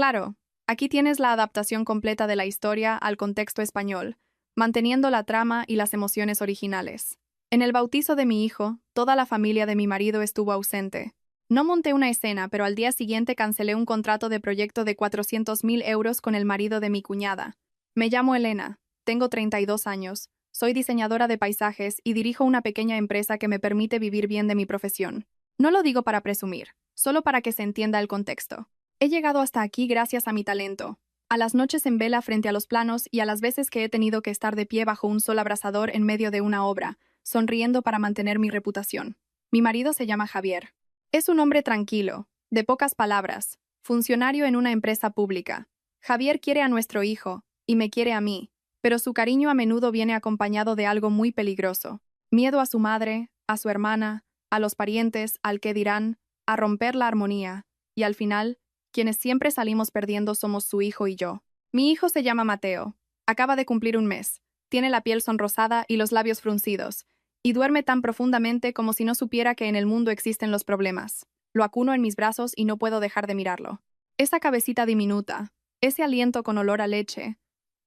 Claro, aquí tienes la adaptación completa de la historia al contexto español, manteniendo la trama y las emociones originales. En el bautizo de mi hijo, toda la familia de mi marido estuvo ausente. No monté una escena, pero al día siguiente cancelé un contrato de proyecto de 400.000 euros con el marido de mi cuñada. Me llamo Elena, tengo 32 años, soy diseñadora de paisajes y dirijo una pequeña empresa que me permite vivir bien de mi profesión. No lo digo para presumir, solo para que se entienda el contexto. He llegado hasta aquí gracias a mi talento, a las noches en vela frente a los planos y a las veces que he tenido que estar de pie bajo un sol abrasador en medio de una obra, sonriendo para mantener mi reputación. Mi marido se llama Javier. Es un hombre tranquilo, de pocas palabras, funcionario en una empresa pública. Javier quiere a nuestro hijo, y me quiere a mí, pero su cariño a menudo viene acompañado de algo muy peligroso. Miedo a su madre, a su hermana, a los parientes, al qué dirán, a romper la armonía, y al final, quienes siempre salimos perdiendo somos su hijo y yo. Mi hijo se llama Mateo, acaba de cumplir un mes, tiene la piel sonrosada y los labios fruncidos, y duerme tan profundamente como si no supiera que en el mundo existen los problemas. Lo acuno en mis brazos y no puedo dejar de mirarlo. Esa cabecita diminuta, ese aliento con olor a leche,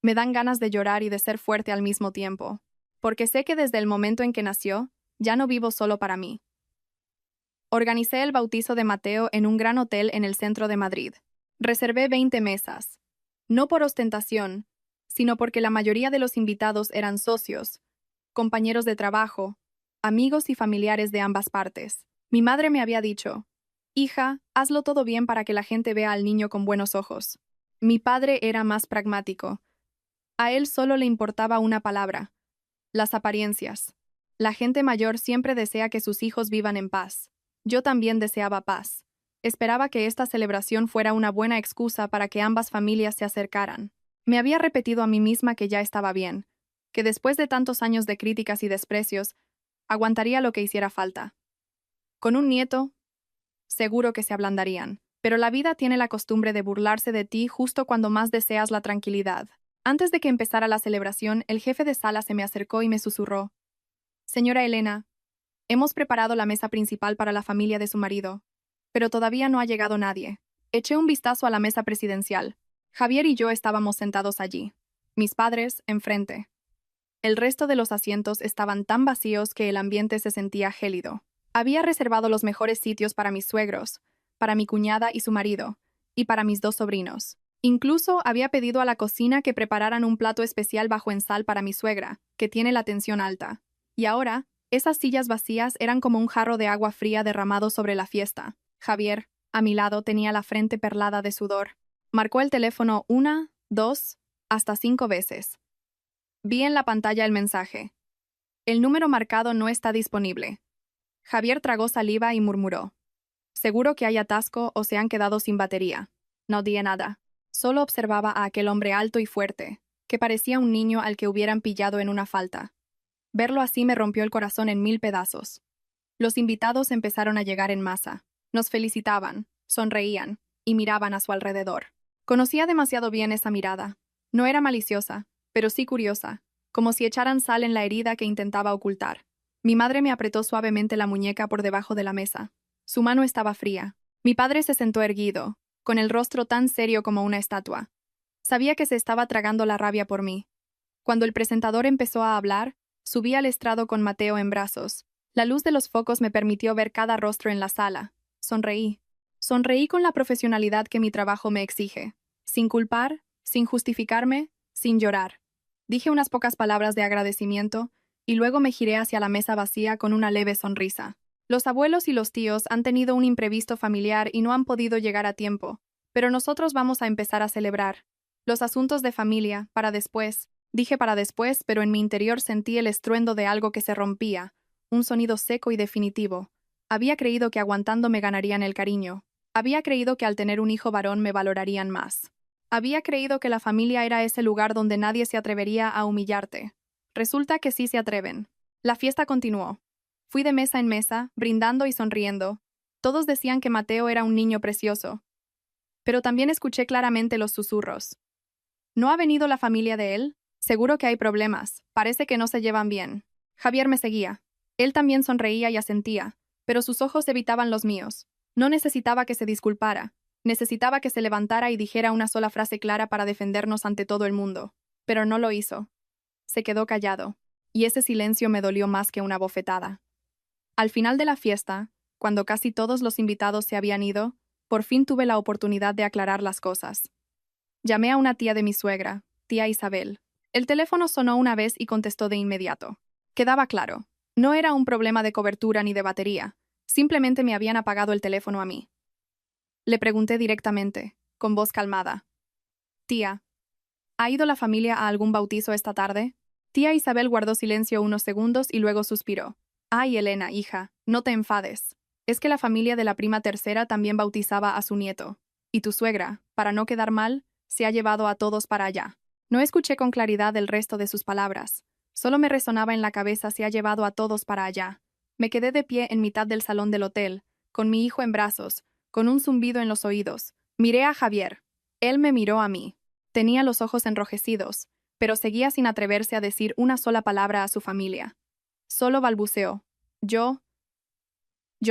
me dan ganas de llorar y de ser fuerte al mismo tiempo, porque sé que desde el momento en que nació, ya no vivo solo para mí. Organicé el bautizo de Mateo en un gran hotel en el centro de Madrid. Reservé 20 mesas. No por ostentación, sino porque la mayoría de los invitados eran socios, compañeros de trabajo, amigos y familiares de ambas partes. Mi madre me había dicho, hija, hazlo todo bien para que la gente vea al niño con buenos ojos. Mi padre era más pragmático. A él solo le importaba una palabra: las apariencias. La gente mayor siempre desea que sus hijos vivan en paz. Yo también deseaba paz. Esperaba que esta celebración fuera una buena excusa para que ambas familias se acercaran. Me había repetido a mí misma que ya estaba bien, que después de tantos años de críticas y desprecios, aguantaría lo que hiciera falta. Con un nieto, seguro que se ablandarían, pero la vida tiene la costumbre de burlarse de ti justo cuando más deseas la tranquilidad. Antes de que empezara la celebración, el jefe de sala se me acercó y me susurró: Señora Elena, hemos preparado la mesa principal para la familia de su marido, pero todavía no ha llegado nadie. Eché un vistazo a la mesa presidencial. Javier y yo estábamos sentados allí, mis padres enfrente. El resto de los asientos estaban tan vacíos que el ambiente se sentía gélido. Había reservado los mejores sitios para mis suegros, para mi cuñada y su marido, y para mis dos sobrinos. Incluso había pedido a la cocina que prepararan un plato especial bajo en sal para mi suegra, que tiene la tensión alta. Y ahora, esas sillas vacías eran como un jarro de agua fría derramado sobre la fiesta. Javier, a mi lado, tenía la frente perlada de sudor. Marcó el teléfono 1, 2, hasta 5 veces. Vi en la pantalla el mensaje: el número marcado no está disponible. Javier tragó saliva y murmuró: seguro que hay atasco o se han quedado sin batería. No dije nada. Solo observaba a aquel hombre alto y fuerte, que parecía un niño al que hubieran pillado en una falta. Verlo así me rompió el corazón en 1000 pedazos. Los invitados empezaron a llegar en masa. Nos felicitaban, sonreían y miraban a su alrededor. Conocía demasiado bien esa mirada. No era maliciosa, pero sí curiosa, como si echaran sal en la herida que intentaba ocultar. Mi madre me apretó suavemente la muñeca por debajo de la mesa. Su mano estaba fría. Mi padre se sentó erguido, con el rostro tan serio como una estatua. Sabía que se estaba tragando la rabia por mí. Cuando el presentador empezó a hablar, subí al estrado con Mateo en brazos. La luz de los focos me permitió ver cada rostro en la sala. Sonreí. Sonreí con la profesionalidad que mi trabajo me exige. Sin culpar, sin justificarme, sin llorar. Dije unas pocas palabras de agradecimiento, y luego me giré hacia la mesa vacía con una leve sonrisa. Los abuelos y los tíos han tenido un imprevisto familiar y no han podido llegar a tiempo, pero nosotros vamos a empezar a celebrar. Los asuntos de familia, para después. Dije para después, pero en mi interior sentí el estruendo de algo que se rompía, un sonido seco y definitivo. Había creído que aguantando me ganarían el cariño. Había creído que al tener un hijo varón me valorarían más. Había creído que la familia era ese lugar donde nadie se atrevería a humillarte. Resulta que sí se atreven. La fiesta continuó. Fui de mesa en mesa, brindando y sonriendo. Todos decían que Mateo era un niño precioso. Pero también escuché claramente los susurros. ¿No ha venido la familia de él? Seguro que hay problemas. Parece que no se llevan bien. Javier me seguía. Él también sonreía y asentía, pero sus ojos evitaban los míos. No necesitaba que se disculpara. Necesitaba que se levantara y dijera una sola frase clara para defendernos ante todo el mundo. Pero no lo hizo. Se quedó callado. Y ese silencio me dolió más que una bofetada. Al final de la fiesta, cuando casi todos los invitados se habían ido, por fin tuve la oportunidad de aclarar las cosas. Llamé a una tía de mi suegra, tía Isabel. El teléfono sonó una vez y contestó de inmediato. Quedaba claro. No era un problema de cobertura ni de batería. Simplemente me habían apagado el teléfono a mí. Le pregunté directamente, con voz calmada. Tía, ¿ha ido la familia a algún bautizo esta tarde? Tía Isabel guardó silencio unos segundos y luego suspiró. Ay, Elena, hija, no te enfades. Es que la familia de la prima tercera también bautizaba a su nieto. Y tu suegra, para no quedar mal, se ha llevado a todos para allá. No escuché con claridad el resto de sus palabras. Solo me resonaba en la cabeza se ha llevado a todos para allá. Me quedé de pie en mitad del salón del hotel, con mi hijo en brazos, con un zumbido en los oídos. Miré a Javier. Él me miró a mí. Tenía los ojos enrojecidos, pero seguía sin atreverse a decir una sola palabra a su familia. Solo balbuceó. Yo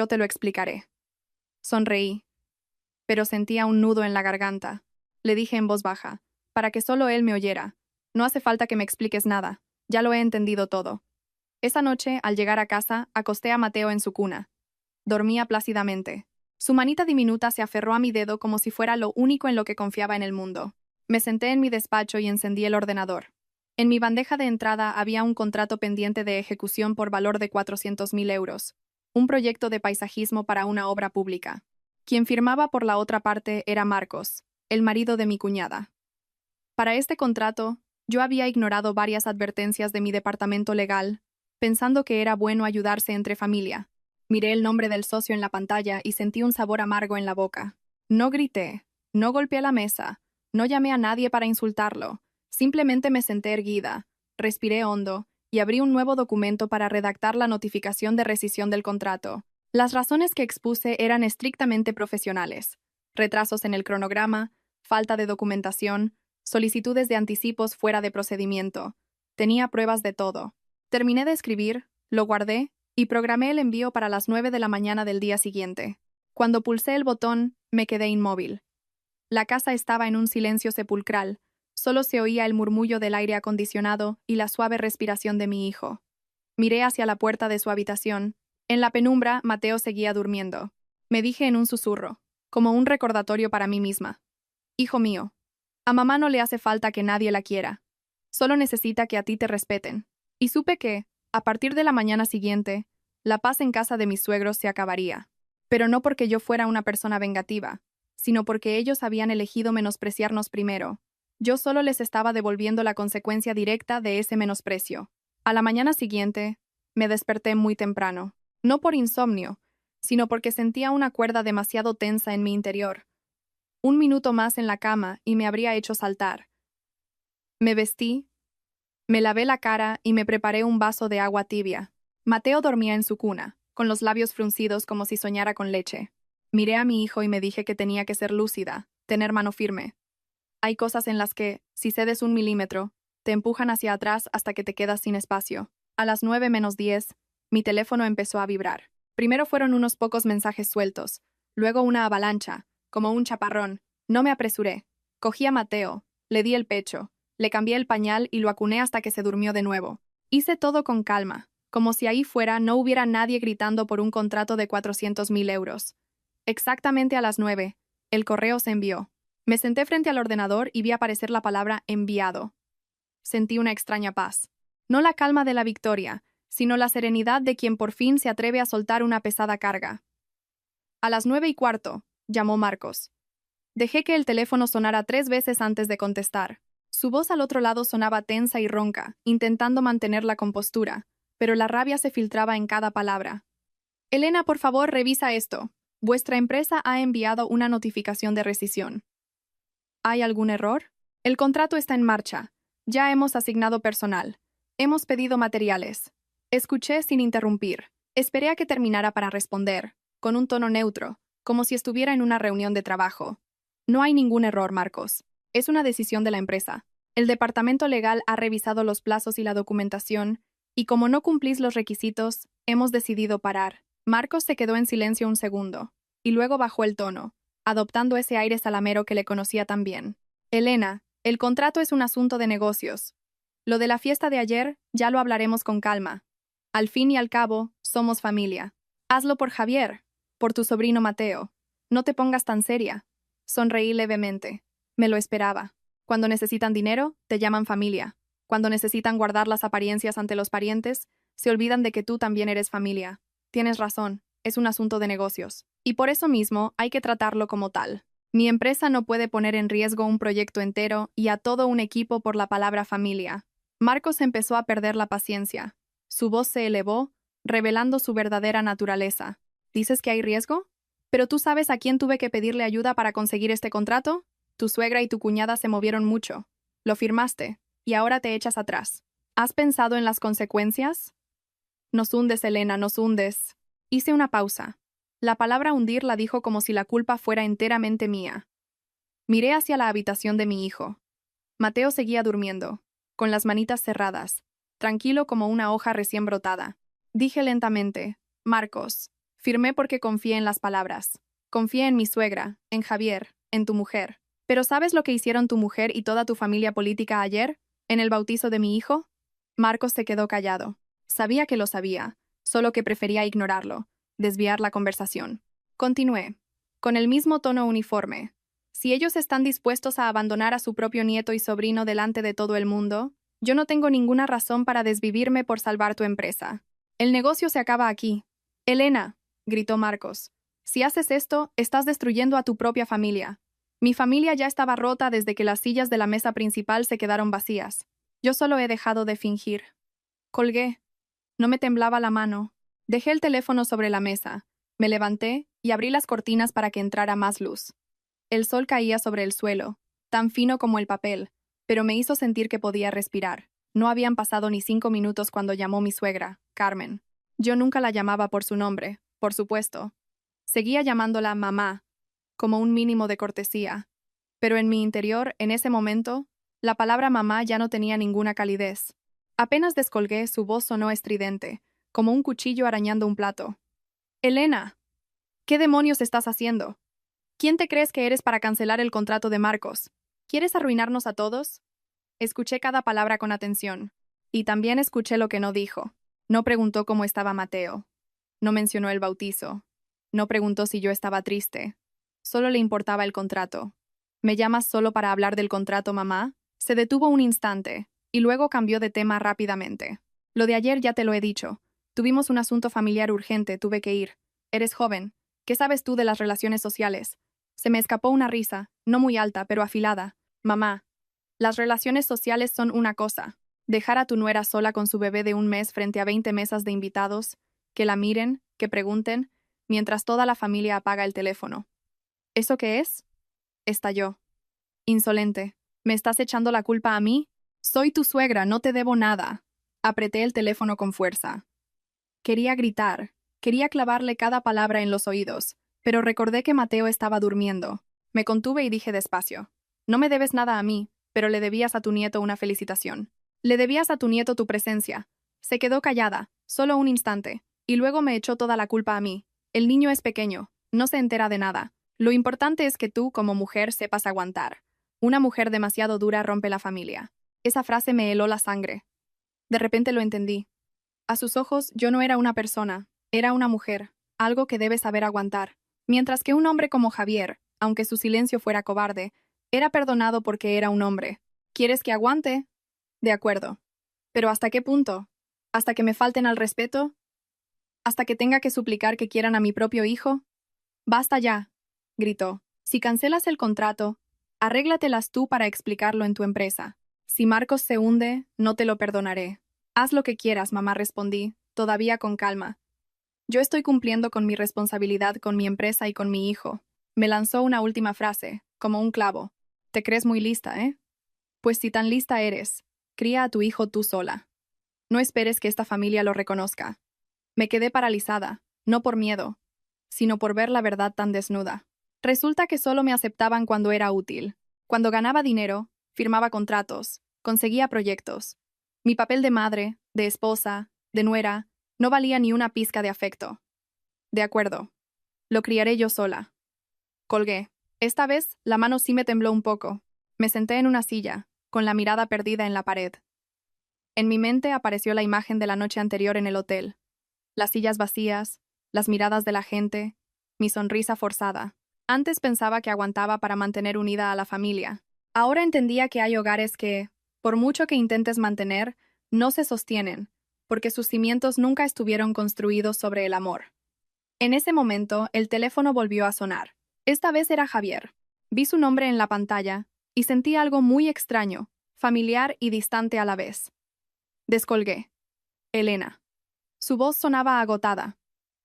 te lo explicaré. Sonreí, pero sentía un nudo en la garganta. Le dije en voz baja, para que solo él me oyera. No hace falta que me expliques nada, ya lo he entendido todo. Esa noche, al llegar a casa, acosté a Mateo en su cuna. Dormía plácidamente. Su manita diminuta se aferró a mi dedo como si fuera lo único en lo que confiaba en el mundo. Me senté en mi despacho y encendí el ordenador. En mi bandeja de entrada había un contrato pendiente de ejecución por valor de 400.000 euros. Un proyecto de paisajismo para una obra pública. Quien firmaba por la otra parte era Marcos, el marido de mi cuñada. Para este contrato, yo había ignorado varias advertencias de mi departamento legal, pensando que era bueno ayudarse entre familia. Miré el nombre del socio en la pantalla y sentí un sabor amargo en la boca. No grité, no golpeé la mesa, no llamé a nadie para insultarlo, simplemente me senté erguida, respiré hondo y abrí un nuevo documento para redactar la notificación de rescisión del contrato. Las razones que expuse eran estrictamente profesionales. Retrasos en el cronograma, falta de documentación, solicitudes de anticipos fuera de procedimiento. Tenía pruebas de todo. Terminé de escribir, lo guardé y programé el envío para las 9 de la mañana del día siguiente. Cuando pulsé el botón, me quedé inmóvil. La casa estaba en un silencio sepulcral. Solo se oía el murmullo del aire acondicionado y la suave respiración de mi hijo. Miré hacia la puerta de su habitación. En la penumbra, Mateo seguía durmiendo. Me dije en un susurro, como un recordatorio para mí misma. Hijo mío, a mamá no le hace falta que nadie la quiera. Solo necesita que a ti te respeten. Y supe que, a partir de la mañana siguiente, la paz en casa de mis suegros se acabaría. Pero no porque yo fuera una persona vengativa, sino porque ellos habían elegido menospreciarnos primero. Yo solo les estaba devolviendo la consecuencia directa de ese menosprecio. A la mañana siguiente, me desperté muy temprano. No por insomnio, sino porque sentía una cuerda demasiado tensa en mi interior. Un minuto más en la cama y me habría hecho saltar. Me vestí, me lavé la cara y me preparé un vaso de agua tibia. Mateo dormía en su cuna, con los labios fruncidos como si soñara con leche. Miré a mi hijo y me dije que tenía que ser lúcida, tener mano firme. Hay cosas en las que, si cedes 1 milímetro, te empujan hacia atrás hasta que te quedas sin espacio. A las 9 menos 10, mi teléfono empezó a vibrar. Primero fueron unos pocos mensajes sueltos, luego una avalancha, como un chaparrón. No me apresuré. Cogí a Mateo, le di el pecho, le cambié el pañal y lo acuné hasta que se durmió de nuevo. Hice todo con calma, como si ahí fuera no hubiera nadie gritando por un contrato de 400.000 euros. Exactamente a las 9, el correo se envió. Me senté frente al ordenador y vi aparecer la palabra enviado. Sentí una extraña paz. No la calma de la victoria, sino la serenidad de quien por fin se atreve a soltar una pesada carga. A las 9:15, llamó Marcos. Dejé que el teléfono sonara 3 veces antes de contestar. Su voz al otro lado sonaba tensa y ronca, intentando mantener la compostura, pero la rabia se filtraba en cada palabra. Elena, por favor, revisa esto. Vuestra empresa ha enviado una notificación de rescisión. ¿Hay algún error? El contrato está en marcha. Ya hemos asignado personal. Hemos pedido materiales. Escuché sin interrumpir. Esperé a que terminara para responder, con un tono neutro, como si estuviera en una reunión de trabajo. No hay ningún error, Marcos. Es una decisión de la empresa. El departamento legal ha revisado los plazos y la documentación, y como no cumplís los requisitos, hemos decidido parar. Marcos se quedó en silencio un segundo, y luego bajó el tono. adoptando ese aire salamero que le conocía tan bien. Elena, el contrato es un asunto de negocios. Lo de la fiesta de ayer ya lo hablaremos con calma. Al fin y al cabo, somos familia. Hazlo por Javier, por tu sobrino Mateo. No te pongas tan seria. Sonreí levemente. Me lo esperaba. Cuando necesitan dinero, te llaman familia. Cuando necesitan guardar las apariencias ante los parientes, se olvidan de que tú también eres familia. Tienes razón, es un asunto de negocios. Y por eso mismo hay que tratarlo como tal. Mi empresa no puede poner en riesgo un proyecto entero y a todo un equipo por la palabra familia. Marcos empezó a perder la paciencia. Su voz se elevó, revelando su verdadera naturaleza. ¿Dices que hay riesgo? ¿Pero tú sabes a quién tuve que pedirle ayuda para conseguir este contrato? Tu suegra y tu cuñada se movieron mucho. Lo firmaste, y ahora te echas atrás. ¿Has pensado en las consecuencias? Nos hundes, Elena, nos hundes. Hice una pausa. La palabra hundir la dijo como si la culpa fuera enteramente mía. Miré hacia la habitación de mi hijo. Mateo seguía durmiendo, con las manitas cerradas, tranquilo como una hoja recién brotada. Dije lentamente, Marcos, firmé porque confié en las palabras. Confié en mi suegra, en Javier, en tu mujer. ¿Pero sabes lo que hicieron tu mujer y toda tu familia política ayer, en el bautizo de mi hijo? Marcos se quedó callado. Sabía que lo sabía, solo que prefería ignorarlo, desviar la conversación. Continué, con el mismo tono uniforme. Si ellos están dispuestos a abandonar a su propio nieto y sobrino delante de todo el mundo, yo no tengo ninguna razón para desvivirme por salvar tu empresa. El negocio se acaba aquí. Elena, gritó Marcos, si haces esto, estás destruyendo a tu propia familia. Mi familia ya estaba rota desde que las sillas de la mesa principal se quedaron vacías. Yo solo he dejado de fingir. Colgué. No me temblaba la mano. Dejé el teléfono sobre la mesa. Me levanté y abrí las cortinas para que entrara más luz. El sol caía sobre el suelo, tan fino como el papel, pero me hizo sentir que podía respirar. No habían pasado ni 5 minutos cuando llamó mi suegra, Carmen. Yo nunca la llamaba por su nombre, por supuesto. Seguía llamándola mamá, como un mínimo de cortesía. Pero en mi interior, en ese momento, la palabra mamá ya no tenía ninguna calidez. Apenas descolgué, su voz sonó estridente, como un cuchillo arañando un plato. Elena, ¿qué demonios estás haciendo? ¿Quién te crees que eres para cancelar el contrato de Marcos? ¿Quieres arruinarnos a todos? Escuché cada palabra con atención. Y también escuché lo que no dijo. No preguntó cómo estaba Mateo. No mencionó el bautizo. No preguntó si yo estaba triste. Solo le importaba el contrato. ¿Me llamas solo para hablar del contrato, mamá? Se detuvo un instante, y luego cambió de tema rápidamente. Lo de ayer ya te lo he dicho. Tuvimos un asunto familiar urgente, tuve que ir. Eres joven. ¿Qué sabes tú de las relaciones sociales? Se me escapó una risa, no muy alta, pero afilada. Mamá, las relaciones sociales son una cosa. Dejar a tu nuera sola con su bebé de 1 mes frente a 20 mesas de invitados, que la miren, que pregunten, mientras toda la familia apaga el teléfono. ¿Eso qué es? Estalló. Insolente. ¿Me estás echando la culpa a mí? Soy tu suegra, no te debo nada. Apreté el teléfono con fuerza. Quería gritar, quería clavarle cada palabra en los oídos, pero recordé que Mateo estaba durmiendo. Me contuve y dije despacio. No me debes nada a mí, pero le debías a tu nieto una felicitación. Le debías a tu nieto tu presencia. Se quedó callada, solo un instante, y luego me echó toda la culpa a mí. El niño es pequeño, no se entera de nada. Lo importante es que tú, como mujer, sepas aguantar. Una mujer demasiado dura rompe la familia. Esa frase me heló la sangre. De repente lo entendí. A sus ojos, yo no era una persona, era una mujer, algo que debe saber aguantar. Mientras que un hombre como Javier, aunque su silencio fuera cobarde, era perdonado porque era un hombre. ¿Quieres que aguante? De acuerdo. ¿Pero hasta qué punto? ¿Hasta que me falten al respeto? ¿Hasta que tenga que suplicar que quieran a mi propio hijo? Basta ya, gritó. Si cancelas el contrato, arréglatelas tú para explicarlo en tu empresa. Si Marcos se hunde, no te lo perdonaré. Haz lo que quieras, mamá, respondí, todavía con calma. Yo estoy cumpliendo con mi responsabilidad con mi empresa y con mi hijo. Me lanzó una última frase, como un clavo. Te crees muy lista, ¿eh? Pues si tan lista eres, cría a tu hijo tú sola. No esperes que esta familia lo reconozca. Me quedé paralizada, no por miedo, sino por ver la verdad tan desnuda. Resulta que solo me aceptaban cuando era útil. Cuando ganaba dinero, firmaba contratos, conseguía proyectos. Mi papel de madre, de esposa, de nuera, no valía ni una pizca de afecto. De acuerdo. Lo criaré yo sola. Colgué. Esta vez, la mano sí me tembló un poco. Me senté en una silla, con la mirada perdida en la pared. En mi mente apareció la imagen de la noche anterior en el hotel. Las sillas vacías, las miradas de la gente, mi sonrisa forzada. Antes pensaba que aguantaba para mantener unida a la familia. Ahora entendía que hay hogares que, por mucho que intentes mantener, no se sostienen, porque sus cimientos nunca estuvieron construidos sobre el amor. En ese momento, el teléfono volvió a sonar. Esta vez era Javier. Vi su nombre en la pantalla y sentí algo muy extraño, familiar y distante a la vez. Descolgué. Elena. Su voz sonaba agotada.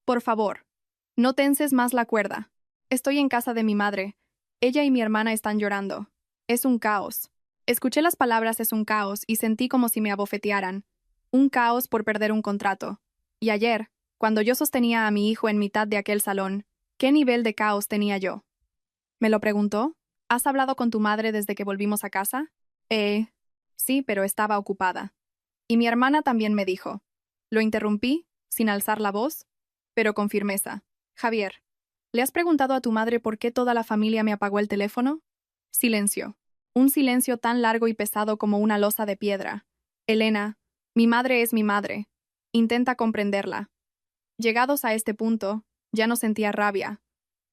Por favor, no tenses más la cuerda. Estoy en casa de mi madre. Ella y mi hermana están llorando. Es un caos. Escuché las palabras "es un caos" y sentí como si me abofetearan. Un caos por perder un contrato. Y ayer, cuando yo sostenía a mi hijo en mitad de aquel salón, ¿qué nivel de caos tenía yo? ¿Me lo preguntó? ¿Has hablado con tu madre desde que volvimos a casa? Sí, pero estaba ocupada. Y mi hermana también me dijo. Lo interrumpí, sin alzar la voz, pero con firmeza. Javier, ¿le has preguntado a tu madre por qué toda la familia me apagó el teléfono? Silencio. Un silencio tan largo y pesado como una losa de piedra. Elena, mi madre es mi madre. Intenta comprenderla. Llegados a este punto, ya no sentía rabia.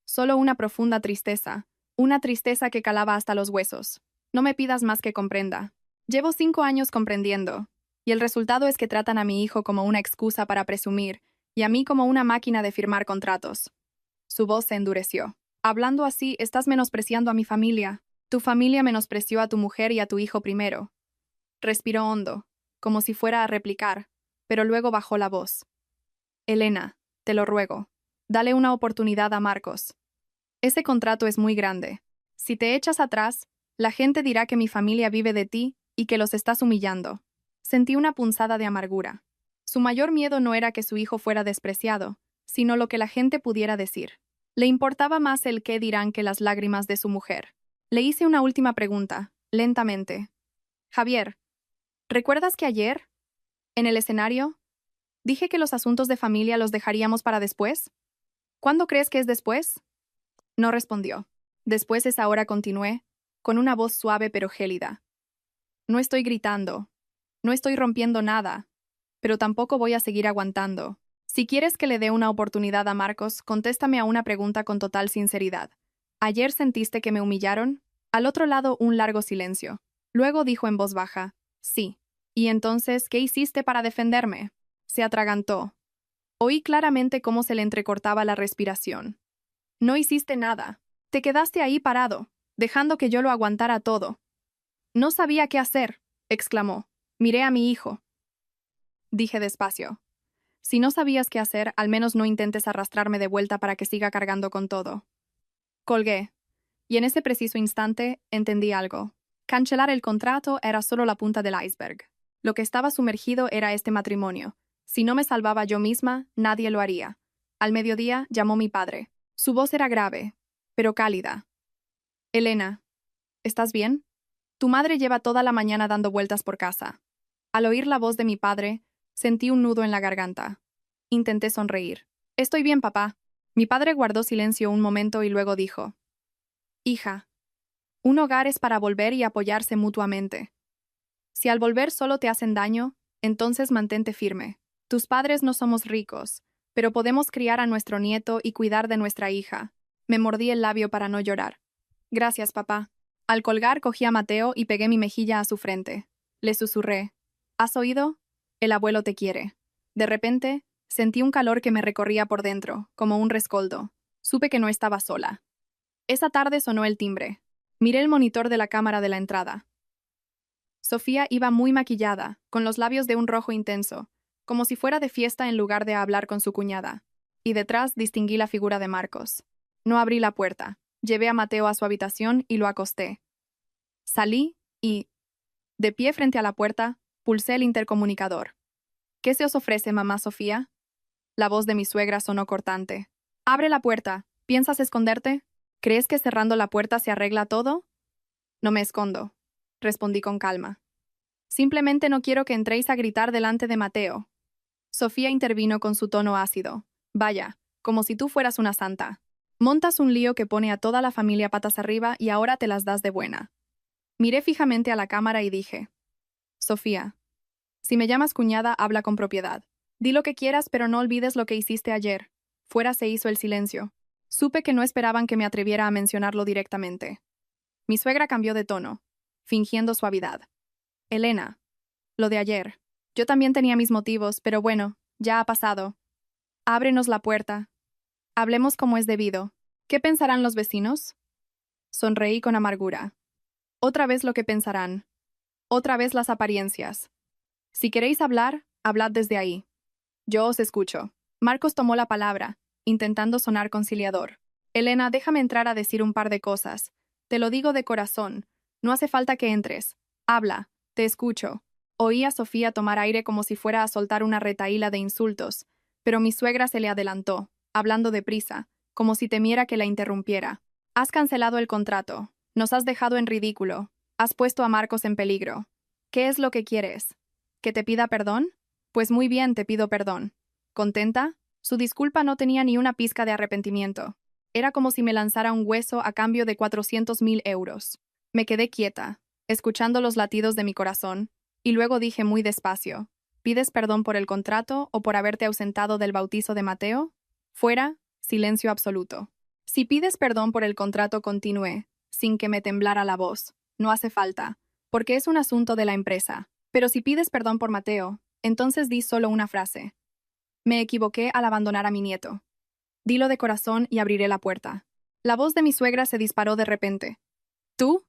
Solo una profunda tristeza. Una tristeza que calaba hasta los huesos. No me pidas más que comprenda. Llevo 5 años comprendiendo. Y el resultado es que tratan a mi hijo como una excusa para presumir, y a mí como una máquina de firmar contratos. Su voz se endureció. Hablando así, estás menospreciando a mi familia. Tu familia menospreció a tu mujer y a tu hijo primero. Respiró hondo, como si fuera a replicar, pero luego bajó la voz. Elena, te lo ruego, dale una oportunidad a Marcos. Ese contrato es muy grande. Si te echas atrás, la gente dirá que mi familia vive de ti y que los estás humillando. Sentí una punzada de amargura. Su mayor miedo no era que su hijo fuera despreciado, sino lo que la gente pudiera decir. Le importaba más el qué dirán que las lágrimas de su mujer. Le hice una última pregunta, lentamente. Javier, ¿recuerdas que ayer, en el escenario, dije que los asuntos de familia los dejaríamos para después? ¿Cuándo crees que es después? No respondió. Después es ahora, continué, con una voz suave pero gélida. No estoy gritando. No estoy rompiendo nada. Pero tampoco voy a seguir aguantando. Si quieres que le dé una oportunidad a Marcos, contéstame a una pregunta con total sinceridad. ¿Ayer sentiste que me humillaron? Al otro lado, un largo silencio. Luego dijo en voz baja, sí. ¿Y entonces qué hiciste para defenderme? Se atragantó. Oí claramente cómo se le entrecortaba la respiración. No hiciste nada. Te quedaste ahí parado, dejando que yo lo aguantara todo. No sabía qué hacer, exclamó. Miré a mi hijo. Dije despacio. Si no sabías qué hacer, al menos no intentes arrastrarme de vuelta para que siga cargando con todo. Colgué. Y en ese preciso instante entendí algo. Cancelar el contrato era solo la punta del iceberg. Lo que estaba sumergido era este matrimonio. Si no me salvaba yo misma, nadie lo haría. Al mediodía llamó mi padre. Su voz era grave, pero cálida. Elena, ¿estás bien? Tu madre lleva toda la mañana dando vueltas por casa. Al oír la voz de mi padre, sentí un nudo en la garganta. Intenté sonreír. Estoy bien, papá. Mi padre guardó silencio un momento y luego dijo: Hija, un hogar es para volver y apoyarse mutuamente. Si al volver solo te hacen daño, entonces mantente firme. Tus padres no somos ricos, pero podemos criar a nuestro nieto y cuidar de nuestra hija. Me mordí el labio para no llorar. Gracias, papá. Al colgar cogí a Mateo y pegué mi mejilla a su frente. Le susurré: ¿Has oído? El abuelo te quiere. De repente, sentí un calor que me recorría por dentro, como un rescoldo. Supe que no estaba sola. Esa tarde sonó el timbre. Miré el monitor de la cámara de la entrada. Sofía iba muy maquillada, con los labios de un rojo intenso, como si fuera de fiesta en lugar de hablar con su cuñada. Y detrás distinguí la figura de Marcos. No abrí la puerta. Llevé a Mateo a su habitación y lo acosté. Salí y, de pie frente a la puerta, pulsé el intercomunicador. ¿Qué se os ofrece, mamá Sofía? La voz de mi suegra sonó cortante. Abre la puerta. ¿Piensas esconderte? ¿Crees que cerrando la puerta se arregla todo? No me escondo, respondí con calma. Simplemente no quiero que entréis a gritar delante de Mateo. Sofía intervino con su tono ácido. Vaya, como si tú fueras una santa. Montas un lío que pone a toda la familia patas arriba y ahora te las das de buena. Miré fijamente a la cámara y dije: Sofía, si me llamas cuñada, habla con propiedad. Di lo que quieras, pero no olvides lo que hiciste ayer. Fuera se hizo el silencio. Supe que no esperaban que me atreviera a mencionarlo directamente. Mi suegra cambió de tono, fingiendo suavidad. Elena, lo de ayer. Yo también tenía mis motivos, pero bueno, ya ha pasado. Ábrenos la puerta. Hablemos como es debido. ¿Qué pensarán los vecinos? Sonreí con amargura. Otra vez lo que pensarán. Otra vez las apariencias. Si queréis hablar, hablad desde ahí. Yo os escucho. Marcos tomó la palabra, intentando sonar conciliador. Elena, déjame entrar a decir un par de cosas. Te lo digo de corazón. No hace falta que entres. Habla. Te escucho. Oí a Sofía tomar aire como si fuera a soltar una retahíla de insultos, pero mi suegra se le adelantó, hablando deprisa, como si temiera que la interrumpiera. Has cancelado el contrato. Nos has dejado en ridículo. Has puesto a Marcos en peligro. ¿Qué es lo que quieres? ¿Que te pida perdón? Pues muy bien, te pido perdón. ¿Contenta? Su disculpa no tenía ni una pizca de arrepentimiento. Era como si me lanzara un hueso a cambio de 400.000 euros. Me quedé quieta, escuchando los latidos de mi corazón, y luego dije muy despacio: ¿pides perdón por el contrato o por haberte ausentado del bautizo de Mateo? Fuera, silencio absoluto. Si pides perdón por el contrato, continué, sin que me temblara la voz. No hace falta, porque es un asunto de la empresa. Pero si pides perdón por Mateo, entonces di solo una frase. Me equivoqué al abandonar a mi nieto. Dilo de corazón y abriré la puerta. La voz de mi suegra se disparó de repente. ¿Tú?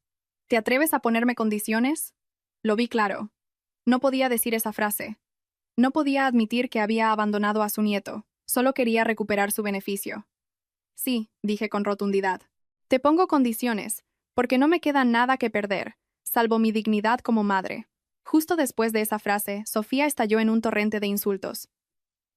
¿Te atreves a ponerme condiciones? Lo vi claro. No podía decir esa frase. No podía admitir que había abandonado a su nieto. Solo quería recuperar su beneficio. Sí, dije con rotundidad. Te pongo condiciones, porque no me queda nada que perder, salvo mi dignidad como madre. Justo después de esa frase, Sofía estalló en un torrente de insultos.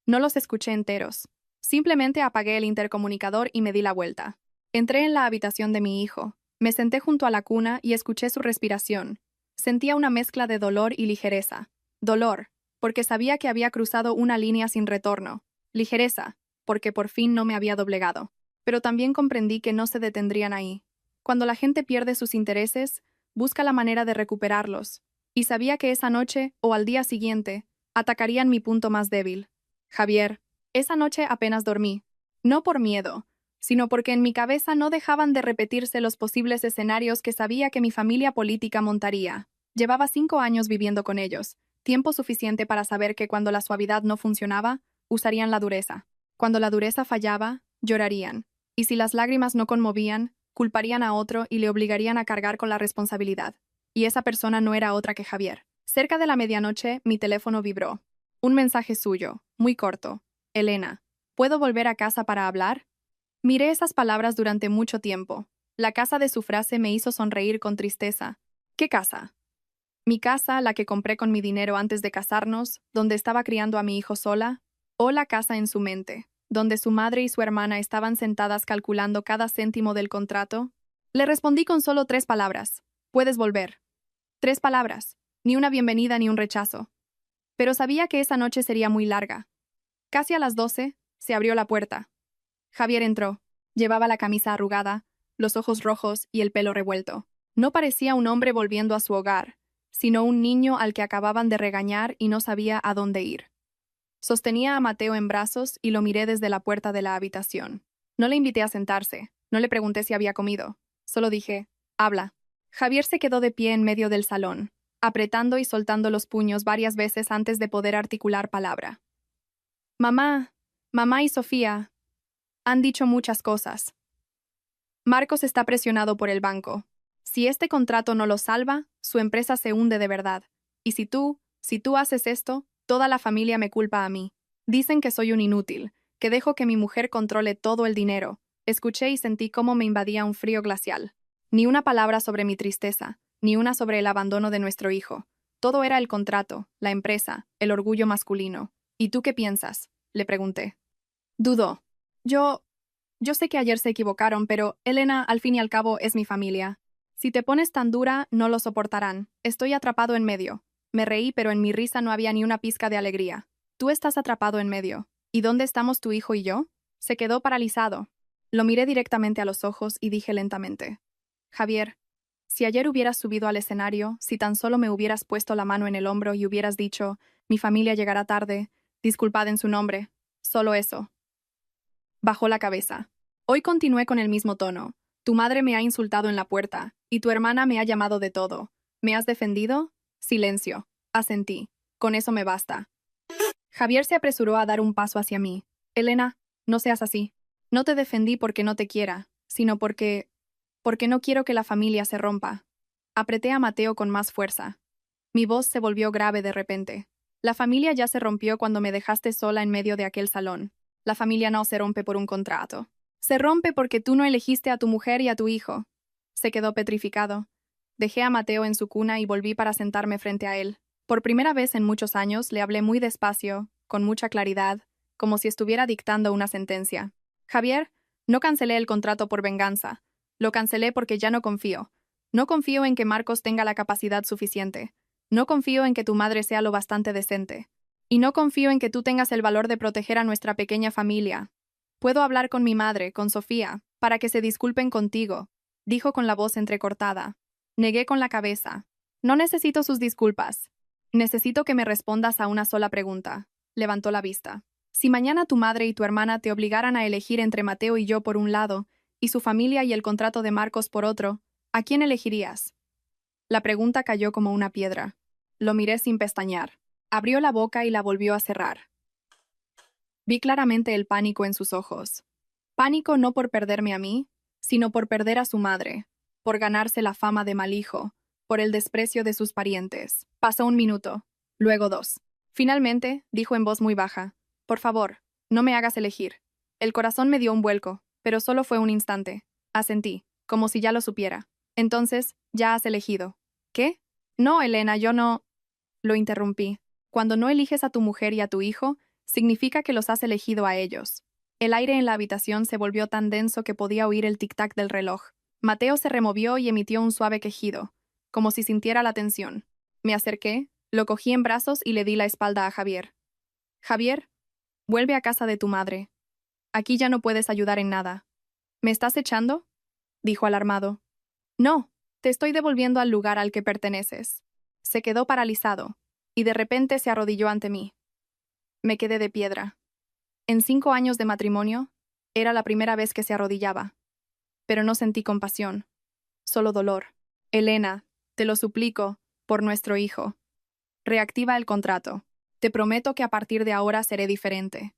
No los escuché enteros. Simplemente apagué el intercomunicador y me di la vuelta. Entré en la habitación de mi hijo. Me senté junto a la cuna y escuché su respiración. Sentía una mezcla de dolor y ligereza. Dolor, porque sabía que había cruzado una línea sin retorno. Ligereza, porque por fin no me había doblegado. Pero también comprendí que no se detendrían ahí. Cuando la gente pierde sus intereses, busca la manera de recuperarlos. Y sabía que esa noche, o al día siguiente, atacarían mi punto más débil. Javier, esa noche apenas dormí. No por miedo, sino porque en mi cabeza no dejaban de repetirse los posibles escenarios que sabía que mi familia política montaría. Llevaba 5 años viviendo con ellos, tiempo suficiente para saber que cuando la suavidad no funcionaba, usarían la dureza. Cuando la dureza fallaba, llorarían. Y si las lágrimas no conmovían, culparían a otro y le obligarían a cargar con la responsabilidad. Y esa persona no era otra que Javier. Cerca de la medianoche, mi teléfono vibró. Un mensaje suyo, muy corto. Elena, ¿puedo volver a casa para hablar? Miré esas palabras durante mucho tiempo. La casa de su frase me hizo sonreír con tristeza. ¿Qué casa? Mi casa, la que compré con mi dinero antes de casarnos, donde estaba criando a mi hijo sola, o la casa en su mente, donde su madre y su hermana estaban sentadas calculando cada céntimo del contrato. Le respondí con solo 3 palabras. Puedes volver. 3 palabras. Ni una bienvenida ni un rechazo. Pero sabía que esa noche sería muy larga. Casi a las 12, se abrió la puerta. Javier entró. Llevaba la camisa arrugada, los ojos rojos y el pelo revuelto. No parecía un hombre volviendo a su hogar, sino un niño al que acababan de regañar y no sabía a dónde ir. Sostenía a Mateo en brazos y lo miré desde la puerta de la habitación. No le invité a sentarse, no le pregunté si había comido. Solo dije, habla. Javier se quedó de pie en medio del salón, apretando y soltando los puños varias veces antes de poder articular palabra. Mamá, mamá y Sofía han dicho muchas cosas. Marcos está presionado por el banco. Si este contrato no lo salva, su empresa se hunde de verdad. Y si tú haces esto, toda la familia me culpa a mí. Dicen que soy un inútil, que dejo que mi mujer controle todo el dinero. Escuché y sentí cómo me invadía un frío glacial. Ni una palabra sobre mi tristeza, ni una sobre el abandono de nuestro hijo. Todo era el contrato, la empresa, el orgullo masculino. ¿Y tú qué piensas?, le pregunté. Dudó. Yo sé que ayer se equivocaron, pero Elena, al fin y al cabo, es mi familia. Si te pones tan dura, no lo soportarán. Estoy atrapado en medio. Me reí, pero en mi risa no había ni una pizca de alegría. Tú estás atrapado en medio. ¿Y dónde estamos tu hijo y yo? Se quedó paralizado. Lo miré directamente a los ojos y dije lentamente: Javier, si ayer hubieras subido al escenario, si tan solo me hubieras puesto la mano en el hombro y hubieras dicho, mi familia llegará tarde, disculpad en su nombre, solo eso. Bajó la cabeza. Hoy continué con el mismo tono. Tu madre me ha insultado en la puerta, y tu hermana me ha llamado de todo. ¿Me has defendido? Silencio. Asentí. Con eso me basta. Javier se apresuró a dar un paso hacia mí. Elena, no seas así. No te defendí porque no te quiera, sino porque no quiero que la familia se rompa. Apreté a Mateo con más fuerza. Mi voz se volvió grave de repente. La familia ya se rompió cuando me dejaste sola en medio de aquel salón. La familia no se rompe por un contrato. Se rompe porque tú no elegiste a tu mujer y a tu hijo. Se quedó petrificado. Dejé a Mateo en su cuna y volví para sentarme frente a él. Por primera vez en muchos años le hablé muy despacio, con mucha claridad, como si estuviera dictando una sentencia. Javier, no cancelé el contrato por venganza. Lo cancelé porque ya no confío. No confío en que Marcos tenga la capacidad suficiente. No confío en que tu madre sea lo bastante decente. Y no confío en que tú tengas el valor de proteger a nuestra pequeña familia. Puedo hablar con mi madre, con Sofía, para que se disculpen contigo, dijo con la voz entrecortada. Negué con la cabeza. No necesito sus disculpas. Necesito que me respondas a una sola pregunta. Levantó la vista. Si mañana tu madre y tu hermana te obligaran a elegir entre Mateo y yo por un lado, y su familia y el contrato de Marcos por otro, ¿a quién elegirías? La pregunta cayó como una piedra. Lo miré sin pestañear. Abrió la boca y la volvió a cerrar. Vi claramente el pánico en sus ojos. Pánico no por perderme a mí, sino por perder a su madre, por ganarse la fama de mal hijo, por el desprecio de sus parientes. Pasó un minuto, luego dos. Finalmente, dijo en voz muy baja, por favor, no me hagas elegir. El corazón me dio un vuelco, pero solo fue un instante. Asentí, como si ya lo supiera. Entonces, ya has elegido. ¿Qué? No, Elena, yo no. Lo interrumpí. Cuando no eliges a tu mujer y a tu hijo, significa que los has elegido a ellos. El aire en la habitación se volvió tan denso que podía oír el tic-tac del reloj. Mateo se removió y emitió un suave quejido, como si sintiera la tensión. Me acerqué, lo cogí en brazos y le di la espalda a Javier. Javier, vuelve a casa de tu madre. Aquí ya no puedes ayudar en nada. ¿Me estás echando? Dijo alarmado. No, te estoy devolviendo al lugar al que perteneces. Se quedó paralizado, y de repente se arrodilló ante mí. Me quedé de piedra. En 5 años de matrimonio, era la primera vez que se arrodillaba. Pero no sentí compasión, solo dolor. Elena, te lo suplico, por nuestro hijo. Reactiva el contrato. Te prometo que a partir de ahora seré diferente.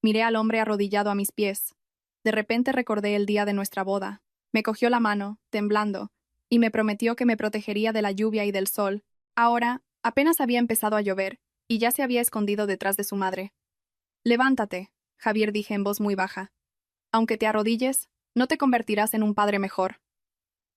Miré al hombre arrodillado a mis pies. De repente recordé el día de nuestra boda. Me cogió la mano, temblando, y me prometió que me protegería de la lluvia y del sol. Ahora, apenas había empezado a llover, y ya se había escondido detrás de su madre. Levántate, Javier, dije en voz muy baja. Aunque te arrodilles, no te convertirás en un padre mejor.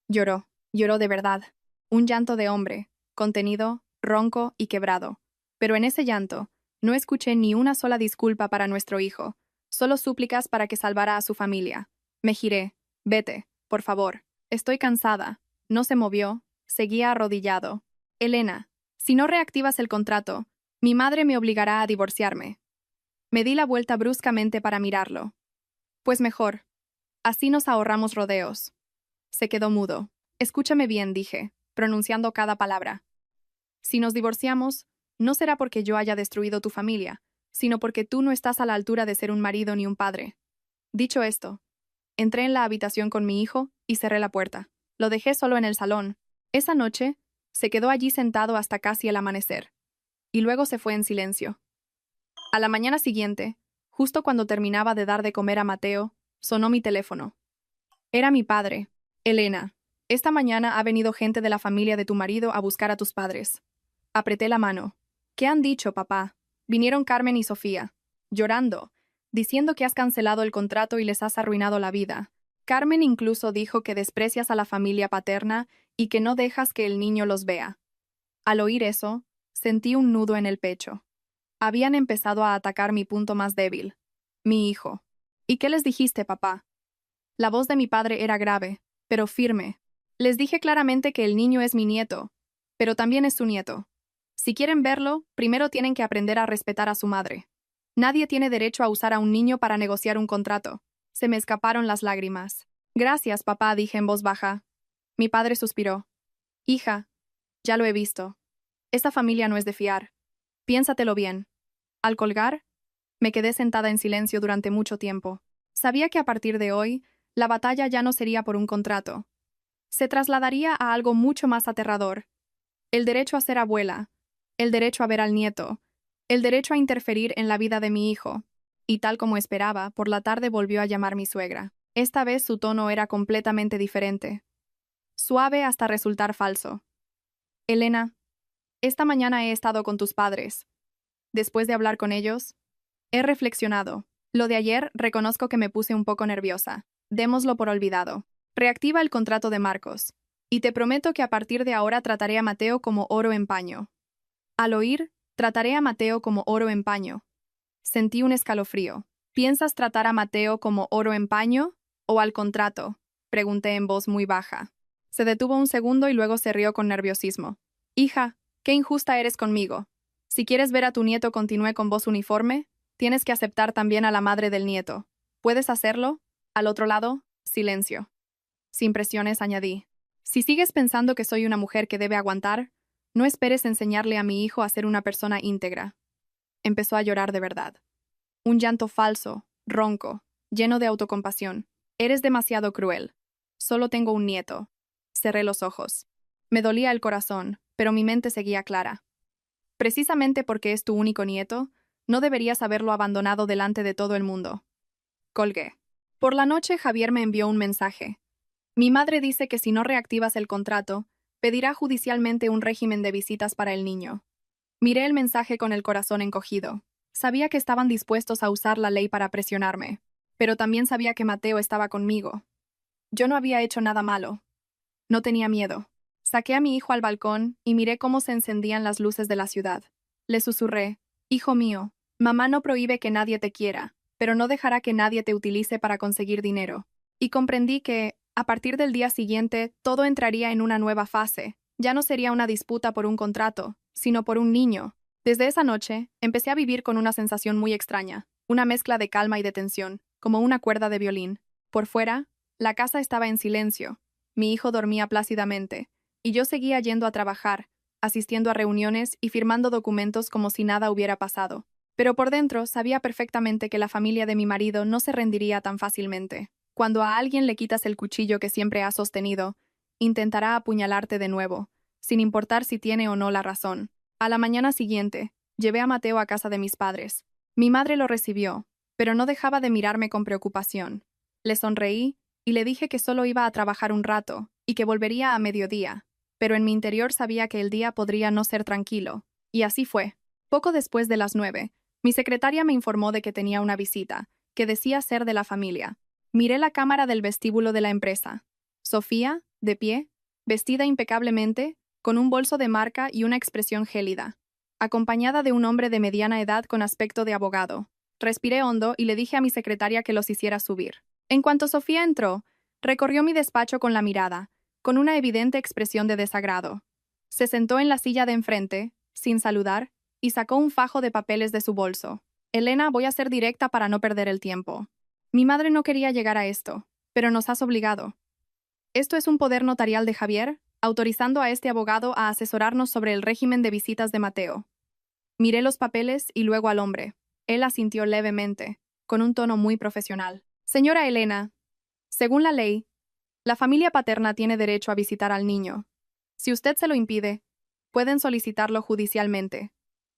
Lloró de verdad. Un llanto de hombre, contenido, ronco y quebrado. Pero en ese llanto, no escuché ni una sola disculpa para nuestro hijo, solo súplicas para que salvara a su familia. Me giré. Vete, por favor. Estoy cansada. No se movió, seguía arrodillado. Elena, si no reactivas el contrato, mi madre me obligará a divorciarme. Me di la vuelta bruscamente para mirarlo. Pues mejor. Así nos ahorramos rodeos. Se quedó mudo. Escúchame bien, dije, pronunciando cada palabra. Si nos divorciamos, no será porque yo haya destruido tu familia, sino porque tú no estás a la altura de ser un marido ni un padre. Dicho esto, entré en la habitación con mi hijo y cerré la puerta. Lo dejé solo en el salón. Esa noche, se quedó allí sentado hasta casi el amanecer. Y luego se fue en silencio. A la mañana siguiente, justo cuando terminaba de dar de comer a Mateo, sonó mi teléfono. Era mi padre. Elena, esta mañana ha venido gente de la familia de tu marido a buscar a tus padres. Apreté la mano. ¿Qué han dicho, papá? Vinieron Carmen y Sofía, llorando, diciendo que has cancelado el contrato y les has arruinado la vida. Carmen incluso dijo que desprecias a la familia paterna y que no dejas que el niño los vea. Al oír eso, sentí un nudo en el pecho. Habían empezado a atacar mi punto más débil, mi hijo. ¿Y qué les dijiste, papá? La voz de mi padre era grave, pero firme. Les dije claramente que el niño es mi nieto, pero también es su nieto. Si quieren verlo, primero tienen que aprender a respetar a su madre. Nadie tiene derecho a usar a un niño para negociar un contrato. Se me escaparon las lágrimas. Gracias, papá, dije en voz baja. Mi padre suspiró. Hija, ya lo he visto. Esta familia no es de fiar. Piénsatelo bien. Al colgar, me quedé sentada en silencio durante mucho tiempo. Sabía que a partir de hoy, la batalla ya no sería por un contrato. Se trasladaría a algo mucho más aterrador. El derecho a ser abuela, el derecho a ver al nieto, el derecho a interferir en la vida de mi hijo. Y tal como esperaba, por la tarde volvió a llamar mi suegra. Esta vez su tono era completamente diferente. Suave hasta resultar falso. Elena, esta mañana he estado con tus padres. Después de hablar con ellos, he reflexionado. Lo de ayer reconozco que me puse un poco nerviosa. Démoslo por olvidado. Reactiva el contrato de Marcos. Y te prometo que a partir de ahora trataré a Mateo como oro en paño. Al oír, trataré a Mateo como oro en paño. Sentí un escalofrío. ¿Piensas tratar a Mateo como oro en paño o al contrato? Pregunté en voz muy baja. Se detuvo un segundo y luego se rió con nerviosismo. Hija, qué injusta eres conmigo. Si quieres ver a tu nieto, continué con voz uniforme, tienes que aceptar también a la madre del nieto. ¿Puedes hacerlo? Al otro lado, silencio. Sin presiones, añadí. Si sigues pensando que soy una mujer que debe aguantar, no esperes enseñarle a mi hijo a ser una persona íntegra. Empezó a llorar de verdad. Un llanto falso, ronco, lleno de autocompasión. Eres demasiado cruel. Solo tengo un nieto. Cerré los ojos. Me dolía el corazón, pero mi mente seguía clara. Precisamente porque es tu único nieto, no deberías haberlo abandonado delante de todo el mundo. Colgué. Por la noche Javier me envió un mensaje. Mi madre dice que si no reactivas el contrato, pedirá judicialmente un régimen de visitas para el niño. Miré el mensaje con el corazón encogido. Sabía que estaban dispuestos a usar la ley para presionarme, pero también sabía que Mateo estaba conmigo. Yo no había hecho nada malo. No tenía miedo. Saqué a mi hijo al balcón y miré cómo se encendían las luces de la ciudad. Le susurré, hijo mío, mamá no prohíbe que nadie te quiera, pero no dejará que nadie te utilice para conseguir dinero. Y comprendí que, a partir del día siguiente, todo entraría en una nueva fase. Ya no sería una disputa por un contrato, sino por un niño. Desde esa noche, empecé a vivir con una sensación muy extraña, una mezcla de calma y de tensión, como una cuerda de violín. Por fuera, la casa estaba en silencio. Mi hijo dormía plácidamente, y yo seguía yendo a trabajar, asistiendo a reuniones y firmando documentos como si nada hubiera pasado. Pero por dentro sabía perfectamente que la familia de mi marido no se rendiría tan fácilmente. Cuando a alguien le quitas el cuchillo que siempre ha sostenido, intentará apuñalarte de nuevo, sin importar si tiene o no la razón. A la mañana siguiente, llevé a Mateo a casa de mis padres. Mi madre lo recibió, pero no dejaba de mirarme con preocupación. Le sonreí y le dije que solo iba a trabajar un rato y que volvería a mediodía, pero en mi interior sabía que el día podría no ser tranquilo. Y así fue. Poco después de las 9, mi secretaria me informó de que tenía una visita, que decía ser de la familia. Miré la cámara del vestíbulo de la empresa. Sofía, de pie, vestida impecablemente, con un bolso de marca y una expresión gélida, acompañada de un hombre de mediana edad con aspecto de abogado. Respiré hondo y le dije a mi secretaria que los hiciera subir. En cuanto Sofía entró, recorrió mi despacho con la mirada, con una evidente expresión de desagrado. Se sentó en la silla de enfrente, sin saludar, y sacó un fajo de papeles de su bolso. Elena, voy a ser directa para no perder el tiempo. Mi madre no quería llegar a esto, pero nos has obligado. Esto es un poder notarial de Javier, autorizando a este abogado a asesorarnos sobre el régimen de visitas de Mateo. Miré los papeles y luego al hombre. Él asintió levemente, con un tono muy profesional. Señora Elena, según la ley, la familia paterna tiene derecho a visitar al niño. Si usted se lo impide, pueden solicitarlo judicialmente.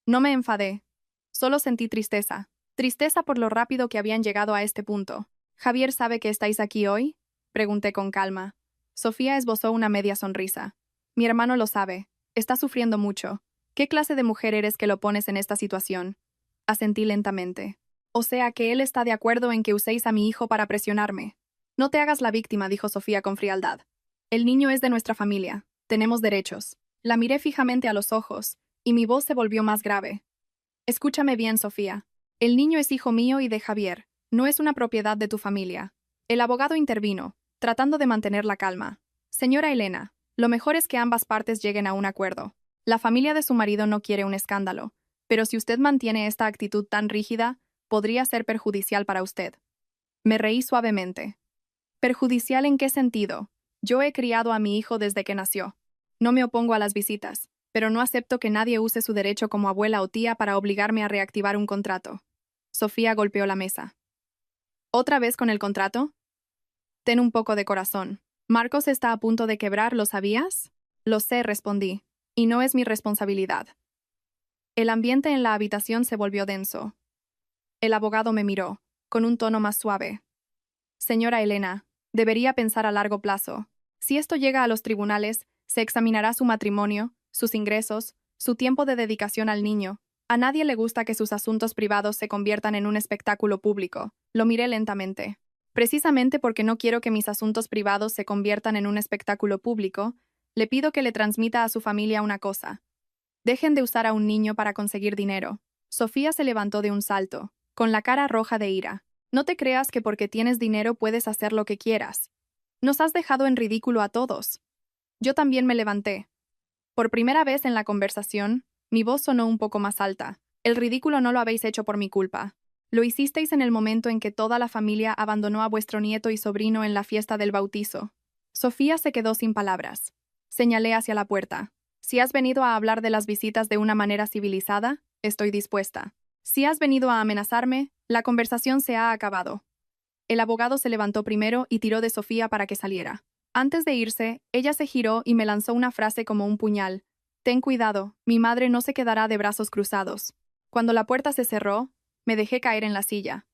No me enfadé. Solo sentí tristeza. Tristeza por lo rápido que habían llegado a este punto. ¿Javier sabe que estáis aquí hoy? Pregunté con calma. Sofía esbozó una media sonrisa. Mi hermano lo sabe. Está sufriendo mucho. ¿Qué clase de mujer eres que lo pones en esta situación? Asentí lentamente. O sea que él está de acuerdo en que uséis a mi hijo para presionarme. No te hagas la víctima, dijo Sofía con frialdad. El niño es de nuestra familia. Tenemos derechos. La miré fijamente a los ojos, y mi voz se volvió más grave. Escúchame bien, Sofía. El niño es hijo mío y de Javier. No es una propiedad de tu familia. El abogado intervino, tratando de mantener la calma. Señora Elena, lo mejor es que ambas partes lleguen a un acuerdo. La familia de su marido no quiere un escándalo, pero si usted mantiene esta actitud tan rígida, podría ser perjudicial para usted. Me reí suavemente. ¿Perjudicial en qué sentido? Yo he criado a mi hijo desde que nació. No me opongo a las visitas, pero no acepto que nadie use su derecho como abuela o tía para obligarme a reactivar un contrato. Sofía golpeó la mesa. ¿Otra vez con el contrato? Ten un poco de corazón. Marcos está a punto de quebrar, ¿lo sabías? Lo sé, respondí, y no es mi responsabilidad. El ambiente en la habitación se volvió denso. El abogado me miró, con un tono más suave. Señora Elena, debería pensar a largo plazo. Si esto llega a los tribunales, se examinará su matrimonio, sus ingresos, su tiempo de dedicación al niño. A nadie le gusta que sus asuntos privados se conviertan en un espectáculo público. Lo miré lentamente. Precisamente porque no quiero que mis asuntos privados se conviertan en un espectáculo público, le pido que le transmita a su familia una cosa. Dejen de usar a un niño para conseguir dinero. Sofía se levantó de un salto, con la cara roja de ira. No te creas que porque tienes dinero puedes hacer lo que quieras. Nos has dejado en ridículo a todos. Yo también me levanté. Por primera vez en la conversación, mi voz sonó un poco más alta. El ridículo no lo habéis hecho por mi culpa. Lo hicisteis en el momento en que toda la familia abandonó a vuestro nieto y sobrino en la fiesta del bautizo. Sofía se quedó sin palabras. Señalé hacia la puerta. Si has venido a hablar de las visitas de una manera civilizada, estoy dispuesta. Si has venido a amenazarme, la conversación se ha acabado. El abogado se levantó primero y tiró de Sofía para que saliera. Antes de irse, ella se giró y me lanzó una frase como un puñal. Ten cuidado, mi madre no se quedará de brazos cruzados. Cuando la puerta se cerró, me dejé caer en la silla.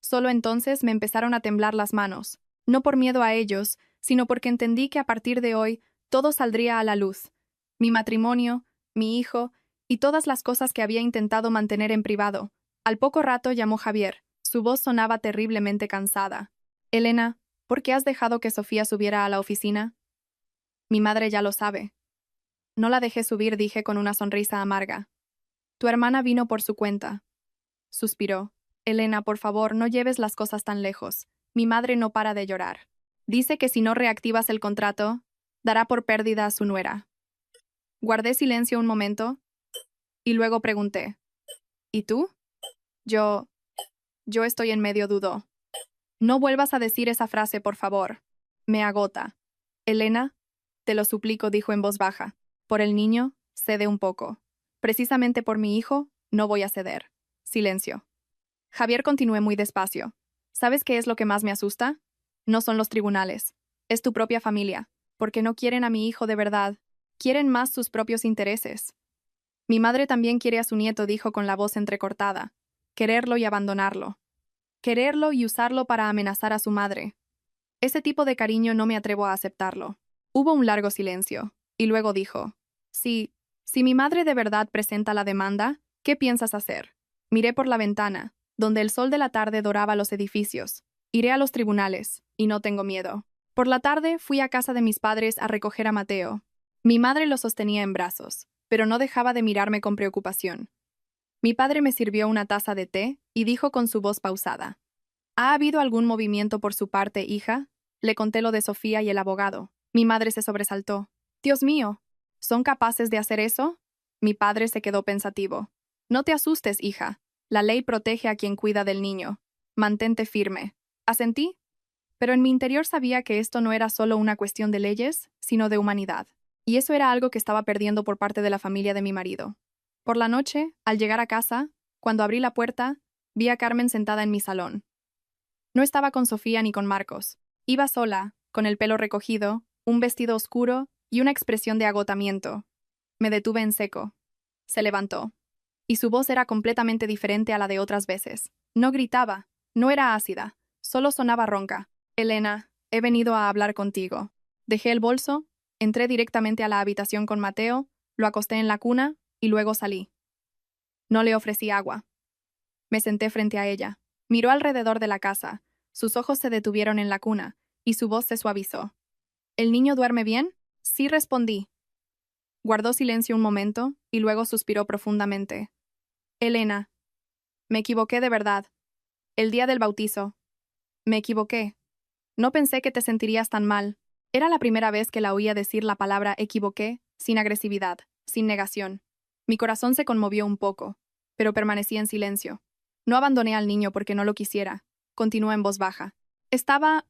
Solo entonces me empezaron a temblar las manos, no por miedo a ellos, sino porque entendí que a partir de hoy todo saldría a la luz. Mi matrimonio, mi hijo y todas las cosas que había intentado mantener en privado. Al poco rato llamó Javier. Su voz sonaba terriblemente cansada. Elena, ¿por qué has dejado que Sofía subiera a la oficina? Mi madre ya lo sabe. No la dejé subir, dije con una sonrisa amarga. Tu hermana vino por su cuenta. Suspiró. Elena, por favor, no lleves las cosas tan lejos. Mi madre no para de llorar. Dice que si no reactivas el contrato, dará por pérdida a su nuera. Guardé silencio un momento y luego pregunté. ¿Y tú? Yo estoy en medio, dudó. No vuelvas a decir esa frase, por favor. Me agota. Elena, te lo suplico, dijo en voz baja. Por el niño, cede un poco. Precisamente por mi hijo, no voy a ceder. Silencio. Javier continuó muy despacio. ¿Sabes qué es lo que más me asusta? No son los tribunales. Es tu propia familia, porque no quieren a mi hijo de verdad. Quieren más sus propios intereses. Mi madre también quiere a su nieto, dijo con la voz entrecortada. Quererlo y abandonarlo. Quererlo y usarlo para amenazar a su madre. Ese tipo de cariño no me atrevo a aceptarlo. Hubo un largo silencio, y luego dijo, si mi madre de verdad presenta la demanda, ¿qué piensas hacer? Miré por la ventana, donde el sol de la tarde doraba los edificios. Iré a los tribunales, y no tengo miedo. Por la tarde fui a casa de mis padres a recoger a Mateo. Mi madre lo sostenía en brazos, pero no dejaba de mirarme con preocupación. Mi padre me sirvió una taza de té y dijo con su voz pausada. ¿Ha habido algún movimiento por su parte, hija? Le conté lo de Sofía y el abogado. Mi madre se sobresaltó. Dios mío, ¿son capaces de hacer eso? Mi padre se quedó pensativo. No te asustes, hija. La ley protege a quien cuida del niño. Mantente firme. Asentí. Pero en mi interior sabía que esto no era solo una cuestión de leyes, sino de humanidad. Y eso era algo que estaba perdiendo por parte de la familia de mi marido. Por la noche, al llegar a casa, cuando abrí la puerta, vi a Carmen sentada en mi salón. No estaba con Sofía ni con Marcos. Iba sola, con el pelo recogido, un vestido oscuro y una expresión de agotamiento. Me detuve en seco. Se levantó. Y su voz era completamente diferente a la de otras veces. No gritaba, no era ácida, solo sonaba ronca. Elena, he venido a hablar contigo. Dejé el bolso, entré directamente a la habitación con Mateo, lo acosté en la cuna y luego salí. No le ofrecí agua. Me senté frente a ella. Miró alrededor de la casa. Sus ojos se detuvieron en la cuna, y su voz se suavizó. ¿El niño duerme bien? Sí, respondí. Guardó silencio un momento, y luego suspiró profundamente. Elena, me equivoqué de verdad. El día del bautizo. Me equivoqué. No pensé que te sentirías tan mal. Era la primera vez que la oía decir la palabra equivoqué, sin agresividad, sin negación. Mi corazón se conmovió un poco, pero permanecí en silencio. No abandoné al niño porque no lo quisiera. continuó en voz baja. Estaba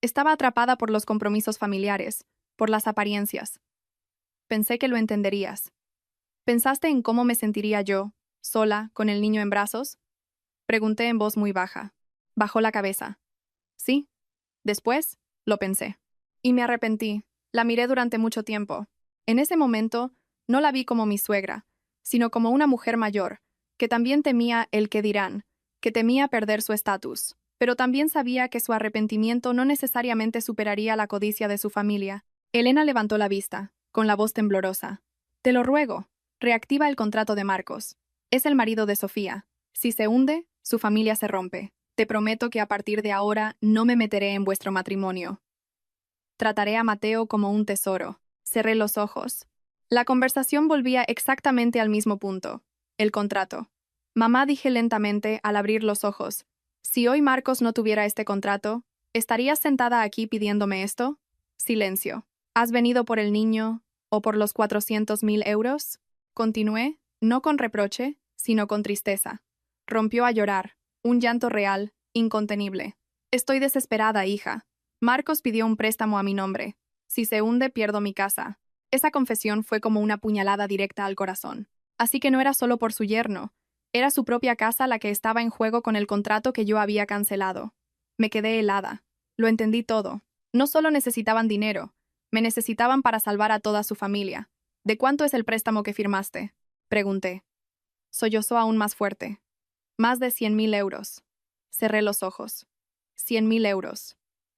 atrapada por los compromisos familiares, por las apariencias. Pensé que lo entenderías. ¿Pensaste en cómo me sentiría yo, sola, con el niño en brazos? Pregunté en voz muy baja. Bajó la cabeza. Sí. Después, lo pensé. Y me arrepentí. La miré durante mucho tiempo. En ese momento, no la vi como mi suegra, sino como una mujer mayor, que también temía el qué dirán, que temía perder su estatus, pero también sabía que su arrepentimiento no necesariamente superaría la codicia de su familia. Elena levantó la vista, con la voz temblorosa. Te lo ruego, reactiva el contrato de Marcos. Es el marido de Sofía. Si se hunde, su familia se rompe. Te prometo que a partir de ahora no me meteré en vuestro matrimonio. Trataré a Mateo como un tesoro. Cerré los ojos. La conversación volvía exactamente al mismo punto. El contrato. Mamá, dije lentamente al abrir los ojos. Si hoy Marcos no tuviera este contrato, ¿estarías sentada aquí pidiéndome esto? Silencio. ¿Has venido por el niño o por los 400.000 euros? Continué, no con reproche, sino con tristeza. Rompió a llorar, un llanto real, incontenible. Estoy desesperada, hija. Marcos pidió un préstamo a mi nombre. Si se hunde, pierdo mi casa. Esa confesión fue como una puñalada directa al corazón. Así que no era solo por su yerno, era su propia casa la que estaba en juego con el contrato que yo había cancelado. Me quedé helada. Lo entendí todo. No solo necesitaban dinero, me necesitaban para salvar a toda su familia. ¿De cuánto es el préstamo que firmaste? Pregunté. Sollozó aún más fuerte. Más de 100.000 euros. Cerré los ojos. 100.000 euros.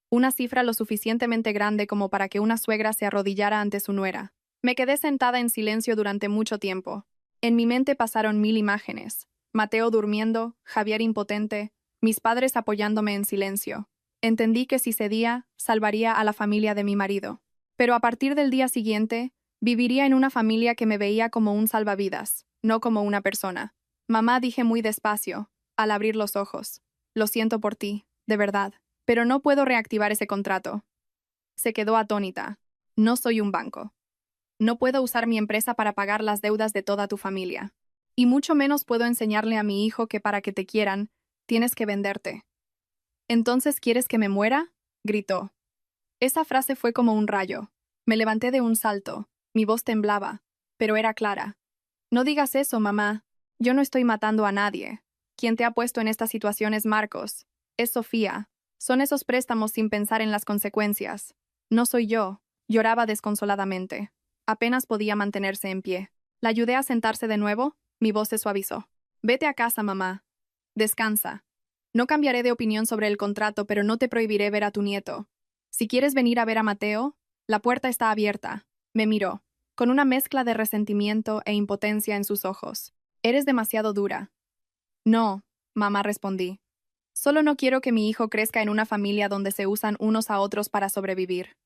Una cifra lo suficientemente grande como para que una suegra se arrodillara ante su nuera. Me quedé sentada en silencio durante mucho tiempo. En mi mente pasaron 1000 imágenes. Mateo durmiendo, Javier impotente, mis padres apoyándome en silencio. Entendí que si cedía, salvaría a la familia de mi marido. Pero a partir del día siguiente, viviría en una familia que me veía como un salvavidas, no como una persona. Mamá, dije muy despacio, al abrir los ojos. Lo siento por ti, de verdad, pero no puedo reactivar ese contrato. Se quedó atónita. No soy un banco. No puedo usar mi empresa para pagar las deudas de toda tu familia. Y mucho menos puedo enseñarle a mi hijo que para que te quieran, tienes que venderte. ¿Entonces quieres que me muera? Gritó. Esa frase fue como un rayo. Me levanté de un salto. Mi voz temblaba, pero era clara. No digas eso, mamá. Yo no estoy matando a nadie. Quien te ha puesto en esta situación es Marcos. Es Sofía. Son esos préstamos sin pensar en las consecuencias. No soy yo. Lloraba desconsoladamente. Apenas podía mantenerse en pie. La ayudé a sentarse de nuevo. Mi voz se suavizó. Vete a casa, mamá. Descansa. No cambiaré de opinión sobre el contrato, pero no te prohibiré ver a tu nieto. Si quieres venir a ver a Mateo, la puerta está abierta. Me miró, con una mezcla de resentimiento e impotencia en sus ojos. Eres demasiado dura. No, mamá, respondí. Solo no quiero que mi hijo crezca en una familia donde se usan unos a otros para sobrevivir.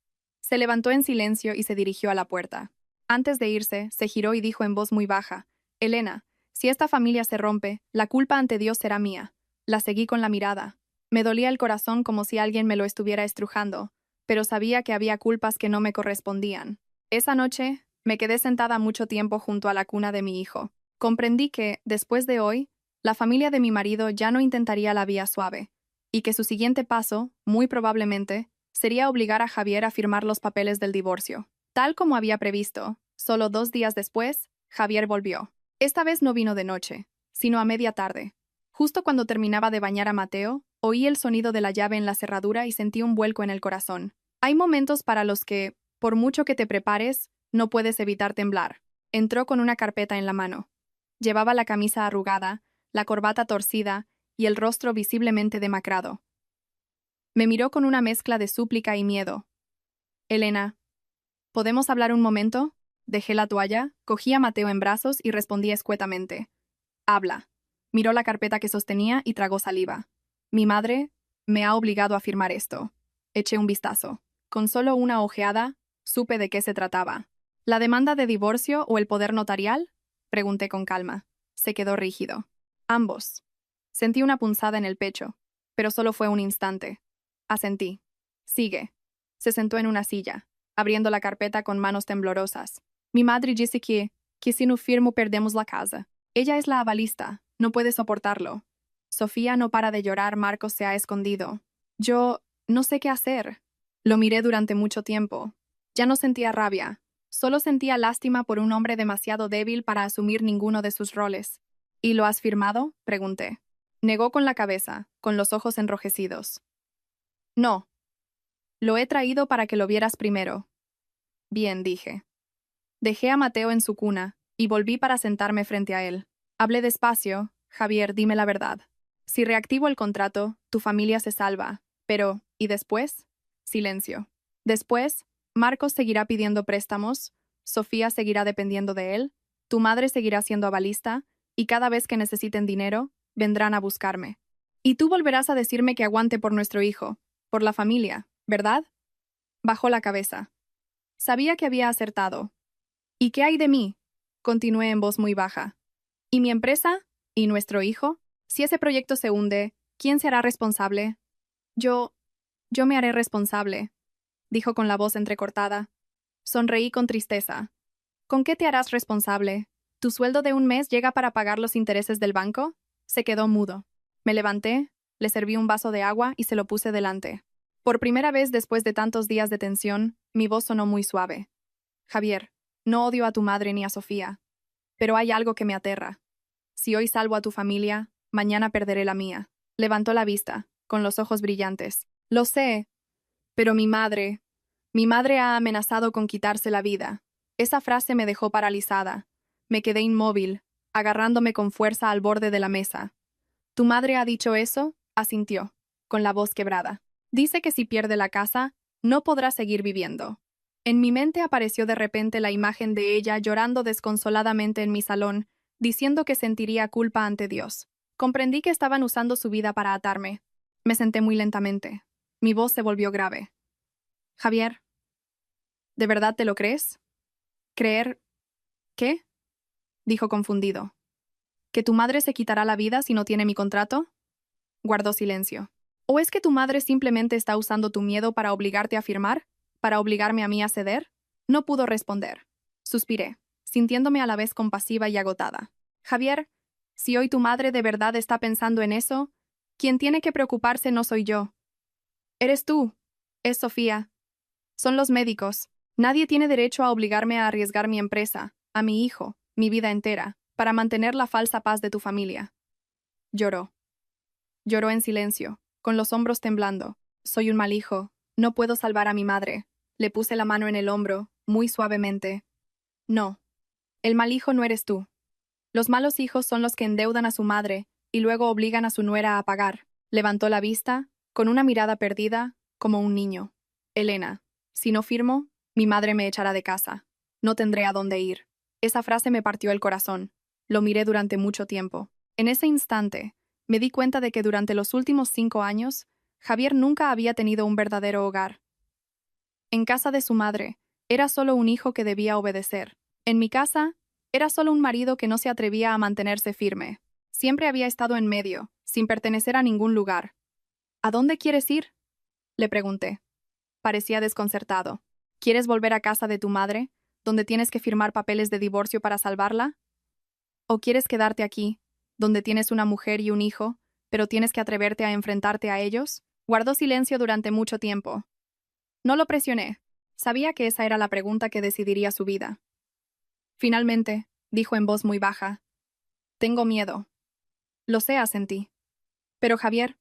Se levantó en silencio y se dirigió a la puerta. Antes de irse, se giró y dijo en voz muy baja, Elena, si esta familia se rompe, la culpa ante Dios será mía. La seguí con la mirada. Me dolía el corazón como si alguien me lo estuviera estrujando, pero sabía que había culpas que no me correspondían. Esa noche, me quedé sentada mucho tiempo junto a la cuna de mi hijo. Comprendí que, después de hoy, la familia de mi marido ya no intentaría la vía suave, y que su siguiente paso, muy probablemente, sería obligar a Javier a firmar los papeles del divorcio. Tal como había previsto, solo 2 días después, Javier volvió. Esta vez no vino de noche, sino a media tarde. Justo cuando terminaba de bañar a Mateo, oí el sonido de la llave en la cerradura y sentí un vuelco en el corazón. Hay momentos para los que, por mucho que te prepares, no puedes evitar temblar. Entró con una carpeta en la mano. Llevaba la camisa arrugada, la corbata torcida y el rostro visiblemente demacrado. Me miró con una mezcla de súplica y miedo. Elena, ¿podemos hablar un momento? Dejé la toalla, cogí a Mateo en brazos y respondí escuetamente. Habla. Miró la carpeta que sostenía y tragó saliva. Mi madre me ha obligado a firmar esto. Eché un vistazo. Con solo una ojeada, supe de qué se trataba. ¿La demanda de divorcio o el poder notarial? Pregunté con calma. Se quedó rígido. Ambos. Sentí una punzada en el pecho, pero solo fue un instante. Asentí. Sigue. Se sentó en una silla, abriendo la carpeta con manos temblorosas. Mi madre dice que si no firmo perdemos la casa. Ella es la avalista, no puede soportarlo. Sofía no para de llorar, Marcos se ha escondido. Yo no sé qué hacer. Lo miré durante mucho tiempo. Ya no sentía rabia. Solo sentía lástima por un hombre demasiado débil para asumir ninguno de sus roles. ¿Y lo has firmado?, pregunté. Negó con la cabeza, con los ojos enrojecidos. No. Lo he traído para que lo vieras primero. Bien, dije. Dejé a Mateo en su cuna y volví para sentarme frente a él. Hablé despacio. Javier, dime la verdad. Si reactivo el contrato, tu familia se salva. Pero, ¿y después? Silencio. Después, Marcos seguirá pidiendo préstamos, Sofía seguirá dependiendo de él, tu madre seguirá siendo avalista, y cada vez que necesiten dinero, vendrán a buscarme. Y tú volverás a decirme que aguante por nuestro hijo, por la familia, ¿verdad? Bajó la cabeza. Sabía que había acertado. ¿Y qué hay de mí?, continué en voz muy baja. ¿Y mi empresa? ¿Y nuestro hijo? Si ese proyecto se hunde, ¿quién se hará responsable? Yo me haré responsable, dijo con la voz entrecortada. Sonreí con tristeza. ¿Con qué te harás responsable? ¿Tu sueldo de un mes llega para pagar los intereses del banco? Se quedó mudo. Me levanté, le serví un vaso de agua y se lo puse delante. Por primera vez después de tantos días de tensión, mi voz sonó muy suave. Javier, no odio a tu madre ni a Sofía, pero hay algo que me aterra. Si hoy salvo a tu familia, mañana perderé la mía. Levantó la vista, con los ojos brillantes. Lo sé, pero mi madre ha amenazado con quitarse la vida. Esa frase me dejó paralizada. Me quedé inmóvil, agarrándome con fuerza al borde de la mesa. ¿Tu madre ha dicho eso?, asintió, con la voz quebrada. Dice que si pierde la casa, no podrá seguir viviendo. En mi mente apareció de repente la imagen de ella llorando desconsoladamente en mi salón, diciendo que sentiría culpa ante Dios. Comprendí que estaban usando su vida para atarme. Me senté muy lentamente. Mi voz se volvió grave. Javier, ¿de verdad te lo crees? ¿Creer qué?, dijo confundido. ¿Que tu madre se quitará la vida si no tiene mi contrato? Guardó silencio. ¿O es que tu madre simplemente está usando tu miedo para obligarte a firmar? ¿Para obligarme a mí a ceder? No pudo responder. Suspiré, sintiéndome a la vez compasiva y agotada. Javier, si hoy tu madre de verdad está pensando en eso, quien tiene que preocuparse no soy yo. Eres tú. Es Sofía. Son los médicos. Nadie tiene derecho a obligarme a arriesgar mi empresa, a mi hijo, mi vida entera, para mantener la falsa paz de tu familia. Lloró. Lloró en silencio, con los hombros temblando. Soy un mal hijo. No puedo salvar a mi madre. Le puse la mano en el hombro, muy suavemente. No. El mal hijo no eres tú. Los malos hijos son los que endeudan a su madre y luego obligan a su nuera a pagar. Levantó la vista, con una mirada perdida, como un niño. Elena, si no firmo, mi madre me echará de casa. No tendré a dónde ir. Esa frase me partió el corazón. Lo miré durante mucho tiempo. En ese instante, me di cuenta de que durante los últimos 5 años, Javier nunca había tenido un verdadero hogar. En casa de su madre, era solo un hijo que debía obedecer. En mi casa, era solo un marido que no se atrevía a mantenerse firme. Siempre había estado en medio, sin pertenecer a ningún lugar. ¿A dónde quieres ir?, le pregunté. Parecía desconcertado. ¿Quieres volver a casa de tu madre, donde tienes que firmar papeles de divorcio para salvarla? ¿O quieres quedarte aquí, donde tienes una mujer y un hijo, pero tienes que atreverte a enfrentarte a ellos? Guardó silencio durante mucho tiempo. No lo presioné. Sabía que esa era la pregunta que decidiría su vida. Finalmente, dijo en voz muy baja, tengo miedo. Lo sé, asentí. Pero Javier,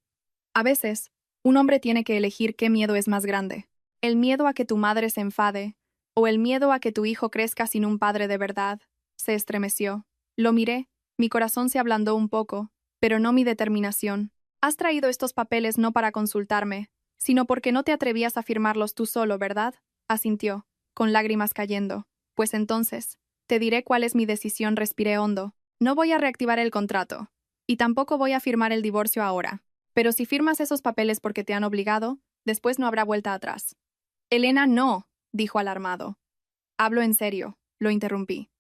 a veces, un hombre tiene que elegir qué miedo es más grande. El miedo a que tu madre se enfade, o el miedo a que tu hijo crezca sin un padre de verdad. Se estremeció. Lo miré, mi corazón se ablandó un poco, pero no mi determinación. Has traído estos papeles no para consultarme, sino porque no te atrevías a firmarlos tú solo, ¿verdad? Asintió, con lágrimas cayendo. Pues entonces, te diré cuál es mi decisión, respiré hondo. No voy a reactivar el contrato. Y tampoco voy a firmar el divorcio ahora. Pero si firmas esos papeles porque te han obligado, después no habrá vuelta atrás. Elena, no, dijo alarmado. Hablo en serio, lo interrumpí.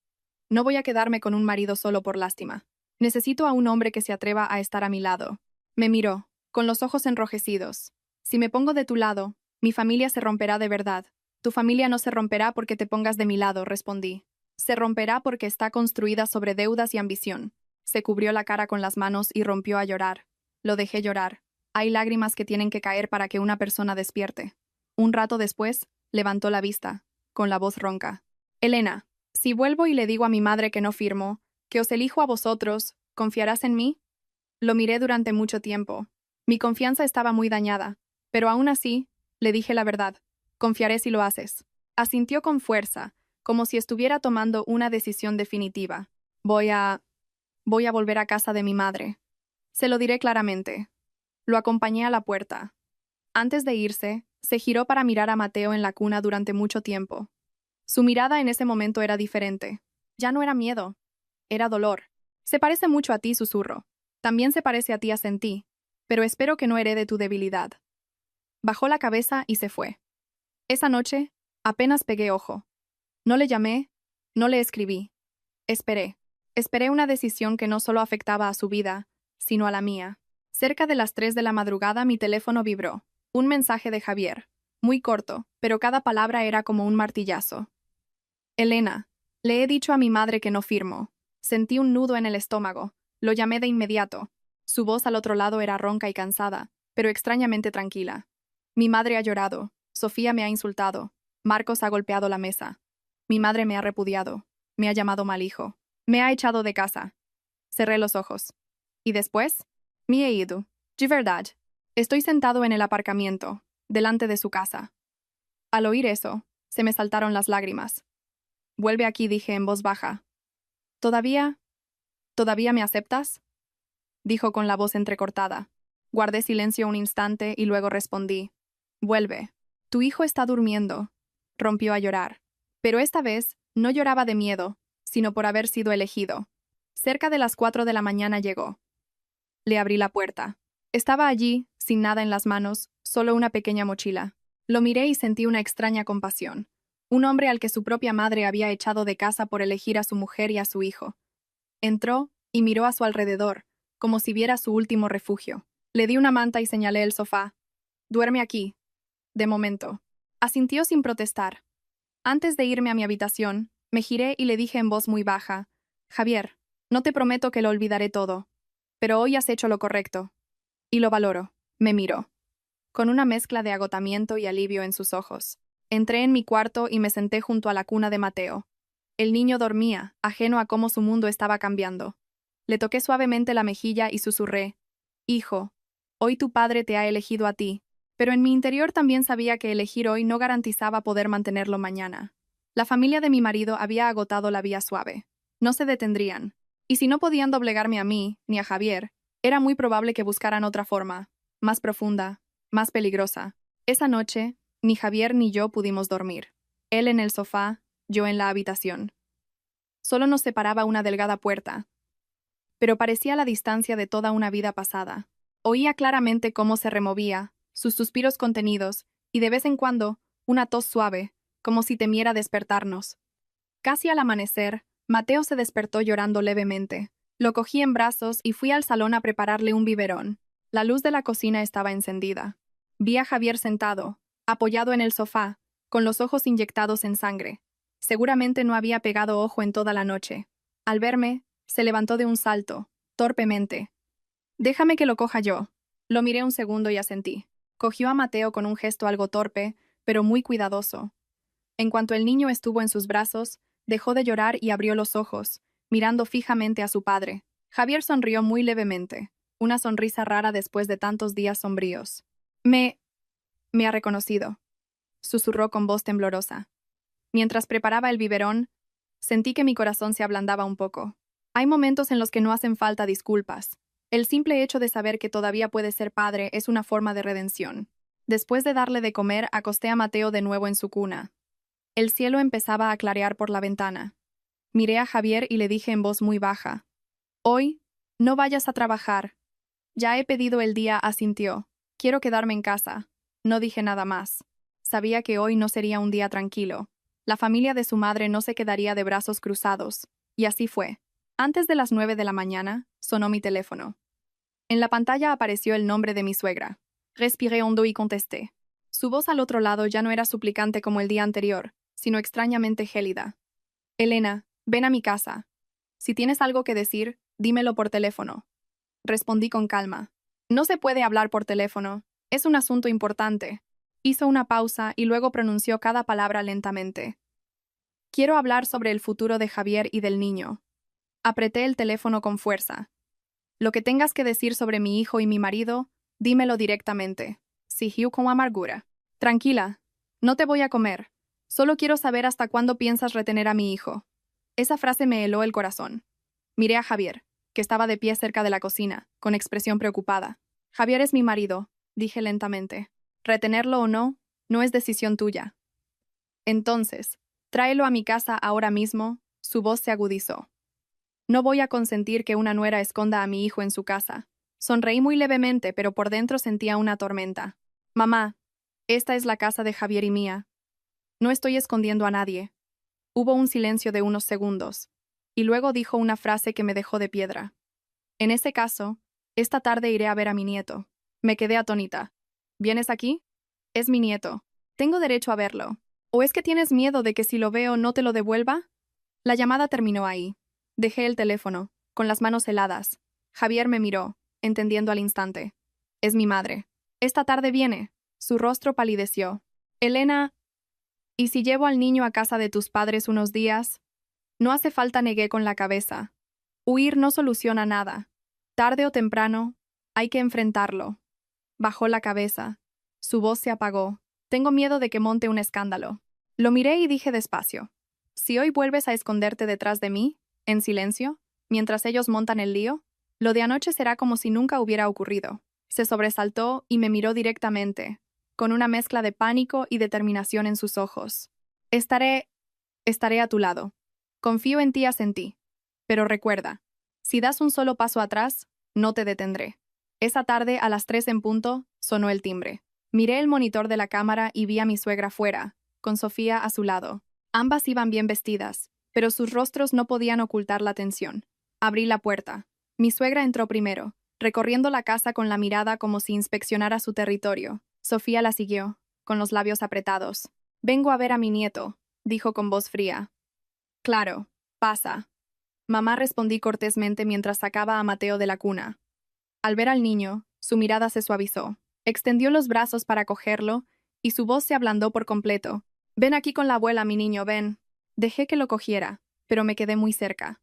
No voy a quedarme con un marido solo por lástima. Necesito a un hombre que se atreva a estar a mi lado. Me miró, con los ojos enrojecidos. Si me pongo de tu lado, mi familia se romperá de verdad. Tu familia no se romperá porque te pongas de mi lado, respondí. Se romperá porque está construida sobre deudas y ambición. Se cubrió la cara con las manos y rompió a llorar. Lo dejé llorar. Hay lágrimas que tienen que caer para que una persona despierte. Un rato después, levantó la vista, con la voz ronca. Elena, si vuelvo y le digo a mi madre que no firmo, que os elijo a vosotros, ¿confiarás en mí? Lo miré durante mucho tiempo. Mi confianza estaba muy dañada, pero aún así, le dije la verdad. Confiaré si lo haces. Asintió con fuerza, como si estuviera tomando una decisión definitiva. Voy a volver a casa de mi madre. Se lo diré claramente. Lo acompañé a la puerta. Antes de irse, se giró para mirar a Mateo en la cuna durante mucho tiempo. Su mirada en ese momento era diferente. Ya no era miedo, era dolor. Se parece mucho a ti, susurró. También se parece a ti, asentí. Pero espero que no herede tu debilidad. Bajó la cabeza y se fue. Esa noche, apenas pegué ojo. No le llamé, no le escribí. Esperé. Esperé una decisión que no solo afectaba a su vida, sino a la mía. Cerca de las 3 de la madrugada mi teléfono vibró. Un mensaje de Javier. Muy corto, pero cada palabra era como un martillazo. Elena, le he dicho a mi madre que no firmo. Sentí un nudo en el estómago. Lo llamé de inmediato. Su voz al otro lado era ronca y cansada, pero extrañamente tranquila. Mi madre ha llorado. Sofía me ha insultado. Marcos ha golpeado la mesa. Mi madre me ha repudiado. Me ha llamado mal hijo. Me ha echado de casa. Cerré los ojos. ¿Y después? Me he ido. De verdad. Estoy sentado en el aparcamiento, delante de su casa. Al oír eso, se me saltaron las lágrimas. Vuelve aquí, dije en voz baja. ¿Todavía me aceptas? Dijo con la voz entrecortada. Guardé silencio un instante y luego respondí. Vuelve. Tu hijo está durmiendo. Rompió a llorar. Pero esta vez no lloraba de miedo, sino por haber sido elegido. Cerca de las 4 de la mañana llegó. Le abrí la puerta. Estaba allí, sin nada en las manos, solo una pequeña mochila. Lo miré y sentí una extraña compasión. Un hombre al que su propia madre había echado de casa por elegir a su mujer y a su hijo. Entró y miró a su alrededor, como si viera su último refugio. Le di una manta y señalé el sofá. Duerme aquí. De momento. Asintió sin protestar. Antes de irme a mi habitación, me giré y le dije en voz muy baja, Javier, no te prometo que lo olvidaré todo, pero hoy has hecho lo correcto. Y lo valoro. Me miró, con una mezcla de agotamiento y alivio en sus ojos. Entré en mi cuarto y me senté junto a la cuna de Mateo. El niño dormía, ajeno a cómo su mundo estaba cambiando. Le toqué suavemente la mejilla y susurré, Hijo, hoy tu padre te ha elegido a ti, pero en mi interior también sabía que elegir hoy no garantizaba poder mantenerlo mañana. La familia de mi marido había agotado la vía suave. No se detendrían. Y si no podían doblegarme a mí, ni a Javier, era muy probable que buscaran otra forma, más profunda, más peligrosa. Esa noche, ni Javier ni yo pudimos dormir. Él en el sofá, yo en la habitación. Solo nos separaba una delgada puerta, pero parecía la distancia de toda una vida pasada. Oía claramente cómo se removía, sus suspiros contenidos, y de vez en cuando, una tos suave, como si temiera despertarnos. Casi al amanecer, Mateo se despertó llorando levemente. Lo cogí en brazos y fui al salón a prepararle un biberón. La luz de la cocina estaba encendida. Vi a Javier sentado, apoyado en el sofá, con los ojos inyectados en sangre. Seguramente no había pegado ojo en toda la noche. Al verme, se levantó de un salto, torpemente. Déjame que lo coja yo. Lo miré un segundo y asentí. Cogió a Mateo con un gesto algo torpe, pero muy cuidadoso. En cuanto el niño estuvo en sus brazos, dejó de llorar y abrió los ojos, mirando fijamente a su padre. Javier sonrió muy levemente, una sonrisa rara después de tantos días sombríos. Me ha reconocido, susurró con voz temblorosa. Mientras preparaba el biberón, sentí que mi corazón se ablandaba un poco. Hay momentos en los que no hacen falta disculpas. El simple hecho de saber que todavía puede ser padre es una forma de redención. Después de darle de comer, acosté a Mateo de nuevo en su cuna. El cielo empezaba a clarear por la ventana. Miré a Javier y le dije en voz muy baja, Hoy, no vayas a trabajar. Ya he pedido el día, asintió. Quiero quedarme en casa. No dije nada más. Sabía que hoy no sería un día tranquilo. La familia de su madre no se quedaría de brazos cruzados. Y así fue. Antes de las 9 de la mañana, sonó mi teléfono. En la pantalla apareció el nombre de mi suegra. Respiré hondo y contesté. Su voz al otro lado ya no era suplicante como el día anterior, sino extrañamente gélida. Elena, ven a mi casa. Si tienes algo que decir, dímelo por teléfono. Respondí con calma. No se puede hablar por teléfono. Es un asunto importante. Hizo una pausa y luego pronunció cada palabra lentamente. Quiero hablar sobre el futuro de Javier y del niño. Apreté el teléfono con fuerza. Lo que tengas que decir sobre mi hijo y mi marido, dímelo directamente. Siguió con amargura. Tranquila, no te voy a comer. Solo quiero saber hasta cuándo piensas retener a mi hijo. Esa frase me heló el corazón. Miré a Javier, que estaba de pie cerca de la cocina, con expresión preocupada. Javier es mi marido, dije lentamente. Retenerlo o no, no es decisión tuya. Entonces, tráelo a mi casa ahora mismo, su voz se agudizó. No voy a consentir que una nuera esconda a mi hijo en su casa. Sonreí muy levemente, pero por dentro sentía una tormenta. Mamá, esta es la casa de Javier y mía. No estoy escondiendo a nadie. Hubo un silencio de unos segundos, y luego dijo una frase que me dejó de piedra. En ese caso, esta tarde iré a ver a mi nieto. Me quedé atónita. ¿Vienes aquí? Es mi nieto. Tengo derecho a verlo. ¿O es que tienes miedo de que si lo veo no te lo devuelva? La llamada terminó ahí. Dejé el teléfono, con las manos heladas. Javier me miró, entendiendo al instante. Es mi madre. Esta tarde viene. Su rostro palideció. Elena, ¿y si llevo al niño a casa de tus padres unos días? No hace falta, negué con la cabeza. Huir no soluciona nada. Tarde o temprano, hay que enfrentarlo. Bajó la cabeza. Su voz se apagó. Tengo miedo de que monte un escándalo. Lo miré y dije despacio. Si hoy vuelves a esconderte detrás de mí, en silencio, mientras ellos montan el lío, lo de anoche será como si nunca hubiera ocurrido. Se sobresaltó y me miró directamente, con una mezcla de pánico y determinación en sus ojos. Estaré a tu lado. Confío en ti, asentí. Pero recuerda, si das un solo paso atrás, no te detendré. Esa tarde, a las 3 en punto, sonó el timbre. Miré el monitor de la cámara y vi a mi suegra fuera, con Sofía a su lado. Ambas iban bien vestidas, pero sus rostros no podían ocultar la tensión. Abrí la puerta. Mi suegra entró primero, recorriendo la casa con la mirada como si inspeccionara su territorio. Sofía la siguió, con los labios apretados. Vengo a ver a mi nieto, dijo con voz fría. Claro, pasa. Mamá, respondí cortésmente mientras sacaba a Mateo de la cuna. Al ver al niño, su mirada se suavizó. Extendió los brazos para cogerlo, y su voz se ablandó por completo. Ven aquí con la abuela, mi niño, ven. Dejé que lo cogiera, pero me quedé muy cerca.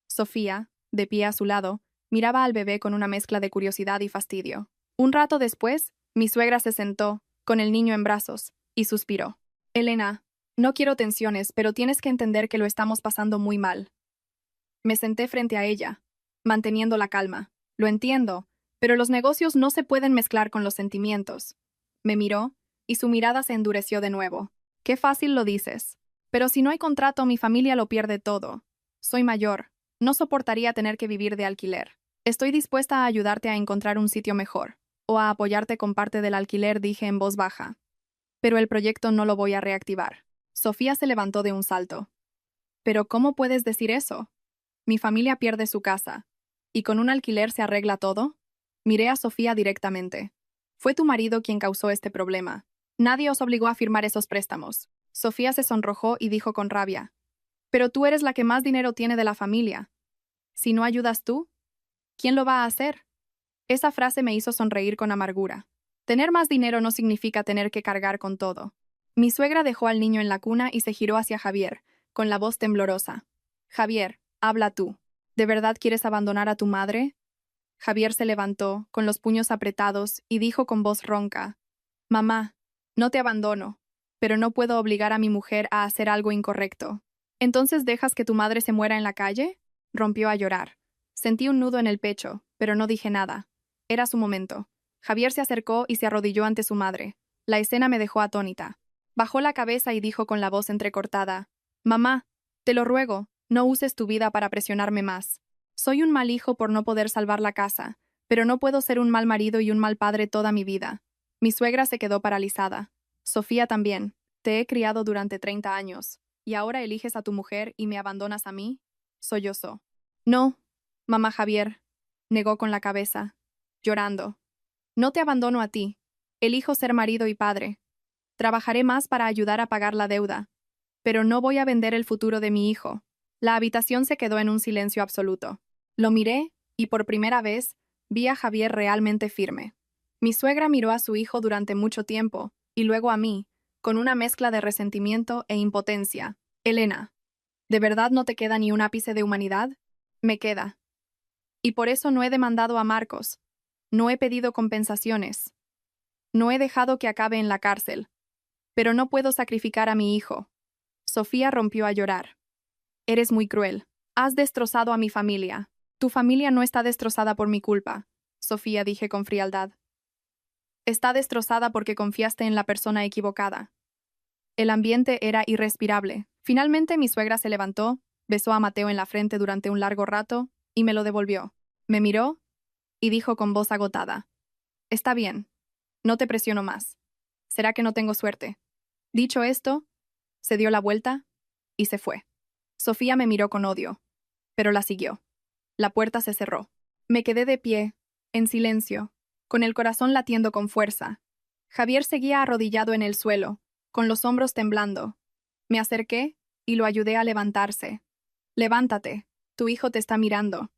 Sofía, de pie a su lado, miraba al bebé con una mezcla de curiosidad y fastidio. Un rato después, mi suegra se sentó, con el niño en brazos, y suspiró. Elena, no quiero tensiones, pero tienes que entender que lo estamos pasando muy mal. Me senté frente a ella, manteniendo la calma. Lo entiendo, pero los negocios no se pueden mezclar con los sentimientos. Me miró, y su mirada se endureció de nuevo. Qué fácil lo dices. Pero si no hay contrato, mi familia lo pierde todo. Soy mayor. No soportaría tener que vivir de alquiler. Estoy dispuesta a ayudarte a encontrar un sitio mejor, o a apoyarte con parte del alquiler, dije en voz baja. Pero el proyecto no lo voy a reactivar. Sofía se levantó de un salto. ¿Pero cómo puedes decir eso? Mi familia pierde su casa. ¿Y con un alquiler se arregla todo? Miré a Sofía directamente. Fue tu marido quien causó este problema. Nadie os obligó a firmar esos préstamos. Sofía se sonrojó y dijo con rabia. Pero tú eres la que más dinero tiene de la familia. Si no ayudas tú, ¿quién lo va a hacer? Esa frase me hizo sonreír con amargura. Tener más dinero no significa tener que cargar con todo. Mi suegra dejó al niño en la cuna y se giró hacia Javier, con la voz temblorosa. Javier, habla tú. ¿De verdad quieres abandonar a tu madre? Javier se levantó, con los puños apretados, y dijo con voz ronca. Mamá, no te abandono, pero no puedo obligar a mi mujer a hacer algo incorrecto. ¿Entonces dejas que tu madre se muera en la calle? Rompió a llorar. Sentí un nudo en el pecho, pero no dije nada. Era su momento. Javier se acercó y se arrodilló ante su madre. La escena me dejó atónita. Bajó la cabeza y dijo con la voz entrecortada. Mamá, te lo ruego, no uses tu vida para presionarme más. Soy un mal hijo por no poder salvar la casa, pero no puedo ser un mal marido y un mal padre toda mi vida. Mi suegra se quedó paralizada. Sofía también. Te he criado durante 30 años. ¿Y ahora eliges a tu mujer y me abandonas a mí? Sollozó. No, mamá. Javier negó con la cabeza, llorando. No te abandono a ti. Elijo ser marido y padre. Trabajaré más para ayudar a pagar la deuda. Pero no voy a vender el futuro de mi hijo. La habitación se quedó en un silencio absoluto. Lo miré, y por primera vez, Vi a Javier realmente firme. Mi suegra miró a su hijo durante mucho tiempo, y luego a mí, con una mezcla de resentimiento e impotencia. Elena, ¿de verdad no te queda ni un ápice de humanidad? Me queda. Y por eso no he demandado a Marcos. No he pedido compensaciones. No he dejado que acabe en la cárcel. Pero no puedo sacrificar a mi hijo. Sofía rompió a llorar. Eres muy cruel. Has destrozado a mi familia. Tu familia no está destrozada por mi culpa, Sofía, dije con frialdad. Está destrozada porque confiaste en la persona equivocada. El ambiente era irrespirable. Finalmente mi suegra se levantó, besó a Mateo en la frente durante un largo rato y me lo devolvió. Me miró y dijo con voz agotada: Está bien, no te presiono más. ¿Será que no tengo suerte? Dicho esto, se dio la vuelta y se fue. Sofía me miró con odio, pero la siguió. La puerta se cerró. Me quedé de pie, en silencio, con el corazón latiendo con fuerza. Javier seguía arrodillado en el suelo, con los hombros temblando. Me acerqué y lo ayudé a levantarse. Levántate, tu hijo te está mirando.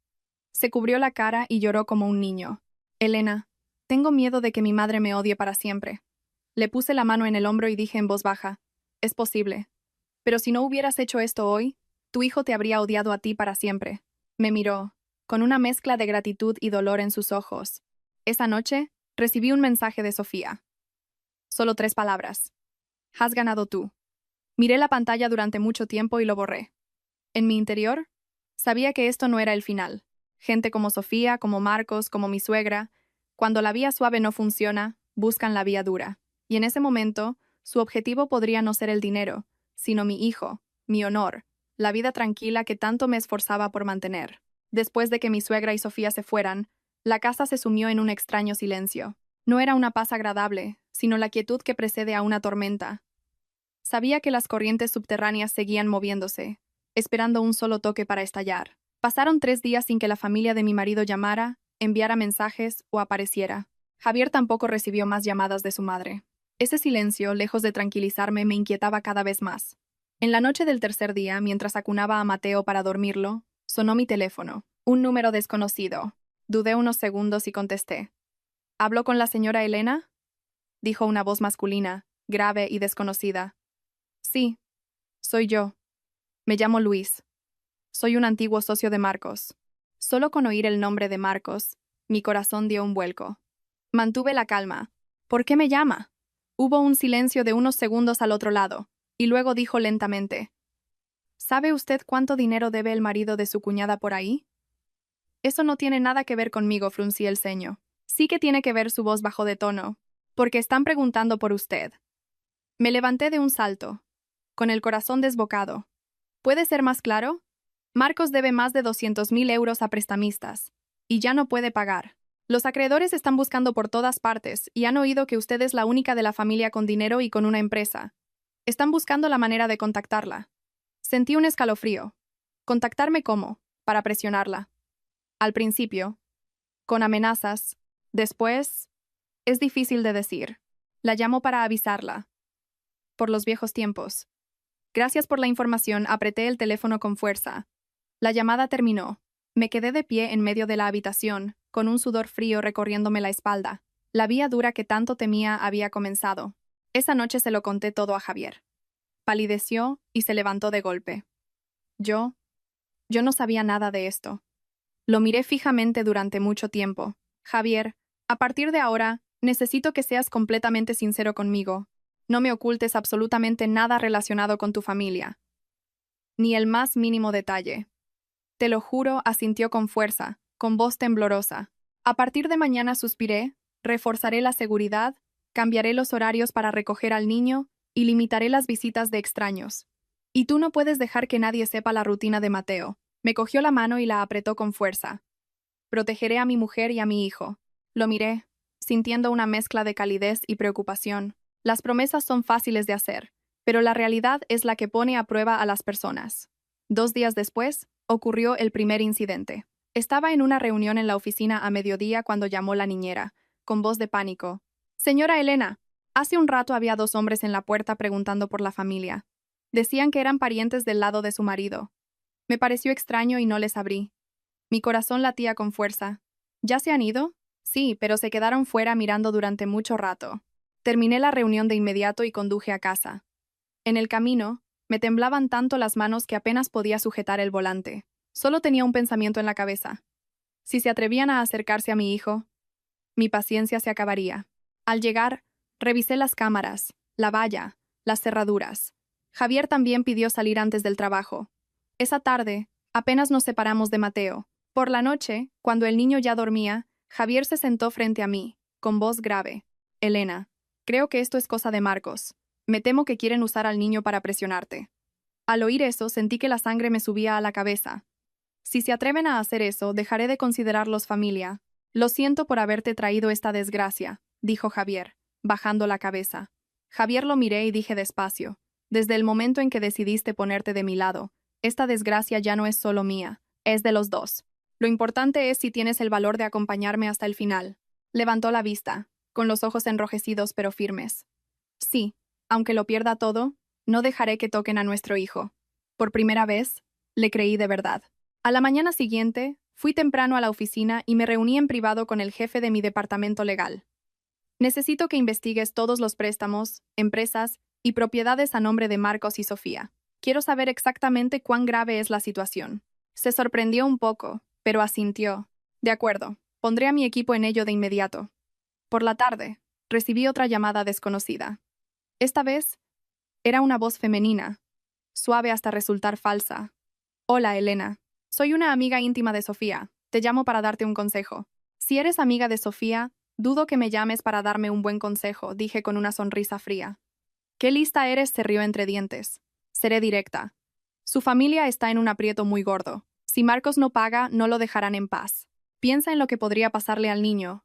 Se cubrió la cara y lloró como un niño. Elena, tengo miedo de que mi madre me odie para siempre. Le puse la mano en el hombro y dije en voz baja: Es posible. Pero si no hubieras hecho esto hoy, tu hijo te habría odiado a ti para siempre. Me miró, con una mezcla de gratitud y dolor en sus ojos. Esa noche, recibí un mensaje de Sofía. Solo 3 palabras. Has ganado tú. Miré la pantalla durante mucho tiempo y lo borré. En mi interior, sabía que esto no era el final. Gente como Sofía, como Marcos, como mi suegra, cuando la vía suave no funciona, buscan la vía dura. Y en ese momento, su objetivo podría no ser el dinero, sino mi hijo, mi honor, la vida tranquila que tanto me esforzaba por mantener. Después de que mi suegra y Sofía se fueran, la casa se sumió en un extraño silencio. No era una paz agradable, sino la quietud que precede a una tormenta. Sabía que las corrientes subterráneas seguían moviéndose, esperando un solo toque para estallar. Pasaron 3 días sin que la familia de mi marido llamara, enviara mensajes o apareciera. Javier tampoco recibió más llamadas de su madre. Ese silencio, lejos de tranquilizarme, me inquietaba cada vez más. En la noche del tercer día, mientras acunaba a Mateo para dormirlo, sonó mi teléfono. Un número desconocido. Dudé unos segundos y contesté. ¿Habló con la señora Elena?, dijo una voz masculina, grave y desconocida. Sí, soy yo. Me llamo Luis. Soy un antiguo socio de Marcos. Solo con oír el nombre de Marcos, mi corazón dio un vuelco. Mantuve la calma. ¿Por qué me llama? Hubo un silencio de unos segundos al otro lado, y luego dijo lentamente: ¿Sabe usted cuánto dinero debe el marido de su cuñada por ahí? Eso no tiene nada que ver conmigo, fruncí el ceño. Sí que tiene que ver, su voz bajó de tono, porque están preguntando por usted. Me levanté de un salto, con el corazón desbocado. ¿Puede ser más claro? Marcos debe más de 200.000 euros a prestamistas, y ya no puede pagar. Los acreedores están buscando por todas partes y han oído que usted es la única de la familia con dinero y con una empresa. Están buscando la manera de contactarla. Sentí un escalofrío. ¿Contactarme cómo? Para presionarla. Al principio, con amenazas. Después, es difícil de decir. La llamo para avisarla. Por los viejos tiempos. Gracias por la información, apreté el teléfono con fuerza. La llamada terminó. Me quedé de pie en medio de la habitación, con un sudor frío recorriéndome la espalda. La vía dura que tanto temía había comenzado. Esa noche se lo conté todo a Javier. Palideció y se levantó de golpe. Yo no sabía nada de esto. Lo miré fijamente durante mucho tiempo. Javier, a partir de ahora, necesito que seas completamente sincero conmigo. No me ocultes absolutamente nada relacionado con tu familia. Ni el más mínimo detalle. Te lo juro, asintió con fuerza, con voz temblorosa. A partir de mañana, suspiré, reforzaré la seguridad, cambiaré los horarios para recoger al niño y limitaré las visitas de extraños. Y tú no puedes dejar que nadie sepa la rutina de Mateo. Me cogió la mano y la apretó con fuerza. Protegeré a mi mujer y a mi hijo. Lo miré, sintiendo una mezcla de calidez y preocupación. Las promesas son fáciles de hacer, pero la realidad es la que pone a prueba a las personas. 2 días después, ocurrió el primer incidente. Estaba en una reunión en la oficina a mediodía cuando llamó la niñera, con voz de pánico. «Señora Elena, hace un rato había 2 hombres en la puerta preguntando por la familia. Decían que eran parientes del lado de su marido. Me pareció extraño y no les abrí. Mi corazón latía con fuerza. ¿Ya se han ido? Sí, pero se quedaron fuera mirando durante mucho rato. Terminé la reunión de inmediato y conduje a casa. En el camino, me temblaban tanto las manos que apenas podía sujetar el volante. Solo tenía un pensamiento en la cabeza. Si se atrevían a acercarse a mi hijo, mi paciencia se acabaría. Al llegar, revisé las cámaras, la valla, las cerraduras. Javier también pidió salir antes del trabajo. Esa tarde, apenas nos separamos de Mateo. Por la noche, cuando el niño ya dormía, Javier se sentó frente a mí, con voz grave. Elena, creo que esto es cosa de Marcos. Me temo que quieren usar al niño para presionarte. Al oír eso, sentí que la sangre me subía a la cabeza. Si se atreven a hacer eso, dejaré de considerarlos familia. Lo siento por haberte traído esta desgracia, dijo Javier, bajando la cabeza. Javier lo miré y dije despacio. Desde el momento en que decidiste ponerte de mi lado, esta desgracia ya no es solo mía, es de los dos. Lo importante es si tienes el valor de acompañarme hasta el final. Levantó la vista, con los ojos enrojecidos pero firmes. Sí, aunque lo pierda todo, no dejaré que toquen a nuestro hijo. Por primera vez, le creí de verdad. A la mañana siguiente, fui temprano a la oficina y me reuní en privado con el jefe de mi departamento legal. Necesito que investigues todos los préstamos, empresas y propiedades a nombre de Marcos y Sofía. Quiero saber exactamente cuán grave es la situación. Se sorprendió un poco, pero asintió. De acuerdo, pondré a mi equipo en ello de inmediato. Por la tarde, recibí otra llamada desconocida. Esta vez, era una voz femenina, suave hasta resultar falsa. Hola, Elena. Soy una amiga íntima de Sofía. Te llamo para darte un consejo. Si eres amiga de Sofía, dudo que me llames para darme un buen consejo, dije con una sonrisa fría. ¿Qué lista eres?, se rió entre dientes. Seré directa. Su familia está en un aprieto muy gordo. Si Marcos no paga, no lo dejarán en paz. Piensa en lo que podría pasarle al niño.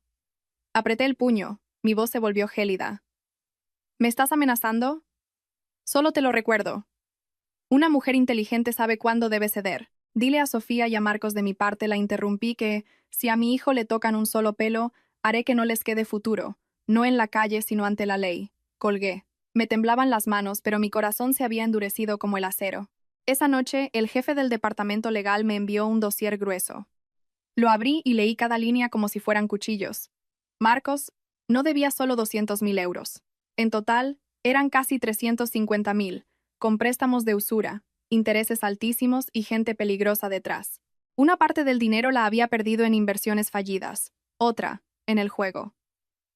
Apreté el puño. Mi voz se volvió gélida. ¿Me estás amenazando? Solo te lo recuerdo. Una mujer inteligente sabe cuándo debe ceder. Dile a Sofía y a Marcos de mi parte, la interrumpí, que, si a mi hijo le tocan un solo pelo, haré que no les quede futuro, no en la calle sino ante la ley. Colgué. Me temblaban las manos, pero mi corazón se había endurecido como el acero. Esa noche, el jefe del departamento legal me envió un dossier grueso. Lo abrí y leí cada línea como si fueran cuchillos. Marcos no debía solo 200.000 euros. En total, eran casi 350.000, con préstamos de usura, intereses altísimos y gente peligrosa detrás. Una parte del dinero la había perdido en inversiones fallidas, otra, en el juego.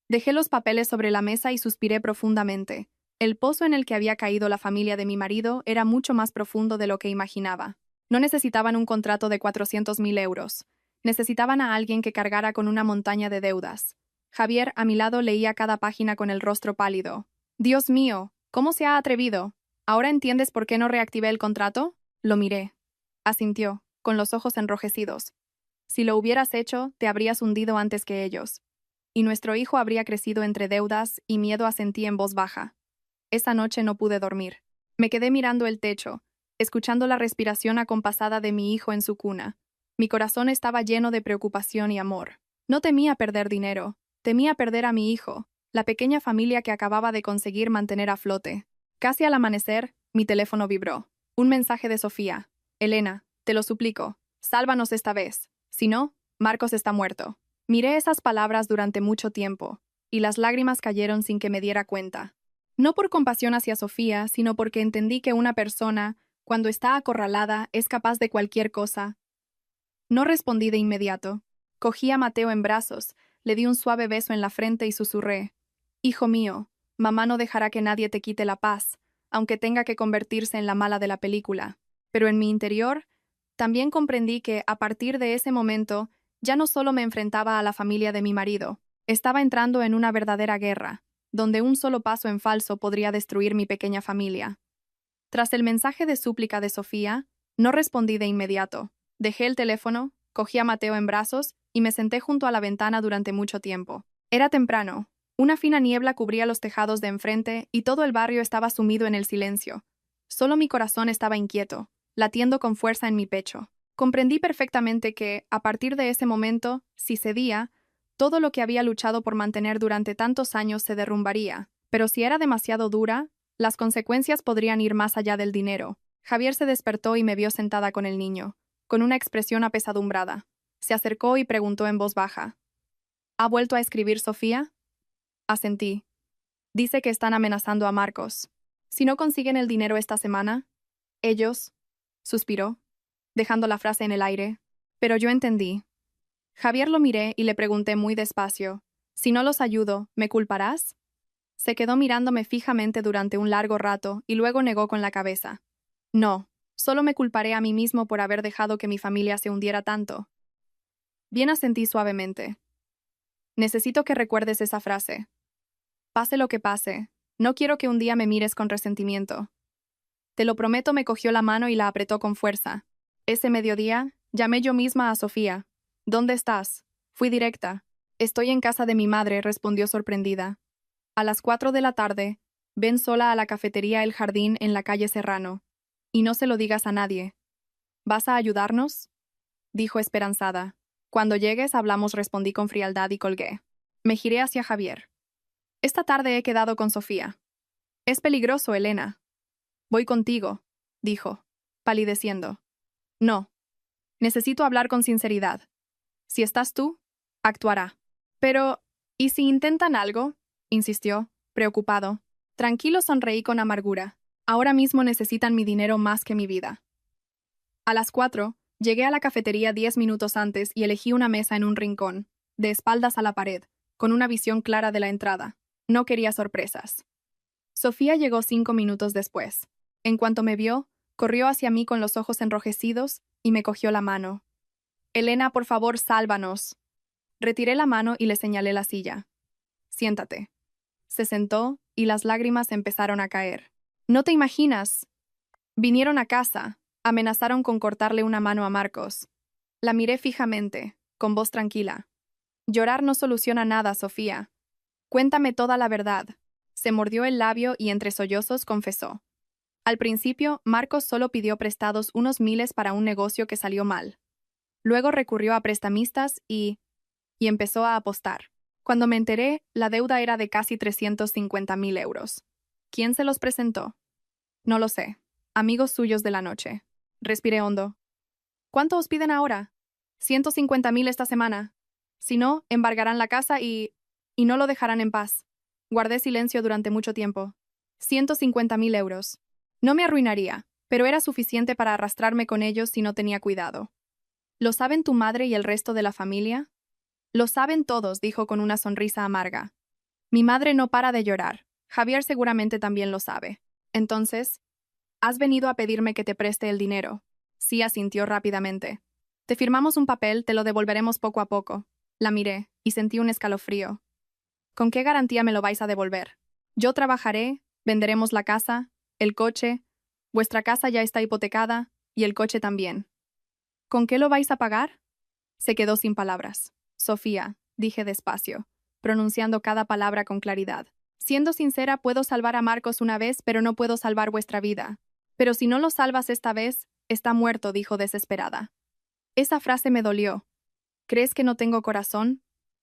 Dejé los papeles sobre la mesa y suspiré profundamente. El pozo en el que había caído la familia de mi marido era mucho más profundo de lo que imaginaba. No necesitaban un contrato de 400.000 euros. Necesitaban a alguien que cargara con una montaña de deudas. Javier, a mi lado, leía cada página con el rostro pálido. «Dios mío, ¿cómo se ha atrevido? ¿Ahora entiendes por qué no reactivé el contrato?» Lo miré. Asintió, con los ojos enrojecidos. «Si lo hubieras hecho, te habrías hundido antes que ellos. Y nuestro hijo habría crecido entre deudas y miedo», asentí en voz baja. Esa noche no pude dormir. Me quedé mirando el techo, escuchando la respiración acompasada de mi hijo en su cuna. Mi corazón estaba lleno de preocupación y amor. No temía perder dinero, temía perder a mi hijo, la pequeña familia que acababa de conseguir mantener a flote. Casi al amanecer, mi teléfono vibró. Un mensaje de Sofía. «Elena, te lo suplico, sálvanos esta vez. Si no, Marcos está muerto». Miré esas palabras durante mucho tiempo, y las lágrimas cayeron sin que me diera cuenta. No por compasión hacia Sofía, sino porque entendí que una persona, cuando está acorralada, es capaz de cualquier cosa. No respondí de inmediato. Cogí a Mateo en brazos, le di un suave beso en la frente y susurré. «Hijo mío, mamá no dejará que nadie te quite la paz, aunque tenga que convertirse en la mala de la película». Pero en mi interior, también comprendí que, a partir de ese momento, ya no solo me enfrentaba a la familia de mi marido, estaba entrando en una verdadera guerra, donde un solo paso en falso podría destruir mi pequeña familia. Tras el mensaje de súplica de Sofía, no respondí de inmediato. Dejé el teléfono, cogí a Mateo en brazos y me senté junto a la ventana durante mucho tiempo. Era temprano. Una fina niebla cubría los tejados de enfrente y todo el barrio estaba sumido en el silencio. Solo mi corazón estaba inquieto, latiendo con fuerza en mi pecho. Comprendí perfectamente que, a partir de ese momento, si cedía, todo lo que había luchado por mantener durante tantos años se derrumbaría. Pero si era demasiado dura, las consecuencias podrían ir más allá del dinero. Javier se despertó y me vio sentada con el niño, con una expresión apesadumbrada. Se acercó y preguntó en voz baja. ¿Ha vuelto a escribir Sofía? Asentí. Dice que están amenazando a Marcos. Si no consiguen el dinero esta semana, ellos, suspiró, dejando la frase en el aire, pero yo entendí. Javier lo miré y le pregunté muy despacio, si no los ayudo, ¿me culparás? Se quedó mirándome fijamente durante un largo rato y luego negó con la cabeza. No, solo me culparé a mí mismo por haber dejado que mi familia se hundiera tanto. Bien, asentí suavemente. Necesito que recuerdes esa frase. Pase lo que pase, no quiero que un día me mires con resentimiento. Te lo prometo. Me cogió la mano y la apretó con fuerza. Ese mediodía, llamé yo misma a Sofía. ¿Dónde estás? Fui directa. Estoy en casa de mi madre, respondió sorprendida. A las 4 de la tarde, ven sola a la cafetería El Jardín en la calle Serrano. Y no se lo digas a nadie. ¿Vas a ayudarnos? Dijo esperanzada. Cuando llegues hablamos, respondí con frialdad y colgué. Me giré hacia Javier. Esta tarde he quedado con Sofía. Es peligroso, Elena. Voy contigo, dijo, palideciendo. No. Necesito hablar con sinceridad. Si estás tú, actuará. Pero, ¿y si intentan algo? Insistió, preocupado. Tranquilo, sonreí con amargura. Ahora mismo necesitan mi dinero más que mi vida. A las 4, llegué a la cafetería 10 minutos antes y elegí una mesa en un rincón, de espaldas a la pared, con una visión clara de la entrada. No quería sorpresas. Sofía llegó 5 minutos después. En cuanto me vio, corrió hacia mí con los ojos enrojecidos y me cogió la mano. Elena, por favor, sálvanos. Retiré la mano y le señalé la silla. Siéntate. Se sentó y las lágrimas empezaron a caer. No te imaginas. Vinieron a casa, amenazaron con cortarle una mano a Marcos. La miré fijamente, con voz tranquila. Llorar no soluciona nada, Sofía. Cuéntame toda la verdad. Se mordió el labio y entre sollozos confesó. Al principio, Marcos solo pidió prestados unos miles para un negocio que salió mal. Luego recurrió a prestamistas y empezó a apostar. Cuando me enteré, la deuda era de casi 350.000 euros. ¿Quién se los presentó? No lo sé. Amigos suyos de la noche. Respiré hondo. ¿Cuánto os piden ahora? 150.000 esta semana. Si no, embargarán la casa y no lo dejarán en paz. Guardé silencio durante mucho tiempo. 150.000 euros. No me arruinaría, pero era suficiente para arrastrarme con ellos si no tenía cuidado. ¿Lo saben tu madre y el resto de la familia? Lo saben todos, dijo con una sonrisa amarga. Mi madre no para de llorar. Javier seguramente también lo sabe. Entonces, ¿has venido a pedirme que te preste el dinero? Sí, asintió rápidamente. Te firmamos un papel, te lo devolveremos poco a poco. La miré y sentí un escalofrío. ¿Con qué garantía me lo vais a devolver? Yo trabajaré, venderemos la casa, el coche, vuestra casa ya está hipotecada y el coche también. ¿Con qué lo vais a pagar? Se quedó sin palabras. Sofía, dije despacio, pronunciando cada palabra con claridad. Siendo sincera, puedo salvar a Marcos una vez, pero no puedo salvar vuestra vida. Pero si no lo salvas esta vez, está muerto, dijo desesperada. Esa frase me dolió. ¿Crees que no tengo corazón?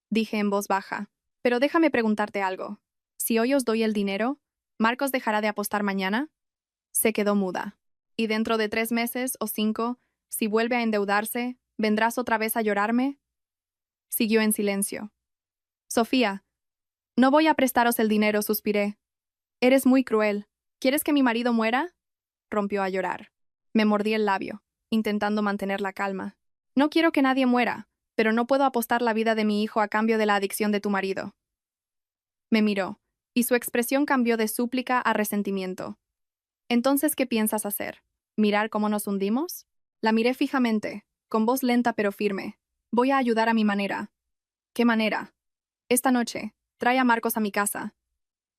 Dije en voz baja. Pero déjame preguntarte algo. Si hoy os doy el dinero, ¿Marcos dejará de apostar mañana? Se quedó muda. ¿Y dentro de 3 meses o 5, si vuelve a endeudarse, vendrás otra vez a llorarme? Siguió en silencio. Sofía, no voy a prestaros el dinero, suspiré. Eres muy cruel. ¿Quieres que mi marido muera? Rompió a llorar. Me mordí el labio, intentando mantener la calma. No quiero que nadie muera, pero no puedo apostar la vida de mi hijo a cambio de la adicción de tu marido. Me miró, y su expresión cambió de súplica a resentimiento. Entonces, ¿qué piensas hacer? ¿Mirar cómo nos hundimos? La miré fijamente, con voz lenta pero firme. Voy a ayudar a mi manera. ¿Qué manera? Esta noche, trae a Marcos a mi casa.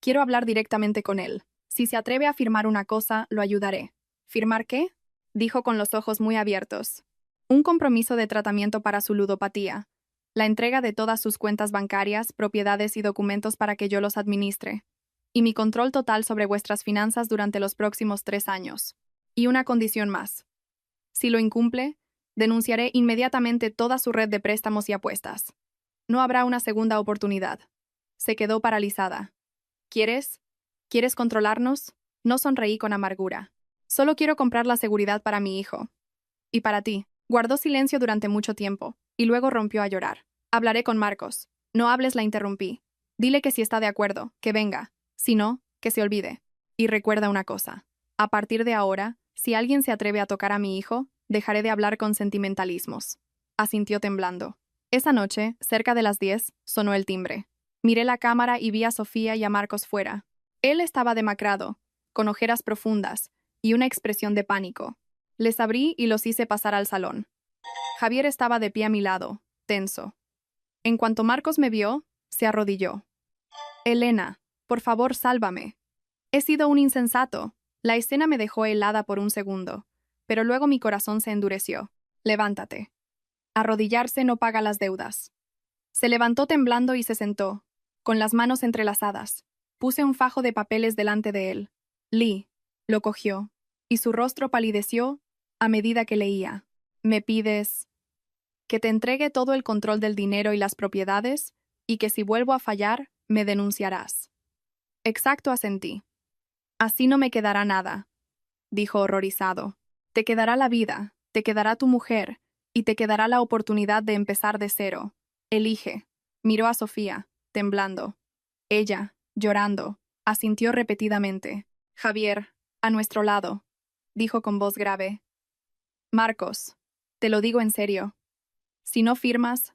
Quiero hablar directamente con él. Si se atreve a firmar una cosa, lo ayudaré. ¿Firmar qué? Dijo con los ojos muy abiertos. Un compromiso de tratamiento para su ludopatía. La entrega de todas sus cuentas bancarias, propiedades y documentos para que yo los administre. Y mi control total sobre vuestras finanzas durante los próximos 3 años. Y una condición más. Si lo incumple, denunciaré inmediatamente toda su red de préstamos y apuestas. No habrá una segunda oportunidad. Se quedó paralizada. ¿Quieres? ¿Quieres controlarnos? No sonreí con amargura. Solo quiero comprar la seguridad para mi hijo. Y para ti. Guardó silencio durante mucho tiempo, y luego rompió a llorar. Hablaré con Marcos. No hables, la interrumpí. Dile que si está de acuerdo, que venga. Si no, que se olvide. Y recuerda una cosa. A partir de ahora, si alguien se atreve a tocar a mi hijo, dejaré de hablar con sentimentalismos. Asintió temblando. Esa noche, cerca de las 10, sonó el timbre. Miré la cámara y vi a Sofía y a Marcos fuera. Él estaba demacrado, con ojeras profundas y una expresión de pánico. Les abrí y los hice pasar al salón. Javier estaba de pie a mi lado, tenso. En cuanto Marcos me vio, se arrodilló. Elena, por favor, sálvame. He sido un insensato. La escena me dejó helada por un segundo, pero luego mi corazón se endureció. Levántate. Arrodillarse no paga las deudas. Se levantó temblando y se sentó, con las manos entrelazadas. Puse un fajo de papeles delante de él. Lee lo cogió, y su rostro palideció a medida que leía. ¿Me pides que te entregue todo el control del dinero y las propiedades, y que si vuelvo a fallar, me denunciarás? Exacto, asentí. Así no me quedará nada, dijo horrorizado. Te quedará la vida, te quedará tu mujer, y te quedará la oportunidad de empezar de cero. Elige. Miró a Sofía, temblando. Ella, llorando, asintió repetidamente. Javier, a nuestro lado, dijo con voz grave. Marcos, te lo digo en serio. Si no firmas,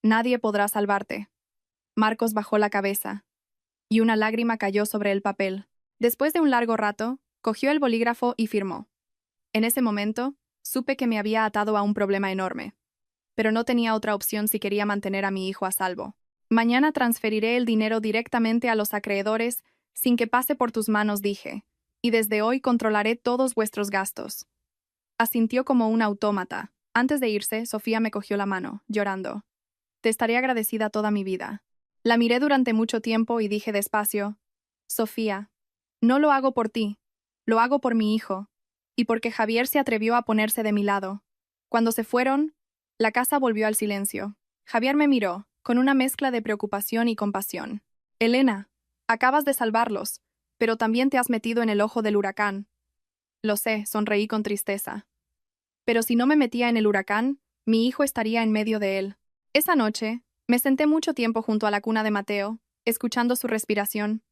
nadie podrá salvarte. Marcos bajó la cabeza, y una lágrima cayó sobre el papel. Después de un largo rato, cogió el bolígrafo y firmó. En ese momento, supe que me había atado a un problema enorme. Pero no tenía otra opción si quería mantener a mi hijo a salvo. Mañana transferiré el dinero directamente a los acreedores sin que pase por tus manos, dije, y desde hoy controlaré todos vuestros gastos. Asintió como un autómata. Antes de irse, Sofía me cogió la mano, llorando. Te estaré agradecida toda mi vida. La miré durante mucho tiempo y dije despacio, Sofía, no lo hago por ti, lo hago por mi hijo, y porque Javier se atrevió a ponerse de mi lado. Cuando se fueron, la casa volvió al silencio. Javier me miró, con una mezcla de preocupación y compasión. Elena, acabas de salvarlos, pero también te has metido en el ojo del huracán. Lo sé, sonreí con tristeza. Pero si no me metía en el huracán, mi hijo estaría en medio de él. Esa noche, me senté mucho tiempo junto a la cuna de Mateo, escuchando su respiración.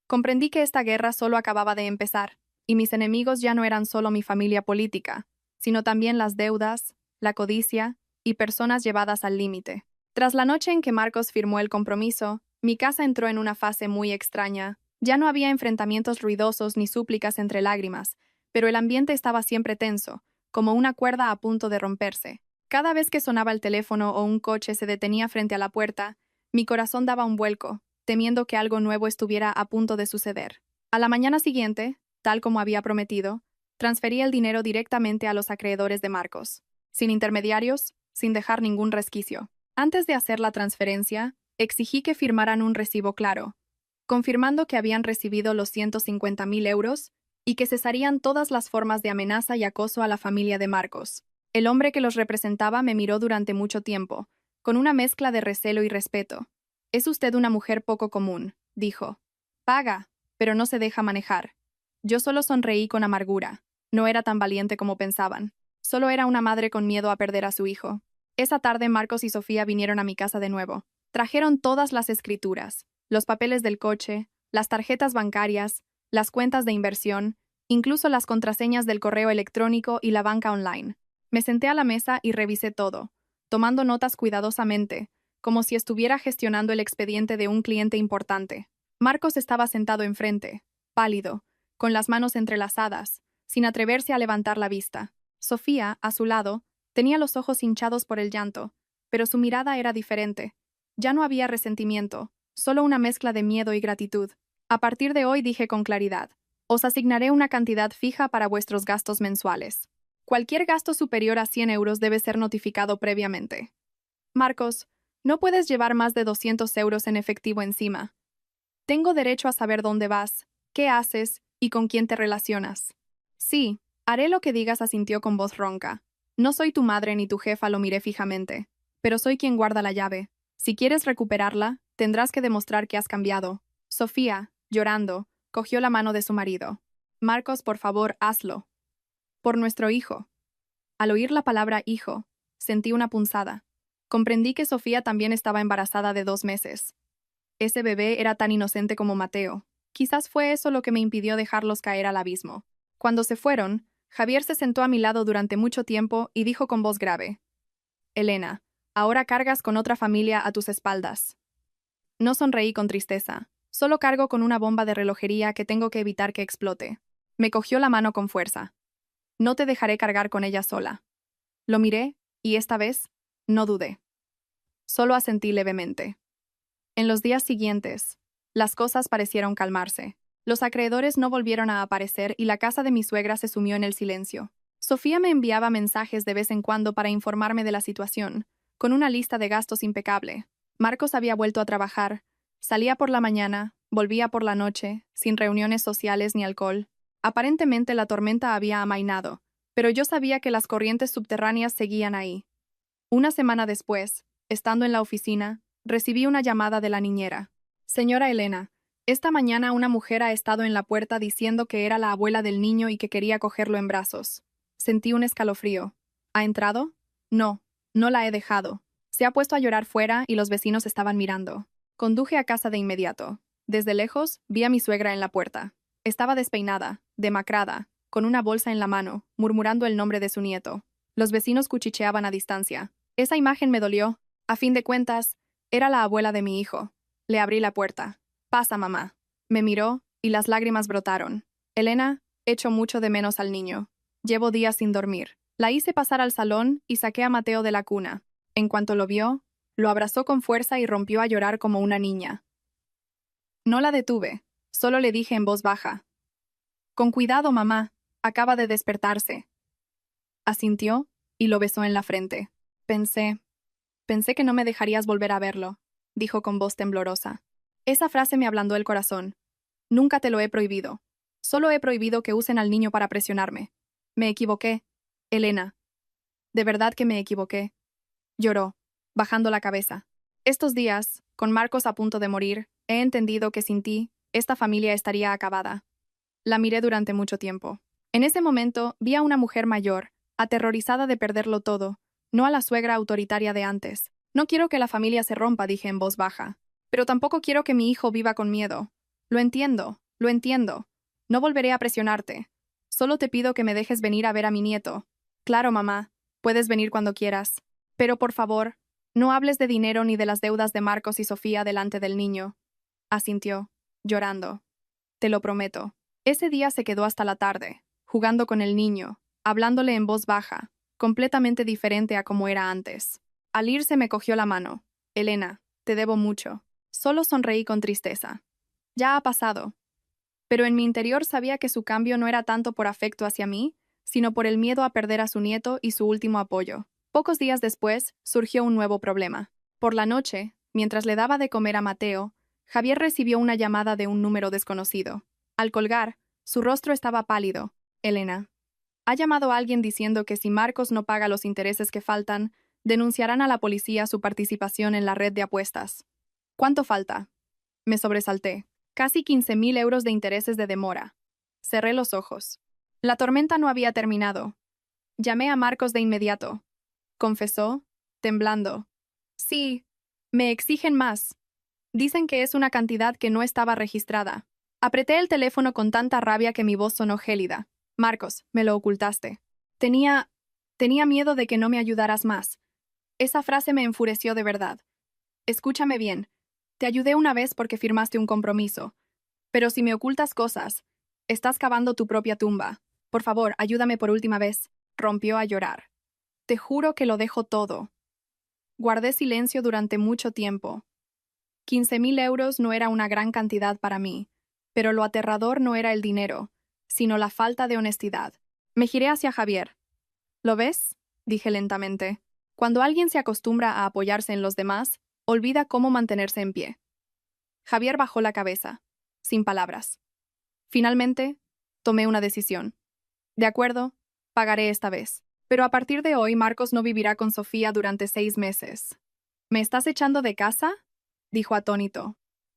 Comprendí que esta guerra solo acababa de empezar, y mis enemigos ya no eran solo mi familia política, sino también las deudas, la codicia y personas llevadas al límite. Tras la noche en que Marcos firmó el compromiso, mi casa entró en una fase muy extraña. Ya no había enfrentamientos ruidosos ni súplicas entre lágrimas, pero el ambiente estaba siempre tenso, como una cuerda a punto de romperse. Cada vez que sonaba el teléfono o un coche se detenía frente a la puerta, mi corazón daba un vuelco, temiendo que algo nuevo estuviera a punto de suceder. A la mañana siguiente, tal como había prometido, transferí el dinero directamente a los acreedores de Marcos, sin intermediarios, sin dejar ningún resquicio. Antes de hacer la transferencia, exigí que firmaran un recibo claro, confirmando que habían recibido los 150.000 euros y que cesarían todas las formas de amenaza y acoso a la familia de Marcos. El hombre que los representaba me miró durante mucho tiempo, con una mezcla de recelo y respeto. Es usted una mujer poco común, dijo. Paga, pero no se deja manejar. Yo solo sonreí con amargura. No era tan valiente como pensaban. Solo era una madre con miedo a perder a su hijo. Esa tarde Marcos y Sofía vinieron a mi casa de nuevo. Trajeron todas las escrituras, los papeles del coche, las tarjetas bancarias, las cuentas de inversión, incluso las contraseñas del correo electrónico y la banca online. Me senté a la mesa y revisé todo, tomando notas cuidadosamente, como si estuviera gestionando el expediente de un cliente importante. Marcos estaba sentado enfrente, pálido, con las manos entrelazadas, sin atreverse a levantar la vista. Sofía, a su lado, tenía los ojos hinchados por el llanto, pero su mirada era diferente. Ya no había resentimiento, solo una mezcla de miedo y gratitud. A partir de hoy, dije con claridad, os asignaré una cantidad fija para vuestros gastos mensuales. Cualquier gasto superior a 100 euros debe ser notificado previamente. Marcos, no puedes llevar más de 200 euros en efectivo encima. Tengo derecho a saber dónde vas, qué haces y con quién te relacionas. Sí, haré lo que digas, asintió con voz ronca. No soy tu madre ni tu jefa, lo miré fijamente, pero soy quien guarda la llave. Si quieres recuperarla, tendrás que demostrar que has cambiado. Sofía, llorando, cogió la mano de su marido. Marcos, por favor, hazlo. Por nuestro hijo. Al oír la palabra hijo, Sentí una punzada. Comprendí que Sofía también estaba embarazada de 2 meses. Ese bebé era tan inocente como Mateo. Quizás fue eso lo que me impidió dejarlos caer al abismo. Cuando se fueron, Javier se sentó a mi lado durante mucho tiempo y dijo con voz grave: Elena, ahora cargas con otra familia a tus espaldas. No sonreí con tristeza. Solo cargo con una bomba de relojería que tengo que evitar que explote. Me cogió la mano con fuerza. No te dejaré cargar con ella sola. Lo miré, y esta vez, no dudé. Solo asentí levemente. En los días siguientes, las cosas parecieron calmarse. Los acreedores no volvieron a aparecer y la casa de mi suegra se sumió en el silencio. Sofía me enviaba mensajes de vez en cuando para informarme de la situación, con una lista de gastos impecable. Marcos había vuelto a trabajar. Salía por la mañana, volvía por la noche, sin reuniones sociales ni alcohol. Aparentemente la tormenta había amainado, pero yo sabía que las corrientes subterráneas seguían ahí. Una semana después, estando en la oficina, recibí una llamada de la niñera. Señora Elena, esta mañana una mujer ha estado en la puerta diciendo que era la abuela del niño y que quería cogerlo en brazos. Sentí un escalofrío. ¿Ha entrado? No, no la he dejado. Se ha puesto a llorar fuera y los vecinos estaban mirando. Conduje a casa de inmediato. Desde lejos, vi a mi suegra en la puerta. Estaba despeinada, demacrada, con una bolsa en la mano, murmurando el nombre de su nieto. Los vecinos cuchicheaban a distancia. Esa imagen me dolió. A fin de cuentas, era la abuela de mi hijo. Le abrí la puerta. «Pasa, mamá». Me miró, y las lágrimas brotaron. «Elena, echo mucho de menos al niño. Llevo días sin dormir». La hice pasar al salón y saqué a Mateo de la cuna. En cuanto lo vio, lo abrazó con fuerza y rompió a llorar como una niña. No la detuve. Solo le dije en voz baja: «Con cuidado, mamá. Acaba de despertarse». Asintió y lo besó en la frente. Pensé que no me dejarías volver a verlo», dijo con voz temblorosa. Esa frase me ablandó el corazón. Nunca te lo he prohibido. Solo he prohibido que usen al niño para presionarme. Me equivoqué, Elena. De verdad que me equivoqué. Lloró, bajando la cabeza. Estos días, con Marcos a punto de morir, he entendido que sin ti, esta familia estaría acabada. La miré durante mucho tiempo. En ese momento, vi a una mujer mayor, aterrorizada de perderlo todo, no a la suegra autoritaria de antes. No quiero que la familia se rompa, dije en voz baja. Pero tampoco quiero que mi hijo viva con miedo. Lo entiendo, lo entiendo. No volveré a presionarte. Solo te pido que me dejes venir a ver a mi nieto. Claro, mamá, puedes venir cuando quieras. Pero por favor, no hables de dinero ni de las deudas de Marcos y Sofía delante del niño. Asintió, llorando. Te lo prometo. Ese día se quedó hasta la tarde, jugando con el niño, hablándole en voz baja, completamente diferente a como era antes. Al irse me cogió la mano. Elena, te debo mucho. Solo sonreí con tristeza. Ya ha pasado. Pero en mi interior sabía que su cambio no era tanto por afecto hacia mí, sino por el miedo a perder a su nieto y su último apoyo. Pocos días después, surgió un nuevo problema. Por la noche, mientras le daba de comer a Mateo, Javier recibió una llamada de un número desconocido. Al colgar, su rostro estaba pálido. Elena. Ha llamado a alguien diciendo que si Marcos no paga los intereses que faltan, denunciarán a la policía su participación en la red de apuestas. ¿Cuánto falta? Me sobresalté. Casi 15.000 euros de intereses de demora. Cerré los ojos. La tormenta no había terminado. Llamé a Marcos de inmediato. Confesó, temblando. Sí, me exigen más. Dicen que es una cantidad que no estaba registrada. Apreté el teléfono con tanta rabia que mi voz sonó gélida. Marcos, me lo ocultaste. Tenía miedo de que no me ayudaras más. Esa frase me enfureció de verdad. Escúchame bien. Te ayudé una vez porque firmaste un compromiso. Pero si me ocultas cosas, estás cavando tu propia tumba. Por favor, ayúdame por última vez. Rompió a llorar. Te juro que lo dejo todo. Guardé silencio durante mucho tiempo. 15.000 euros no era una gran cantidad para mí, pero lo aterrador no era el dinero, sino la falta de honestidad. Me giré hacia Javier. ¿Lo ves?, dije lentamente. Cuando alguien se acostumbra a apoyarse en los demás, olvida cómo mantenerse en pie. Javier bajó la cabeza, sin palabras. Finalmente, tomé una decisión. De acuerdo, pagaré esta vez. Pero a partir de hoy Marcos no vivirá con Sofía durante 6 meses. ¿Me estás echando de casa?, dijo atónito.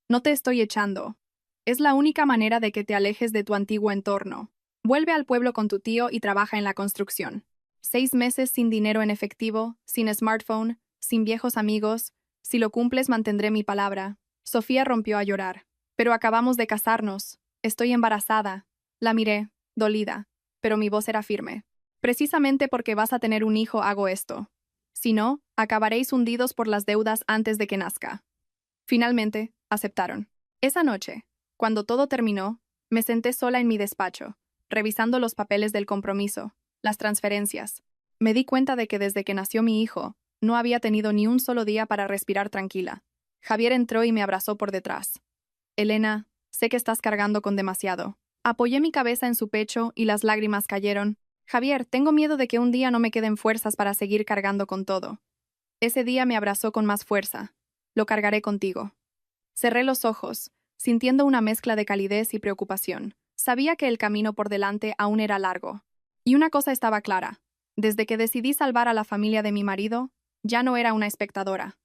No te estoy echando. Es la única manera de que te alejes de tu antiguo entorno. Vuelve al pueblo con tu tío y trabaja en la construcción. 6 meses sin dinero en efectivo, sin smartphone, sin viejos amigos. Si lo cumples, mantendré mi palabra. Sofía rompió a llorar. Pero acabamos de casarnos. Estoy embarazada. La miré, dolida, pero mi voz era firme. Precisamente porque vas a tener un hijo hago esto. Si no, acabaréis hundidos por las deudas antes de que nazca. Finalmente, aceptaron. Esa noche, cuando todo terminó, me senté sola en mi despacho, revisando los papeles del compromiso, las transferencias. Me di cuenta de que desde que nació mi hijo, no había tenido ni un solo día para respirar tranquila. Javier entró y me abrazó por detrás. Elena, sé que estás cargando con demasiado. Apoyé mi cabeza en su pecho y las lágrimas cayeron. Javier, tengo miedo de que un día no me queden fuerzas para seguir cargando con todo. Ese día me abrazó con más fuerza. Lo cargaré contigo. Cerré los ojos, sintiendo una mezcla de calidez y preocupación. Sabía que el camino por delante aún era largo. Y una cosa estaba clara. Desde que decidí salvar a la familia de mi marido, ya no era una espectadora.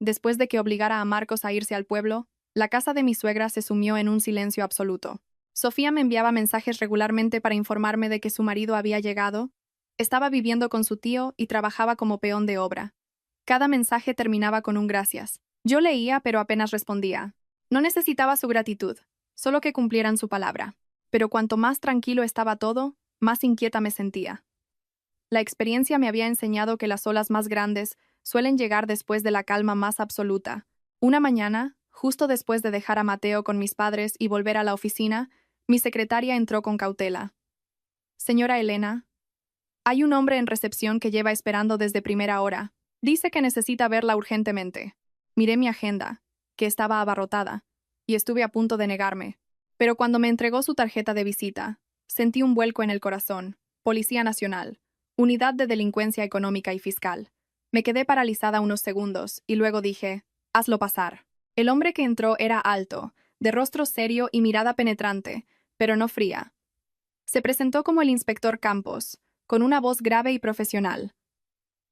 Después de que obligara a Marcos a irse al pueblo, la casa de mi suegra se sumió en un silencio absoluto. Sofía me enviaba mensajes regularmente para informarme de que su marido había llegado, estaba viviendo con su tío y trabajaba como peón de obra. Cada mensaje terminaba con un gracias. Yo leía, pero apenas respondía. No necesitaba su gratitud, solo que cumplieran su palabra. Pero cuanto más tranquilo estaba todo, más inquieta me sentía. La experiencia me había enseñado que las olas más grandes suelen llegar después de la calma más absoluta. Una mañana, justo después de dejar a Mateo con mis padres y volver a la oficina, mi secretaria entró con cautela. Señora Elena, hay un hombre en recepción que lleva esperando desde primera hora. Dice que necesita verla urgentemente. Miré mi agenda, que estaba abarrotada, y estuve a punto de negarme. Pero cuando me entregó su tarjeta de visita, sentí un vuelco en el corazón. Policía Nacional, Unidad de Delincuencia Económica y Fiscal. Me quedé paralizada unos segundos, y luego dije, hazlo pasar. El hombre que entró era alto, de rostro serio y mirada penetrante, pero no fría. Se presentó como el inspector Campos, con una voz grave y profesional.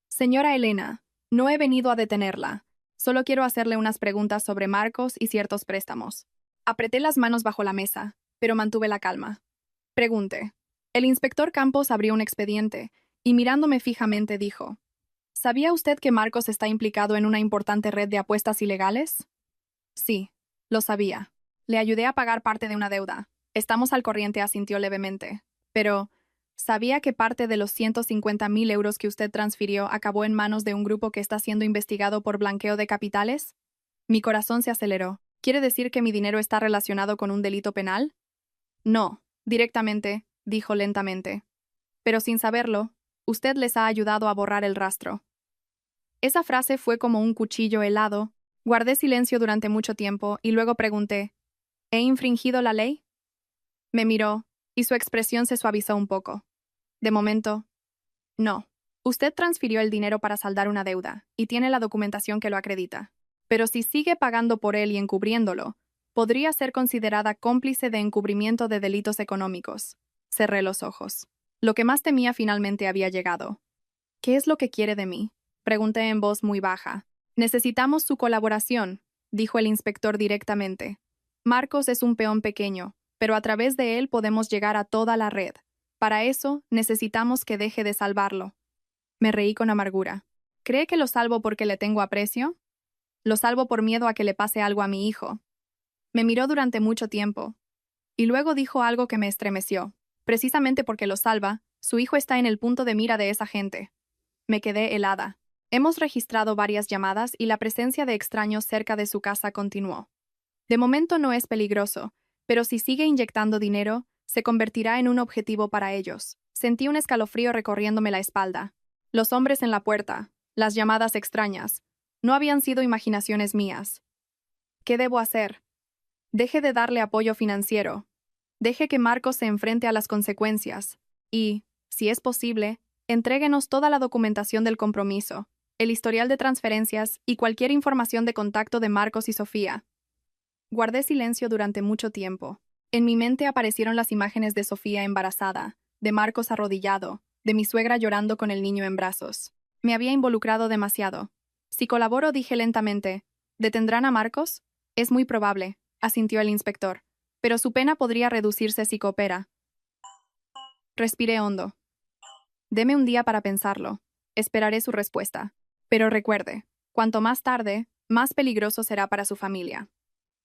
Señora Elena, no he venido a detenerla. Solo quiero hacerle unas preguntas sobre Marcos y ciertos préstamos. Apreté las manos bajo la mesa, pero mantuve la calma. Pregunte. El inspector Campos abrió un expediente, y mirándome fijamente dijo, ¿sabía usted que Marcos está implicado en una importante red de apuestas ilegales? Sí, lo sabía. Le ayudé a pagar parte de una deuda. Estamos al corriente, asintió levemente. Pero, ¿sabía que parte de los 150.000 euros que usted transfirió acabó en manos de un grupo que está siendo investigado por blanqueo de capitales? Mi corazón se aceleró. ¿Quiere decir que mi dinero está relacionado con un delito penal? No, directamente, dijo lentamente. Pero sin saberlo, usted les ha ayudado a borrar el rastro. Esa frase fue como un cuchillo helado. Guardé silencio durante mucho tiempo y luego pregunté, ¿he infringido la ley? Me miró, y su expresión se suavizó un poco. De momento, no. Usted transfirió el dinero para saldar una deuda, y tiene la documentación que lo acredita. Pero si sigue pagando por él y encubriéndolo, podría ser considerada cómplice de encubrimiento de delitos económicos. Cerré los ojos. Lo que más temía finalmente había llegado. ¿Qué es lo que quiere de mí? Pregunté en voz muy baja. Necesitamos su colaboración, dijo el inspector directamente. Marcos es un peón pequeño, pero a través de él podemos llegar a toda la red. Para eso, necesitamos que deje de salvarlo. Me reí con amargura. ¿Cree que lo salvo porque le tengo aprecio? Lo salvo por miedo a que le pase algo a mi hijo. Me miró durante mucho tiempo, y luego dijo algo que me estremeció. Precisamente porque lo salva, su hijo está en el punto de mira de esa gente. Me quedé helada. Hemos registrado varias llamadas y la presencia de extraños cerca de su casa continuó. De momento no es peligroso, pero si sigue inyectando dinero, se convertirá en un objetivo para ellos. Sentí un escalofrío recorriéndome la espalda. Los hombres en la puerta, las llamadas extrañas, no habían sido imaginaciones mías. ¿Qué debo hacer? Deje de darle apoyo financiero. Deje que Marcos se enfrente a las consecuencias. Y, si es posible, entréguenos toda la documentación del compromiso, el historial de transferencias y cualquier información de contacto de Marcos y Sofía. Guardé silencio durante mucho tiempo. En mi mente aparecieron las imágenes de Sofía embarazada, de Marcos arrodillado, de mi suegra llorando con el niño en brazos. Me había involucrado demasiado. Si colaboro, dije lentamente, ¿detendrán a Marcos? Es muy probable, asintió el inspector, pero su pena podría reducirse si coopera. Respiré hondo. Deme un día para pensarlo. Esperaré su respuesta. Pero recuerde, cuanto más tarde, más peligroso será para su familia.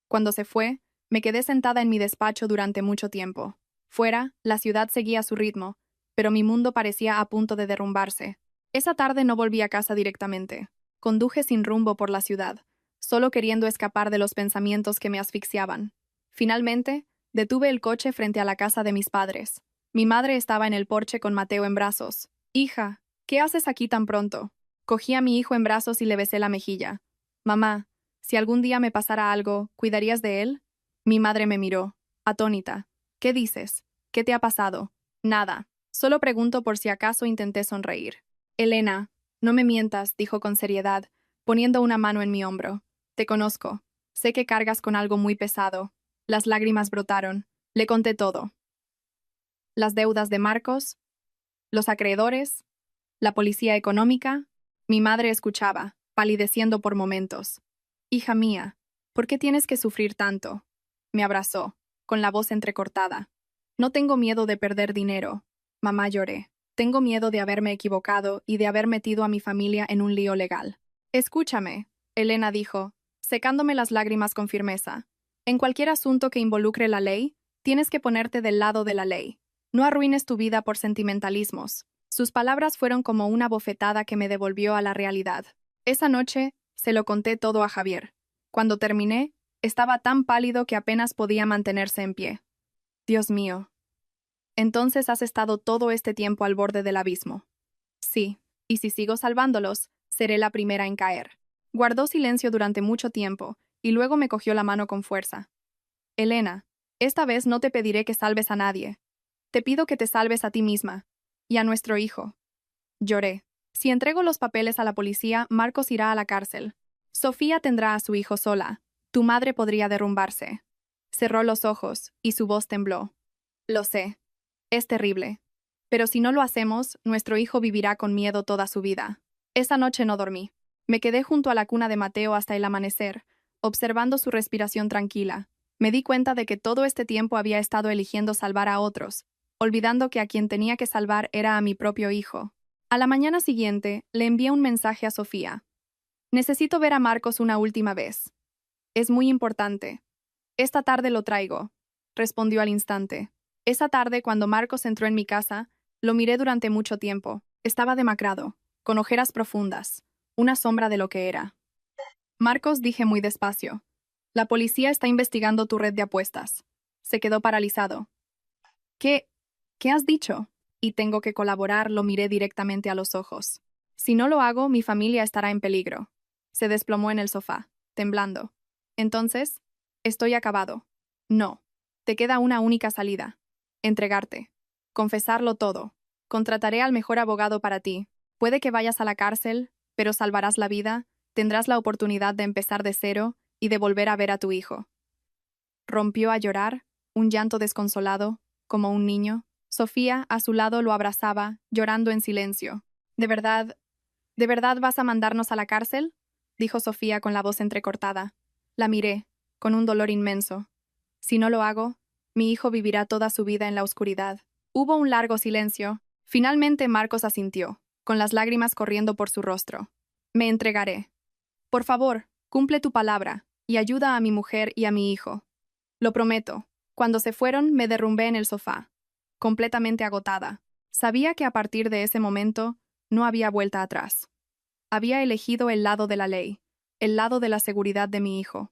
Cuando se fue, me quedé sentada en mi despacho durante mucho tiempo. Fuera, la ciudad seguía su ritmo, pero mi mundo parecía a punto de derrumbarse. Esa tarde no volví a casa directamente. Conduje sin rumbo por la ciudad, solo queriendo escapar de los pensamientos que me asfixiaban. Finalmente, detuve el coche frente a la casa de mis padres. Mi madre estaba en el porche con Mateo en brazos. Hija, ¿qué haces aquí tan pronto? Cogí a mi hijo en brazos y le besé la mejilla. Mamá, si algún día me pasara algo, ¿cuidarías de él? Mi madre me miró, atónita. ¿Qué dices? ¿Qué te ha pasado? Nada. Solo pregunto por si acaso intenté sonreír. Elena, no me mientas, dijo con seriedad, poniendo una mano en mi hombro. Te conozco. Sé que cargas con algo muy pesado. Las lágrimas brotaron. Le conté todo. Las deudas de Marcos, los acreedores, la policía económica. Mi madre escuchaba, palideciendo por momentos. Hija mía, ¿por qué tienes que sufrir tanto? Me abrazó, con la voz entrecortada. No tengo miedo de perder dinero. Mamá, lloré. Tengo miedo de haberme equivocado y de haber metido a mi familia en un lío legal. Escúchame, Elena dijo, secándome las lágrimas con firmeza. En cualquier asunto que involucre la ley, tienes que ponerte del lado de la ley. No arruines tu vida por sentimentalismos. Sus palabras fueron como una bofetada que me devolvió a la realidad. Esa noche, se lo conté todo a Javier. Cuando terminé, estaba tan pálido que apenas podía mantenerse en pie. Dios mío. Entonces has estado todo este tiempo al borde del abismo. Sí, y si sigo salvándolos, seré la primera en caer. Guardó silencio durante mucho tiempo, y luego me cogió la mano con fuerza. Elena, esta vez no te pediré que salves a nadie. Te pido que te salves a ti misma. Y a nuestro hijo. Lloré. Si entrego los papeles a la policía, Marcos irá a la cárcel. Sofía tendrá a su hijo sola. Tu madre podría derrumbarse. Cerró los ojos, y su voz tembló. Lo sé. Es terrible. Pero si no lo hacemos, nuestro hijo vivirá con miedo toda su vida. Esa noche no dormí. Me quedé junto a la cuna de Mateo hasta el amanecer, observando su respiración tranquila. Me di cuenta de que todo este tiempo había estado eligiendo salvar a otros, olvidando que a quien tenía que salvar era a mi propio hijo. A la mañana siguiente, le envié un mensaje a Sofía. Necesito ver a Marcos una última vez. Es muy importante. Esta tarde lo traigo, respondió al instante. Esa tarde, cuando Marcos entró en mi casa, lo miré durante mucho tiempo. Estaba demacrado, con ojeras profundas, una sombra de lo que era. Marcos, dije muy despacio. La policía está investigando tu red de apuestas. Se quedó paralizado. ¿Qué? ¿Qué has dicho? Y tengo que colaborar, lo miré directamente a los ojos. Si no lo hago, mi familia estará en peligro. Se desplomó en el sofá, temblando. Entonces, estoy acabado. No. Te queda una única salida. Entregarte. Confesarlo todo. Contrataré al mejor abogado para ti. Puede que vayas a la cárcel, pero salvarás la vida, tendrás la oportunidad de empezar de cero y de volver a ver a tu hijo. Rompió a llorar, un llanto desconsolado, como un niño. Sofía, a su lado, lo abrazaba, llorando en silencio. ¿De verdad vas a mandarnos a la cárcel? Dijo Sofía con la voz entrecortada. La miré, con un dolor inmenso. Si no lo hago, mi hijo vivirá toda su vida en la oscuridad. Hubo un largo silencio. Finalmente Marcos asintió, con las lágrimas corriendo por su rostro. Me entregaré. Por favor, cumple tu palabra, y ayuda a mi mujer y a mi hijo. Lo prometo. Cuando se fueron, me derrumbé en el sofá, completamente agotada. Sabía que a partir de ese momento, no había vuelta atrás. Había elegido el lado de la ley, el lado de la seguridad de mi hijo,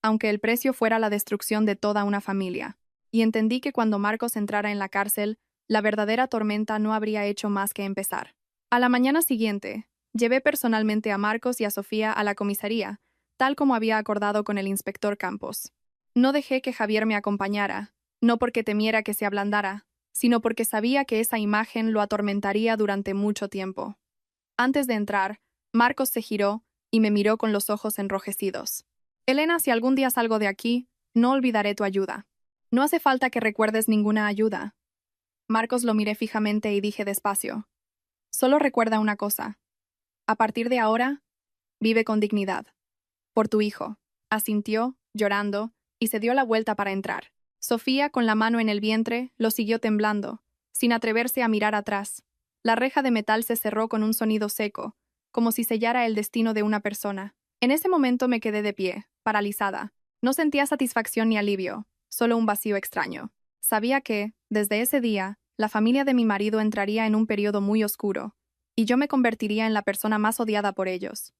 aunque el precio fuera la destrucción de toda una familia. Y entendí que cuando Marcos entrara en la cárcel, la verdadera tormenta no habría hecho más que empezar. A la mañana siguiente, llevé personalmente a Marcos y a Sofía a la comisaría, tal como había acordado con el inspector Campos. No dejé que Javier me acompañara, no porque temiera que se ablandara, sino porque sabía que esa imagen lo atormentaría durante mucho tiempo. Antes de entrar, Marcos se giró y me miró con los ojos enrojecidos. Elena, si algún día salgo de aquí, no olvidaré tu ayuda. No hace falta que recuerdes ninguna ayuda. Marcos lo miré fijamente y dije despacio. Solo recuerda una cosa. A partir de ahora, vive con dignidad. Por tu hijo. Asintió, llorando, y se dio la vuelta para entrar. Sofía, con la mano en el vientre, lo siguió temblando, sin atreverse a mirar atrás. La reja de metal se cerró con un sonido seco, como si sellara el destino de una persona. En ese momento me quedé de pie, paralizada. No sentía satisfacción ni alivio, solo un vacío extraño. Sabía que, desde ese día, la familia de mi marido entraría en un periodo muy oscuro, y yo me convertiría en la persona más odiada por ellos.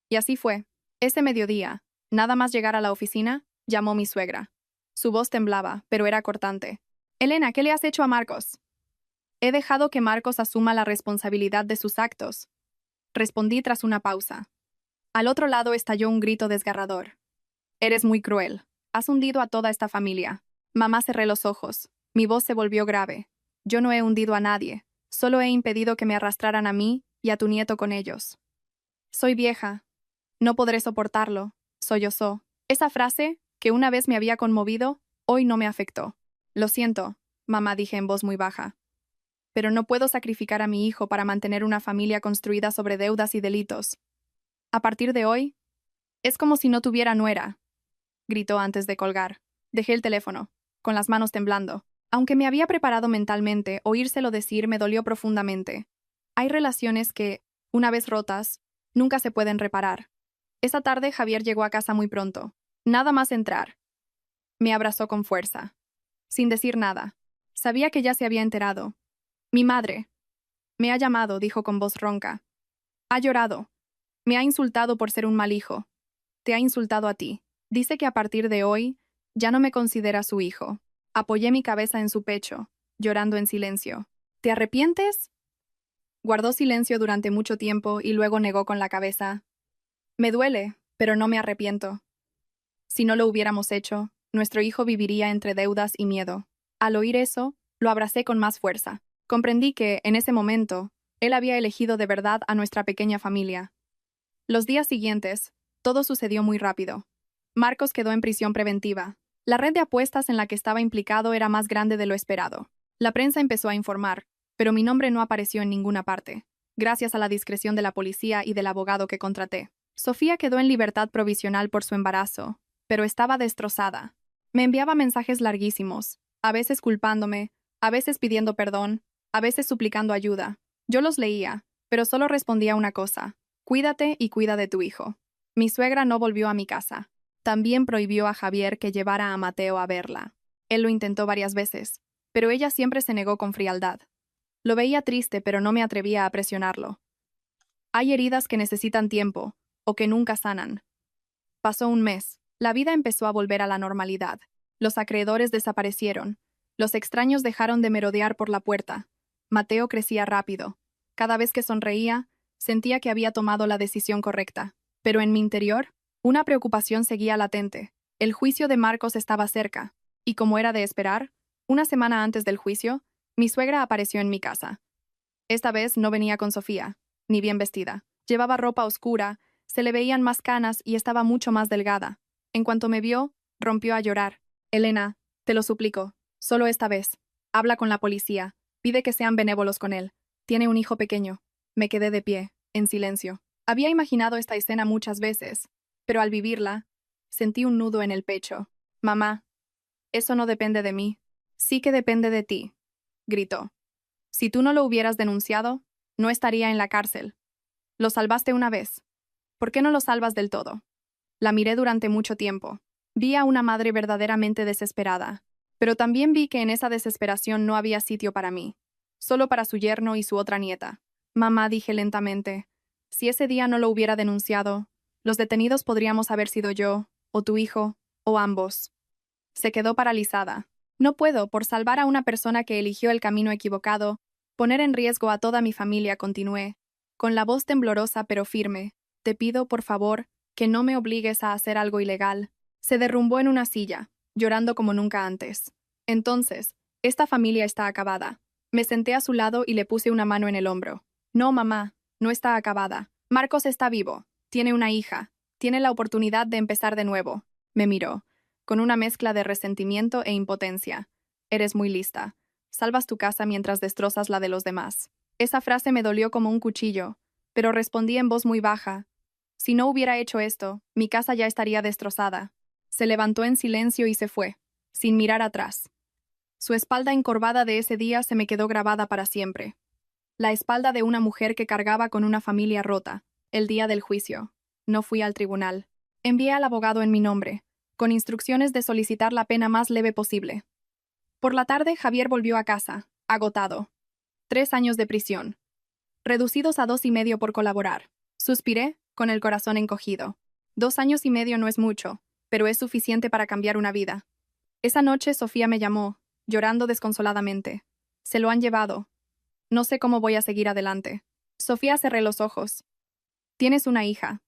Y así fue. Ese mediodía, nada más llegar a la oficina, llamó mi suegra. Su voz temblaba, pero era cortante. Elena, ¿qué le has hecho a Marcos? He dejado que Marcos asuma la responsabilidad de sus actos. Respondí tras una pausa. Al otro lado estalló un grito desgarrador. Eres muy cruel. Has hundido a toda esta familia. Mamá cerré los ojos. Mi voz se volvió grave. Yo no he hundido a nadie. Solo he impedido que me arrastraran a mí y a tu nieto con ellos. Soy vieja. No podré soportarlo. Sollozó. Esa frase, que una vez me había conmovido, hoy no me afectó. Lo siento, mamá, dije en voz muy baja. Pero no puedo sacrificar a mi hijo para mantener una familia construida sobre deudas y delitos. A partir de hoy, es como si no tuviera nuera, gritó antes de colgar. Dejé el teléfono, con las manos temblando. Aunque me había preparado mentalmente, oírselo decir me dolió profundamente. Hay relaciones que, una vez rotas, nunca se pueden reparar. Esa tarde Javier llegó a casa muy pronto. Nada más entrar. Me abrazó con fuerza. Sin decir nada. Sabía que ya se había enterado. Mi madre. Me ha llamado, dijo con voz ronca. Ha llorado. Me ha insultado por ser un mal hijo. Te ha insultado a ti. Dice que a partir de hoy, ya no me considera su hijo. Apoyé mi cabeza en su pecho, llorando en silencio. ¿Te arrepientes? Guardó silencio durante mucho tiempo y luego negó con la cabeza. Me duele, pero no me arrepiento. Si no lo hubiéramos hecho, nuestro hijo viviría entre deudas y miedo. Al oír eso, lo abracé con más fuerza. Comprendí que, en ese momento, él había elegido de verdad a nuestra pequeña familia. Los días siguientes, todo sucedió muy rápido. Marcos quedó en prisión preventiva. La red de apuestas en la que estaba implicado era más grande de lo esperado. La prensa empezó a informar, pero mi nombre no apareció en ninguna parte, gracias a la discreción de la policía y del abogado que contraté. Sofía quedó en libertad provisional por su embarazo, pero estaba destrozada. Me enviaba mensajes larguísimos, a veces culpándome, a veces pidiendo perdón, a veces suplicando ayuda. Yo los leía, pero solo respondía una cosa: cuídate y cuida de tu hijo. Mi suegra no volvió a mi casa. También prohibió a Javier que llevara a Mateo a verla. Él lo intentó varias veces, pero ella siempre se negó con frialdad. Lo veía triste, pero no me atrevía a presionarlo. Hay heridas que necesitan tiempo, o que nunca sanan. Pasó un mes. La vida empezó a volver a la normalidad. Los acreedores desaparecieron. Los extraños dejaron de merodear por la puerta. Mateo crecía rápido. Cada vez que sonreía, sentía que había tomado la decisión correcta. Pero en mi interior, una preocupación seguía latente. El juicio de Marcos estaba cerca, y como era de esperar, una semana antes del juicio, mi suegra apareció en mi casa. Esta vez no venía con Sofía, ni bien vestida. Llevaba ropa oscura, se le veían más canas y estaba mucho más delgada. En cuanto me vio, rompió a llorar. Elena, te lo suplico, solo esta vez. Habla con la policía, pide que sean benévolos con él. Tiene un hijo pequeño. Me quedé de pie, en silencio. Había imaginado esta escena muchas veces, pero al vivirla, sentí un nudo en el pecho. Mamá, eso no depende de mí. Sí que depende de ti, gritó. Si tú no lo hubieras denunciado, no estaría en la cárcel. Lo salvaste una vez. ¿Por qué no lo salvas del todo? La miré durante mucho tiempo. Vi a una madre verdaderamente desesperada, pero también vi que en esa desesperación no había sitio para mí, solo para su yerno y su otra nieta. Mamá, dije lentamente, si ese día no lo hubiera denunciado, los detenidos podríamos haber sido yo, o tu hijo, o ambos. Se quedó paralizada. No puedo, por salvar a una persona que eligió el camino equivocado, poner en riesgo a toda mi familia, continué, con la voz temblorosa pero firme. Te pido, por favor, que no me obligues a hacer algo ilegal. Se derrumbó en una silla, llorando como nunca antes. Entonces, esta familia está acabada. Me senté a su lado y le puse una mano en el hombro. No, mamá, no está acabada. Marcos está vivo. Tiene una hija. Tiene la oportunidad de empezar de nuevo. Me miró, con una mezcla de resentimiento e impotencia. Eres muy lista. Salvas tu casa mientras destrozas la de los demás. Esa frase me dolió como un cuchillo, pero respondí en voz muy baja. Si no hubiera hecho esto, mi casa ya estaría destrozada. Se levantó en silencio y se fue, sin mirar atrás. Su espalda encorvada de ese día se me quedó grabada para siempre. La espalda de una mujer que cargaba con una familia rota. El día del juicio. No fui al tribunal. Envié al abogado en mi nombre, con instrucciones de solicitar la pena más leve posible. Por la tarde, Javier volvió a casa, agotado. 3 años de prisión. Reducidos a 2 y medio por colaborar. Suspiré, con el corazón encogido. 2 años y medio no es mucho, pero es suficiente para cambiar una vida. Esa noche Sofía me llamó, llorando desconsoladamente. Se lo han llevado. No sé cómo voy a seguir adelante. Sofía cerré los ojos. Tienes una hija.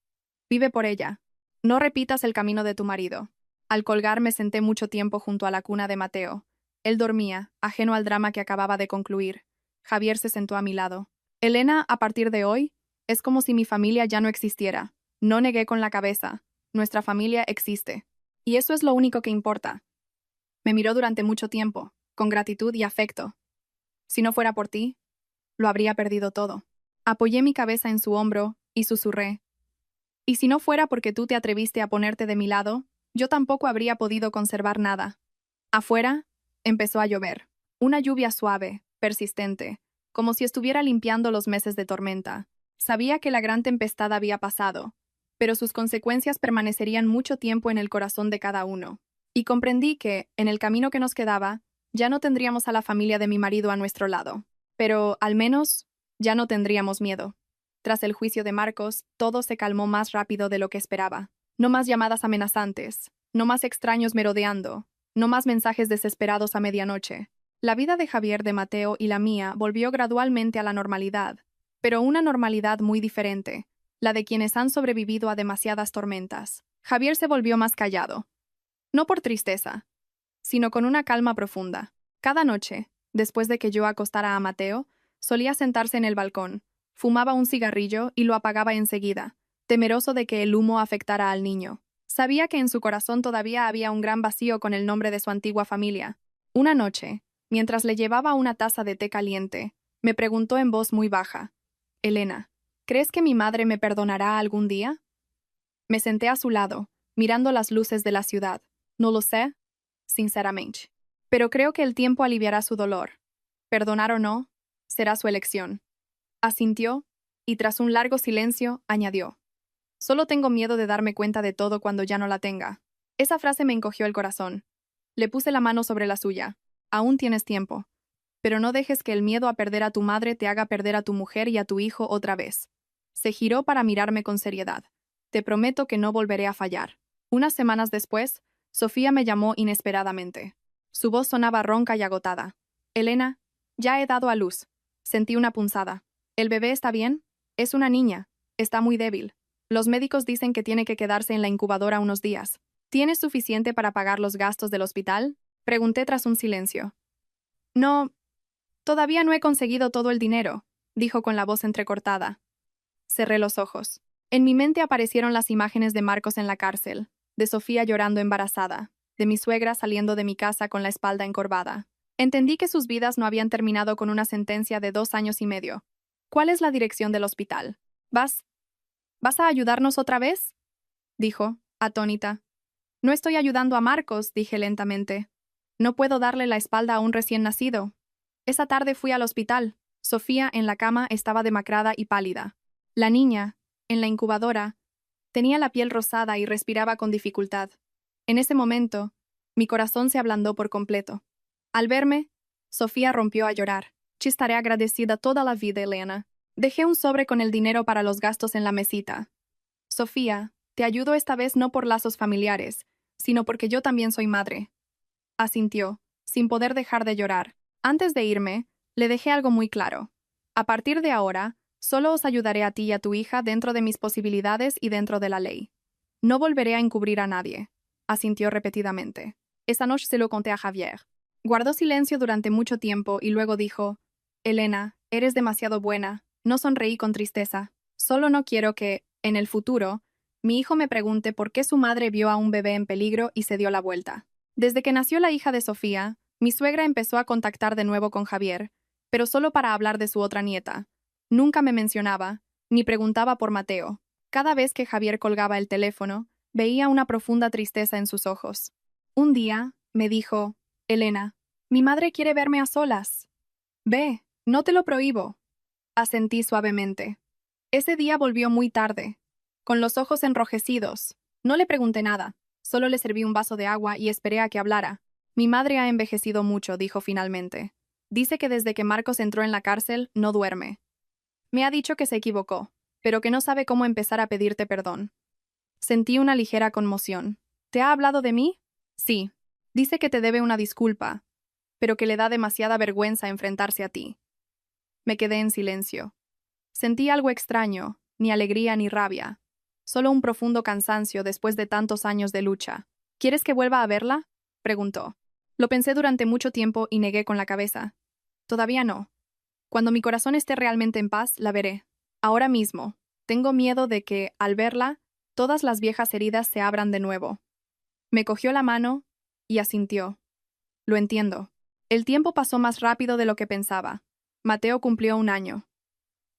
Vive por ella. No repitas el camino de tu marido. Al colgar me senté mucho tiempo junto a la cuna de Mateo. Él dormía, ajeno al drama que acababa de concluir. Javier se sentó a mi lado. Elena, a partir de hoy, es como si mi familia ya no existiera. No negué con la cabeza. Nuestra familia existe. Y eso es lo único que importa. Me miró durante mucho tiempo, con gratitud y afecto. Si no fuera por ti, lo habría perdido todo. Apoyé mi cabeza en su hombro y susurré. Y si no fuera porque tú te atreviste a ponerte de mi lado, yo tampoco habría podido conservar nada. Afuera, empezó a llover. Una lluvia suave, persistente, como si estuviera limpiando los meses de tormenta. Sabía que la gran tempestad había pasado, pero sus consecuencias permanecerían mucho tiempo en el corazón de cada uno. Y comprendí que, en el camino que nos quedaba, ya no tendríamos a la familia de mi marido a nuestro lado. Pero, al menos, ya no tendríamos miedo. Tras el juicio de Marcos, todo se calmó más rápido de lo que esperaba. No más llamadas amenazantes, no más extraños merodeando, no más mensajes desesperados a medianoche. La vida de Javier, de Mateo y la mía volvió gradualmente a la normalidad, pero una normalidad muy diferente, la de quienes han sobrevivido a demasiadas tormentas. Javier se volvió más callado. No por tristeza, sino con una calma profunda. Cada noche, después de que yo acostara a Mateo, solía sentarse en el balcón, fumaba un cigarrillo y lo apagaba enseguida, temeroso de que el humo afectara al niño. Sabía que en su corazón todavía había un gran vacío con el nombre de su antigua familia. Una noche, mientras le llevaba una taza de té caliente, me preguntó en voz muy baja: Elena, ¿crees que mi madre me perdonará algún día? Me senté a su lado, mirando las luces de la ciudad. No lo sé, sinceramente. Pero creo que el tiempo aliviará su dolor. Perdonar o no, será su elección. Asintió, y tras un largo silencio, añadió: Solo tengo miedo de darme cuenta de todo cuando ya no la tenga. Esa frase me encogió el corazón. Le puse la mano sobre la suya. Aún tienes tiempo. Pero no dejes que el miedo a perder a tu madre te haga perder a tu mujer y a tu hijo otra vez. Se giró para mirarme con seriedad. Te prometo que no volveré a fallar. Unas semanas después, Sofía me llamó inesperadamente. Su voz sonaba ronca y agotada. Elena, ya he dado a luz. Sentí una punzada. ¿El bebé está bien? Es una niña. Está muy débil. Los médicos dicen que tiene que quedarse en la incubadora unos días. ¿Tienes suficiente para pagar los gastos del hospital? Pregunté tras un silencio. No, todavía no he conseguido todo el dinero, dijo con la voz entrecortada. Cerré los ojos. En mi mente aparecieron las imágenes de Marcos en la cárcel, de Sofía llorando embarazada, de mi suegra saliendo de mi casa con la espalda encorvada. Entendí que sus vidas no habían terminado con una sentencia de 2 años y medio. ¿Cuál es la dirección del hospital? ¿Vas a ayudarnos otra vez? Dijo, atónita. No estoy ayudando a Marcos, dije lentamente. No puedo darle la espalda a un recién nacido. Esa tarde fui al hospital. Sofía, en la cama, estaba demacrada y pálida. La niña, en la incubadora, tenía la piel rosada y respiraba con dificultad. En ese momento, mi corazón se ablandó por completo. Al verme, Sofía rompió a llorar. Estaré agradecida toda la vida, Elena. Dejé un sobre con el dinero para los gastos en la mesita. Sofía, te ayudo esta vez no por lazos familiares, sino porque yo también soy madre. Asintió, sin poder dejar de llorar. Antes de irme, le dejé algo muy claro. A partir de ahora, solo os ayudaré a ti y a tu hija dentro de mis posibilidades y dentro de la ley. No volveré a encubrir a nadie. Asintió repetidamente. Esa noche se lo conté a Javier. Guardó silencio durante mucho tiempo y luego dijo: Elena, eres demasiado buena. No sonreí con tristeza. Solo no quiero que, en el futuro, mi hijo me pregunte por qué su madre vio a un bebé en peligro y se dio la vuelta. Desde que nació la hija de Sofía, mi suegra empezó a contactar de nuevo con Javier, pero solo para hablar de su otra nieta. Nunca me mencionaba, ni preguntaba por Mateo. Cada vez que Javier colgaba el teléfono, veía una profunda tristeza en sus ojos. Un día, me dijo: Elena, mi madre quiere verme a solas. Ve, no te lo prohíbo. Asentí suavemente. Ese día volvió muy tarde, con los ojos enrojecidos. No le pregunté nada, solo le serví un vaso de agua y esperé a que hablara. Mi madre ha envejecido mucho, dijo finalmente. Dice que desde que Marcos entró en la cárcel, no duerme. Me ha dicho que se equivocó, pero que no sabe cómo empezar a pedirte perdón. Sentí una ligera conmoción. ¿Te ha hablado de mí? Sí. Dice que te debe una disculpa, pero que le da demasiada vergüenza enfrentarse a ti. Me quedé en silencio. Sentí algo extraño, ni alegría ni rabia. Solo un profundo cansancio después de tantos años de lucha. ¿Quieres que vuelva a verla? Preguntó. Lo pensé durante mucho tiempo y negué con la cabeza. Todavía no. Cuando mi corazón esté realmente en paz, la veré. Ahora mismo. Tengo miedo de que, al verla, todas las viejas heridas se abran de nuevo. Me cogió la mano y asintió. Lo entiendo. El tiempo pasó más rápido de lo que pensaba. Mateo cumplió 1 año.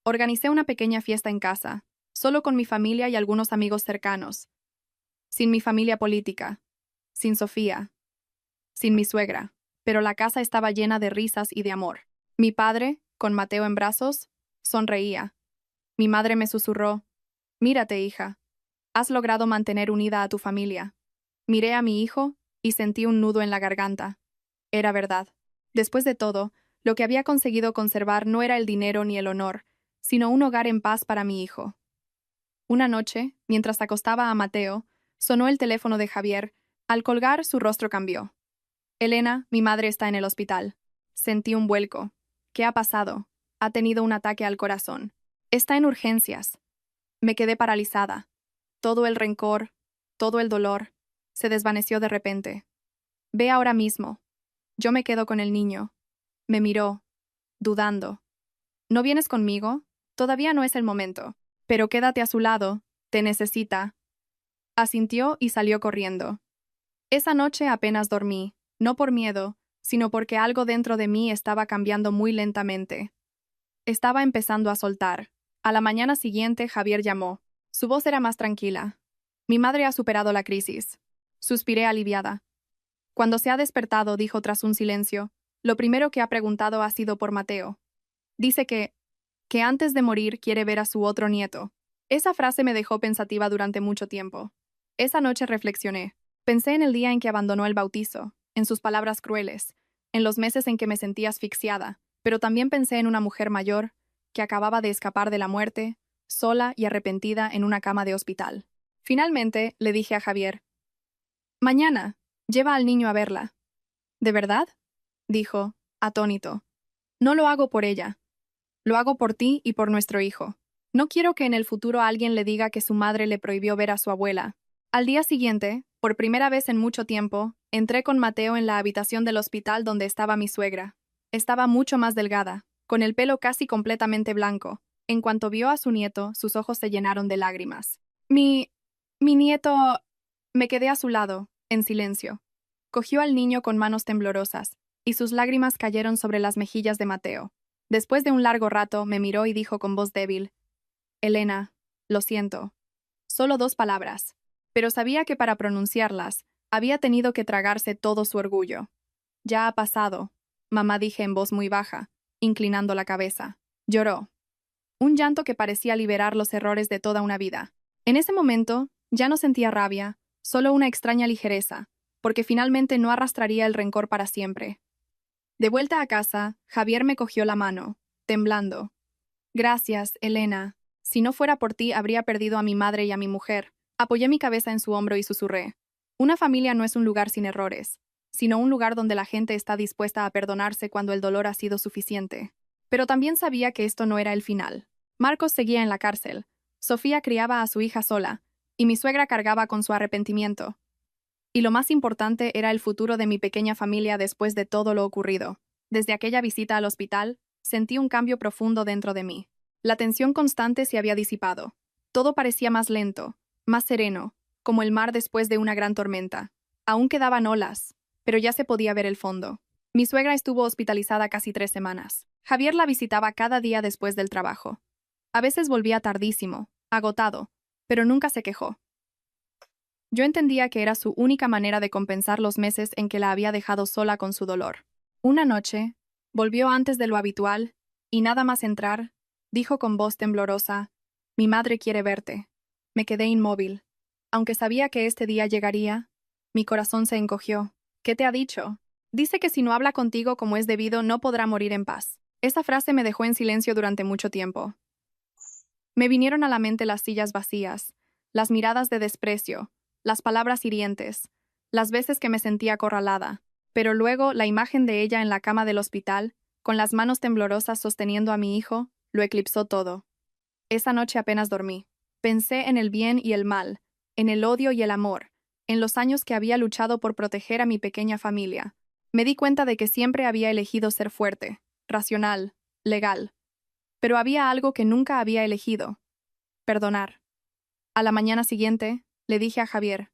Organicé una pequeña fiesta en casa, solo con mi familia y algunos amigos cercanos. Sin mi familia política. Sin Sofía. Sin mi suegra. Pero la casa estaba llena de risas y de amor. Mi padre, con Mateo en brazos, sonreía. Mi madre me susurró: «Mírate, hija. Has logrado mantener unida a tu familia». Miré a mi hijo y sentí un nudo en la garganta. Era verdad. Después de todo, lo que había conseguido conservar no era el dinero ni el honor, sino un hogar en paz para mi hijo. Una noche, mientras acostaba a Mateo, sonó el teléfono de Javier. Al colgar, su rostro cambió. «Elena, mi madre está en el hospital». Sentí un vuelco. «¿Qué ha pasado?» «Ha tenido un ataque al corazón. Está en urgencias». Me quedé paralizada. Todo el rencor, todo el dolor, se desvaneció de repente. «Ve ahora mismo». Yo me quedo con el niño. Me miró, dudando. «¿No vienes conmigo? Todavía no es el momento. Pero quédate a su lado, te necesita». Asintió y salió corriendo. Esa noche apenas dormí, no por miedo, sino porque algo dentro de mí estaba cambiando muy lentamente. Estaba empezando a soltar. A la mañana siguiente Javier llamó. Su voz era más tranquila. «Mi madre ha superado la crisis». Suspiré aliviada. Cuando se ha despertado, dijo tras un silencio, lo primero que ha preguntado ha sido por Mateo. Dice que antes de morir quiere ver a su otro nieto. Esa frase me dejó pensativa durante mucho tiempo. Esa noche reflexioné. Pensé en el día en que abandonó el bautizo, en sus palabras crueles, en los meses en que me sentía asfixiada, pero también pensé en una mujer mayor, que acababa de escapar de la muerte, sola y arrepentida en una cama de hospital. Finalmente, le dije a Javier: «Mañana, lleva al niño a verla». «¿De verdad?», dijo, atónito. «No lo hago por ella. Lo hago por ti y por nuestro hijo. No quiero que en el futuro alguien le diga que su madre le prohibió ver a su abuela». Al día siguiente, por primera vez en mucho tiempo, entré con Mateo en la habitación del hospital donde estaba mi suegra. Estaba mucho más delgada, con el pelo casi completamente blanco. En cuanto vio a su nieto, sus ojos se llenaron de lágrimas. Mi nieto... Me quedé a su lado, en silencio. Cogió al niño con manos temblorosas, y sus lágrimas cayeron sobre las mejillas de Mateo. Después de un largo rato, me miró y dijo con voz débil: «Elena, lo siento». Solo 2 palabras, pero sabía que para pronunciarlas, había tenido que tragarse todo su orgullo. «Ya ha pasado», mamá, dije en voz muy baja, inclinando la cabeza. Lloró. Un llanto que parecía liberar los errores de toda una vida. En ese momento, ya no sentía rabia, solo una extraña ligereza, porque finalmente no arrastraría el rencor para siempre. De vuelta a casa, Javier me cogió la mano, temblando. «Gracias, Elena. Si no fuera por ti, habría perdido a mi madre y a mi mujer». Apoyé mi cabeza en su hombro y susurré: «Una familia no es un lugar sin errores, sino un lugar donde la gente está dispuesta a perdonarse cuando el dolor ha sido suficiente». Pero también sabía que esto no era el final. Marcos seguía en la cárcel. Sofía criaba a su hija sola, y mi suegra cargaba con su arrepentimiento. Y lo más importante era el futuro de mi pequeña familia después de todo lo ocurrido. Desde aquella visita al hospital, sentí un cambio profundo dentro de mí. La tensión constante se había disipado. Todo parecía más lento, más sereno, como el mar después de una gran tormenta. Aún quedaban olas, pero ya se podía ver el fondo. Mi suegra estuvo hospitalizada casi 3 semanas. Javier la visitaba cada día después del trabajo. A veces volvía tardísimo, agotado, pero nunca se quejó. Yo entendía que era su única manera de compensar los meses en que la había dejado sola con su dolor. Una noche, volvió antes de lo habitual, y nada más entrar, dijo con voz temblorosa. Mi madre quiere verte. Me quedé inmóvil. Aunque sabía que este día llegaría, mi corazón se encogió. ¿Qué te ha dicho? Dice que si no habla contigo como es debido, no podrá morir en paz. Esa frase me dejó en silencio durante mucho tiempo. Me vinieron a la mente las sillas vacías, las miradas de desprecio, las palabras hirientes, las veces que me sentía acorralada, pero luego la imagen de ella en la cama del hospital, con las manos temblorosas sosteniendo a mi hijo, lo eclipsó todo. Esa noche apenas dormí. Pensé en el bien y el mal, en el odio y el amor, en los años que había luchado por proteger a mi pequeña familia. Me di cuenta de que siempre había elegido ser fuerte, racional, legal. Pero había algo que nunca había elegido: perdonar. A la mañana siguiente, le dije a Javier: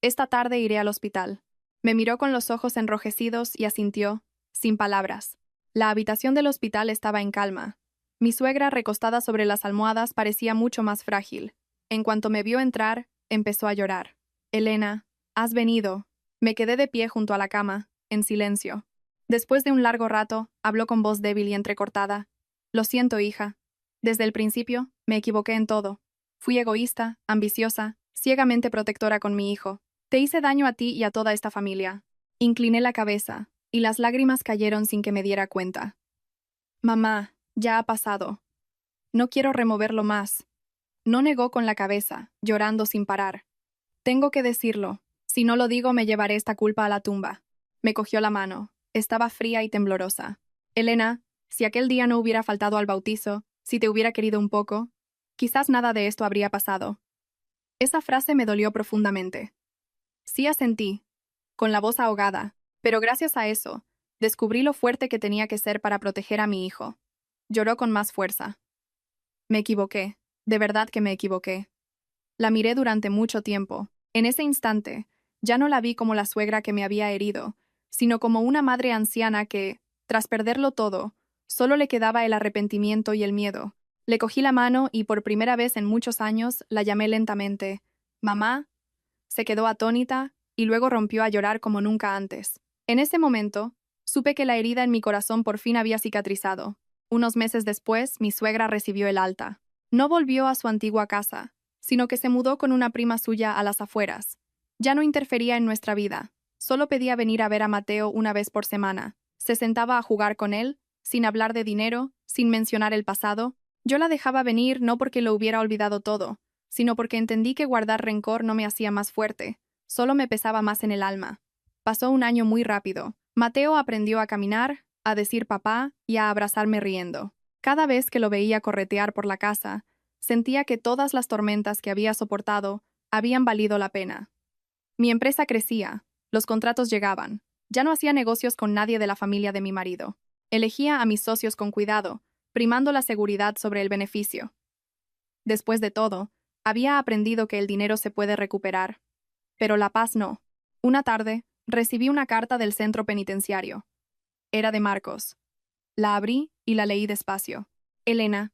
esta tarde iré al hospital. Me miró con los ojos enrojecidos y asintió, sin palabras. La habitación del hospital estaba en calma. Mi suegra, recostada sobre las almohadas, parecía mucho más frágil. En cuanto me vio entrar, empezó a llorar. Elena, has venido. Me quedé de pie junto a la cama, en silencio. Después de un largo rato, habló con voz débil y entrecortada. Lo siento, hija. Desde el principio, me equivoqué en todo. Fui egoísta, ambiciosa, ciegamente protectora con mi hijo. Te hice daño a ti y a toda esta familia. Incliné la cabeza, y las lágrimas cayeron sin que me diera cuenta. Mamá, ya ha pasado. No quiero removerlo más. No, negó con la cabeza, llorando sin parar. Tengo que decirlo. Si no lo digo, me llevaré esta culpa a la tumba. Me cogió la mano. Estaba fría y temblorosa. Elena, si aquel día no hubiera faltado al bautizo, si te hubiera querido un poco, quizás nada de esto habría pasado. Esa frase me dolió profundamente. Sí, asentí, con la voz ahogada, pero gracias a eso, descubrí lo fuerte que tenía que ser para proteger a mi hijo. Lloró con más fuerza. Me equivoqué, de verdad que me equivoqué. La miré durante mucho tiempo. En ese instante, ya no la vi como la suegra que me había herido, sino como una madre anciana que, tras perderlo todo, solo le quedaba el arrepentimiento y el miedo. Le cogí la mano y por primera vez en muchos años la llamé lentamente. Mamá. Se quedó atónita y luego rompió a llorar como nunca antes. En ese momento, supe que la herida en mi corazón por fin había cicatrizado. Unos meses después, mi suegra recibió el alta. No volvió a su antigua casa, sino que se mudó con una prima suya a las afueras. Ya no interfería en nuestra vida, solo pedía venir a ver a Mateo una vez por semana. Se sentaba a jugar con él, sin hablar de dinero, sin mencionar el pasado. Yo la dejaba venir no porque lo hubiera olvidado todo, sino porque entendí que guardar rencor no me hacía más fuerte, solo me pesaba más en el alma. Pasó un año muy rápido. Mateo aprendió a caminar, a decir papá y a abrazarme riendo. Cada vez que lo veía corretear por la casa, sentía que todas las tormentas que había soportado habían valido la pena. Mi empresa crecía, los contratos llegaban. Ya no hacía negocios con nadie de la familia de mi marido. Elegía a mis socios con cuidado, primando la seguridad sobre el beneficio. Después de todo, había aprendido que el dinero se puede recuperar, pero la paz no. Una tarde, recibí una carta del centro penitenciario. Era de Marcos. La abrí y la leí despacio. Elena,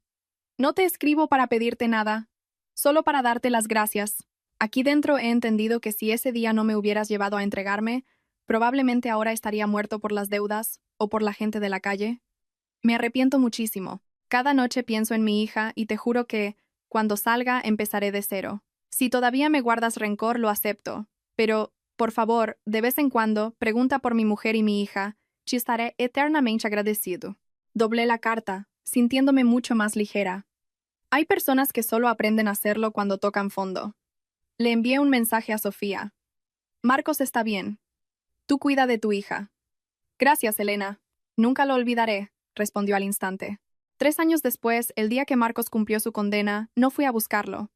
no te escribo para pedirte nada, solo para darte las gracias. Aquí dentro he entendido que si ese día no me hubieras llevado a entregarme, probablemente ahora estaría muerto por las deudas o por la gente de la calle. Me arrepiento muchísimo. Cada noche pienso en mi hija y te juro que, cuando salga, empezaré de cero. Si todavía me guardas rencor, lo acepto. Pero, por favor, de vez en cuando, pregunta por mi mujer y mi hija. Te estaré eternamente agradecido. Doblé la carta, sintiéndome mucho más ligera. Hay personas que solo aprenden a hacerlo cuando tocan fondo. Le envié un mensaje a Sofía. Marcos está bien. Tú cuida de tu hija. Gracias, Elena. Nunca lo olvidaré, respondió al instante. 3 años después, el día que Marcos cumplió su condena, no fui a buscarlo.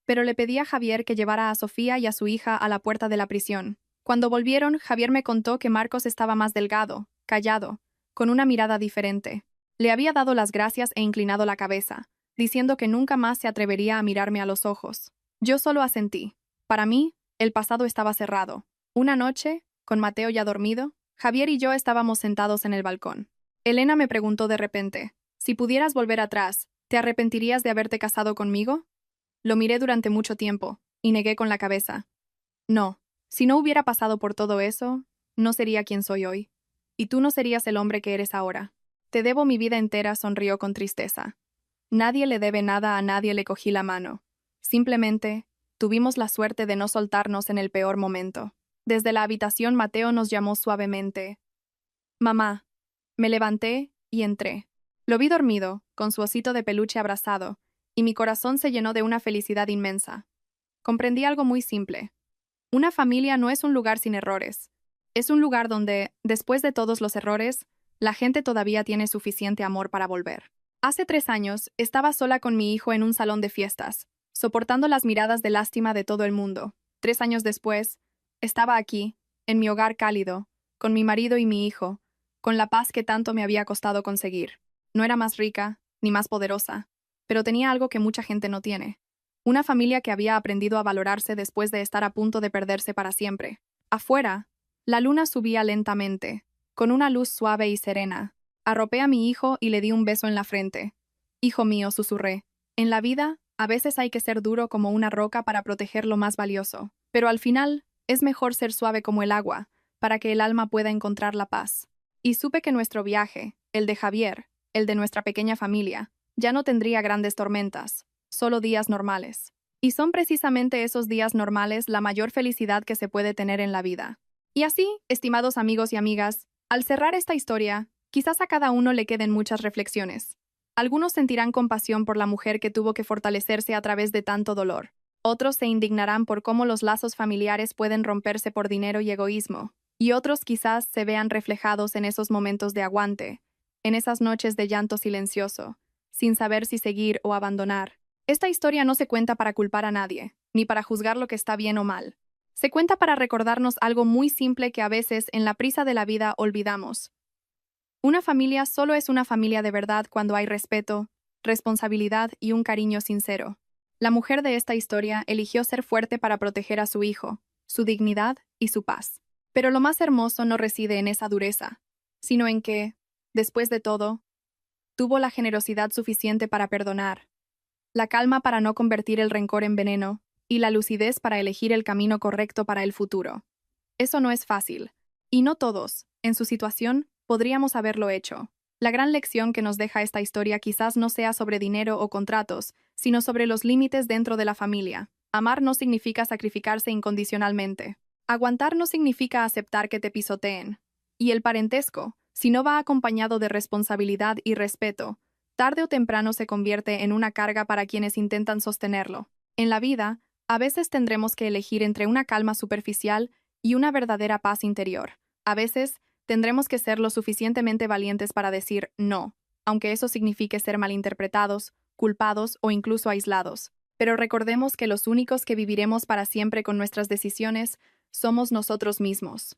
Pero le pedí a Javier que llevara a Sofía y a su hija a la puerta de la prisión. Cuando volvieron, Javier me contó que Marcos estaba más delgado, callado, con una mirada diferente. Le había dado las gracias e inclinado la cabeza, diciendo que nunca más se atrevería a mirarme a los ojos. Yo solo asentí. Para mí, el pasado estaba cerrado. Una noche, con Mateo ya dormido, Javier y yo estábamos sentados en el balcón. Elena me preguntó de repente, si pudieras volver atrás, ¿te arrepentirías de haberte casado conmigo? Lo miré durante mucho tiempo, y negué con la cabeza. No, si no hubiera pasado por todo eso, no sería quien soy hoy. Y tú no serías el hombre que eres ahora. Te debo mi vida entera, sonrió con tristeza. Nadie le debe nada a nadie, le cogí la mano. Simplemente, tuvimos la suerte de no soltarnos en el peor momento. Desde la habitación Mateo nos llamó suavemente. Mamá. Me levanté y entré. Lo vi dormido, con su osito de peluche abrazado, y mi corazón se llenó de una felicidad inmensa. Comprendí algo muy simple. Una familia no es un lugar sin errores. Es un lugar donde, después de todos los errores, la gente todavía tiene suficiente amor para volver. Hace 3 años, estaba sola con mi hijo en un salón de fiestas, soportando las miradas de lástima de todo el mundo. 3 años después, estaba aquí, en mi hogar cálido, con mi marido y mi hijo, con la paz que tanto me había costado conseguir. No era más rica, ni más poderosa, pero tenía algo que mucha gente no tiene. Una familia que había aprendido a valorarse después de estar a punto de perderse para siempre. Afuera, la luna subía lentamente, con una luz suave y serena. Arropé a mi hijo y le di un beso en la frente. Hijo mío, susurré. En la vida, a veces hay que ser duro como una roca para proteger lo más valioso. Pero al final, es mejor ser suave como el agua, para que el alma pueda encontrar la paz. Y supe que nuestro viaje, el de Javier, el de nuestra pequeña familia, ya no tendría grandes tormentas, solo días normales. Y son precisamente esos días normales la mayor felicidad que se puede tener en la vida. Y así, estimados amigos y amigas, al cerrar esta historia, quizás a cada uno le queden muchas reflexiones. Algunos sentirán compasión por la mujer que tuvo que fortalecerse a través de tanto dolor. Otros se indignarán por cómo los lazos familiares pueden romperse por dinero y egoísmo. Y otros quizás se vean reflejados en esos momentos de aguante, en esas noches de llanto silencioso, sin saber si seguir o abandonar. Esta historia no se cuenta para culpar a nadie, ni para juzgar lo que está bien o mal. Se cuenta para recordarnos algo muy simple que a veces, en la prisa de la vida, olvidamos. Una familia solo es una familia de verdad cuando hay respeto, responsabilidad y un cariño sincero. La mujer de esta historia eligió ser fuerte para proteger a su hijo, su dignidad y su paz. Pero lo más hermoso no reside en esa dureza, sino en que, después de todo, tuvo la generosidad suficiente para perdonar, la calma para no convertir el rencor en veneno, y la lucidez para elegir el camino correcto para el futuro. Eso no es fácil, y no todos, en su situación, podríamos haberlo hecho. La gran lección que nos deja esta historia quizás no sea sobre dinero o contratos, sino sobre los límites dentro de la familia. Amar no significa sacrificarse incondicionalmente. Aguantar no significa aceptar que te pisoteen. Y el parentesco, si no va acompañado de responsabilidad y respeto, tarde o temprano se convierte en una carga para quienes intentan sostenerlo. En la vida, a veces tendremos que elegir entre una calma superficial y una verdadera paz interior. A veces, tendremos que ser lo suficientemente valientes para decir no, aunque eso signifique ser malinterpretados, culpados o incluso aislados. Pero recordemos que los únicos que viviremos para siempre con nuestras decisiones somos nosotros mismos.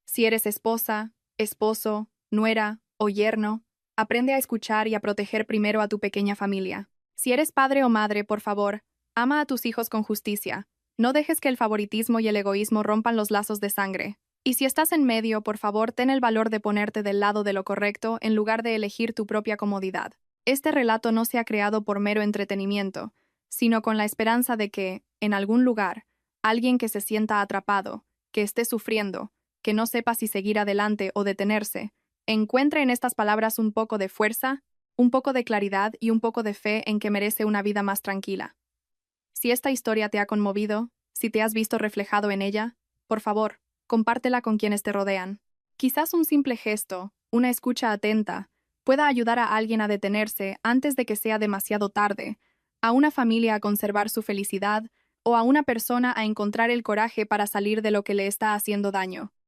Si eres esposa, esposo, nuera o yerno, aprende a escuchar y a proteger primero a tu pequeña familia. Si eres padre o madre, por favor, ama a tus hijos con justicia. No dejes que el favoritismo y el egoísmo rompan los lazos de sangre. Y si estás en medio, por favor, ten el valor de ponerte del lado de lo correcto en lugar de elegir tu propia comodidad. Este relato no se ha creado por mero entretenimiento, sino con la esperanza de que, en algún lugar, alguien que se sienta atrapado, que esté sufriendo, que no sepa si seguir adelante o detenerse, encuentre en estas palabras un poco de fuerza, un poco de claridad y un poco de fe en que merece una vida más tranquila. Si esta historia te ha conmovido, si te has visto reflejado en ella, por favor, compártela con quienes te rodean. Quizás un simple gesto, una escucha atenta, pueda ayudar a alguien a detenerse antes de que sea demasiado tarde, a una familia a conservar su felicidad o a una persona a encontrar el coraje para salir de lo que le está haciendo daño.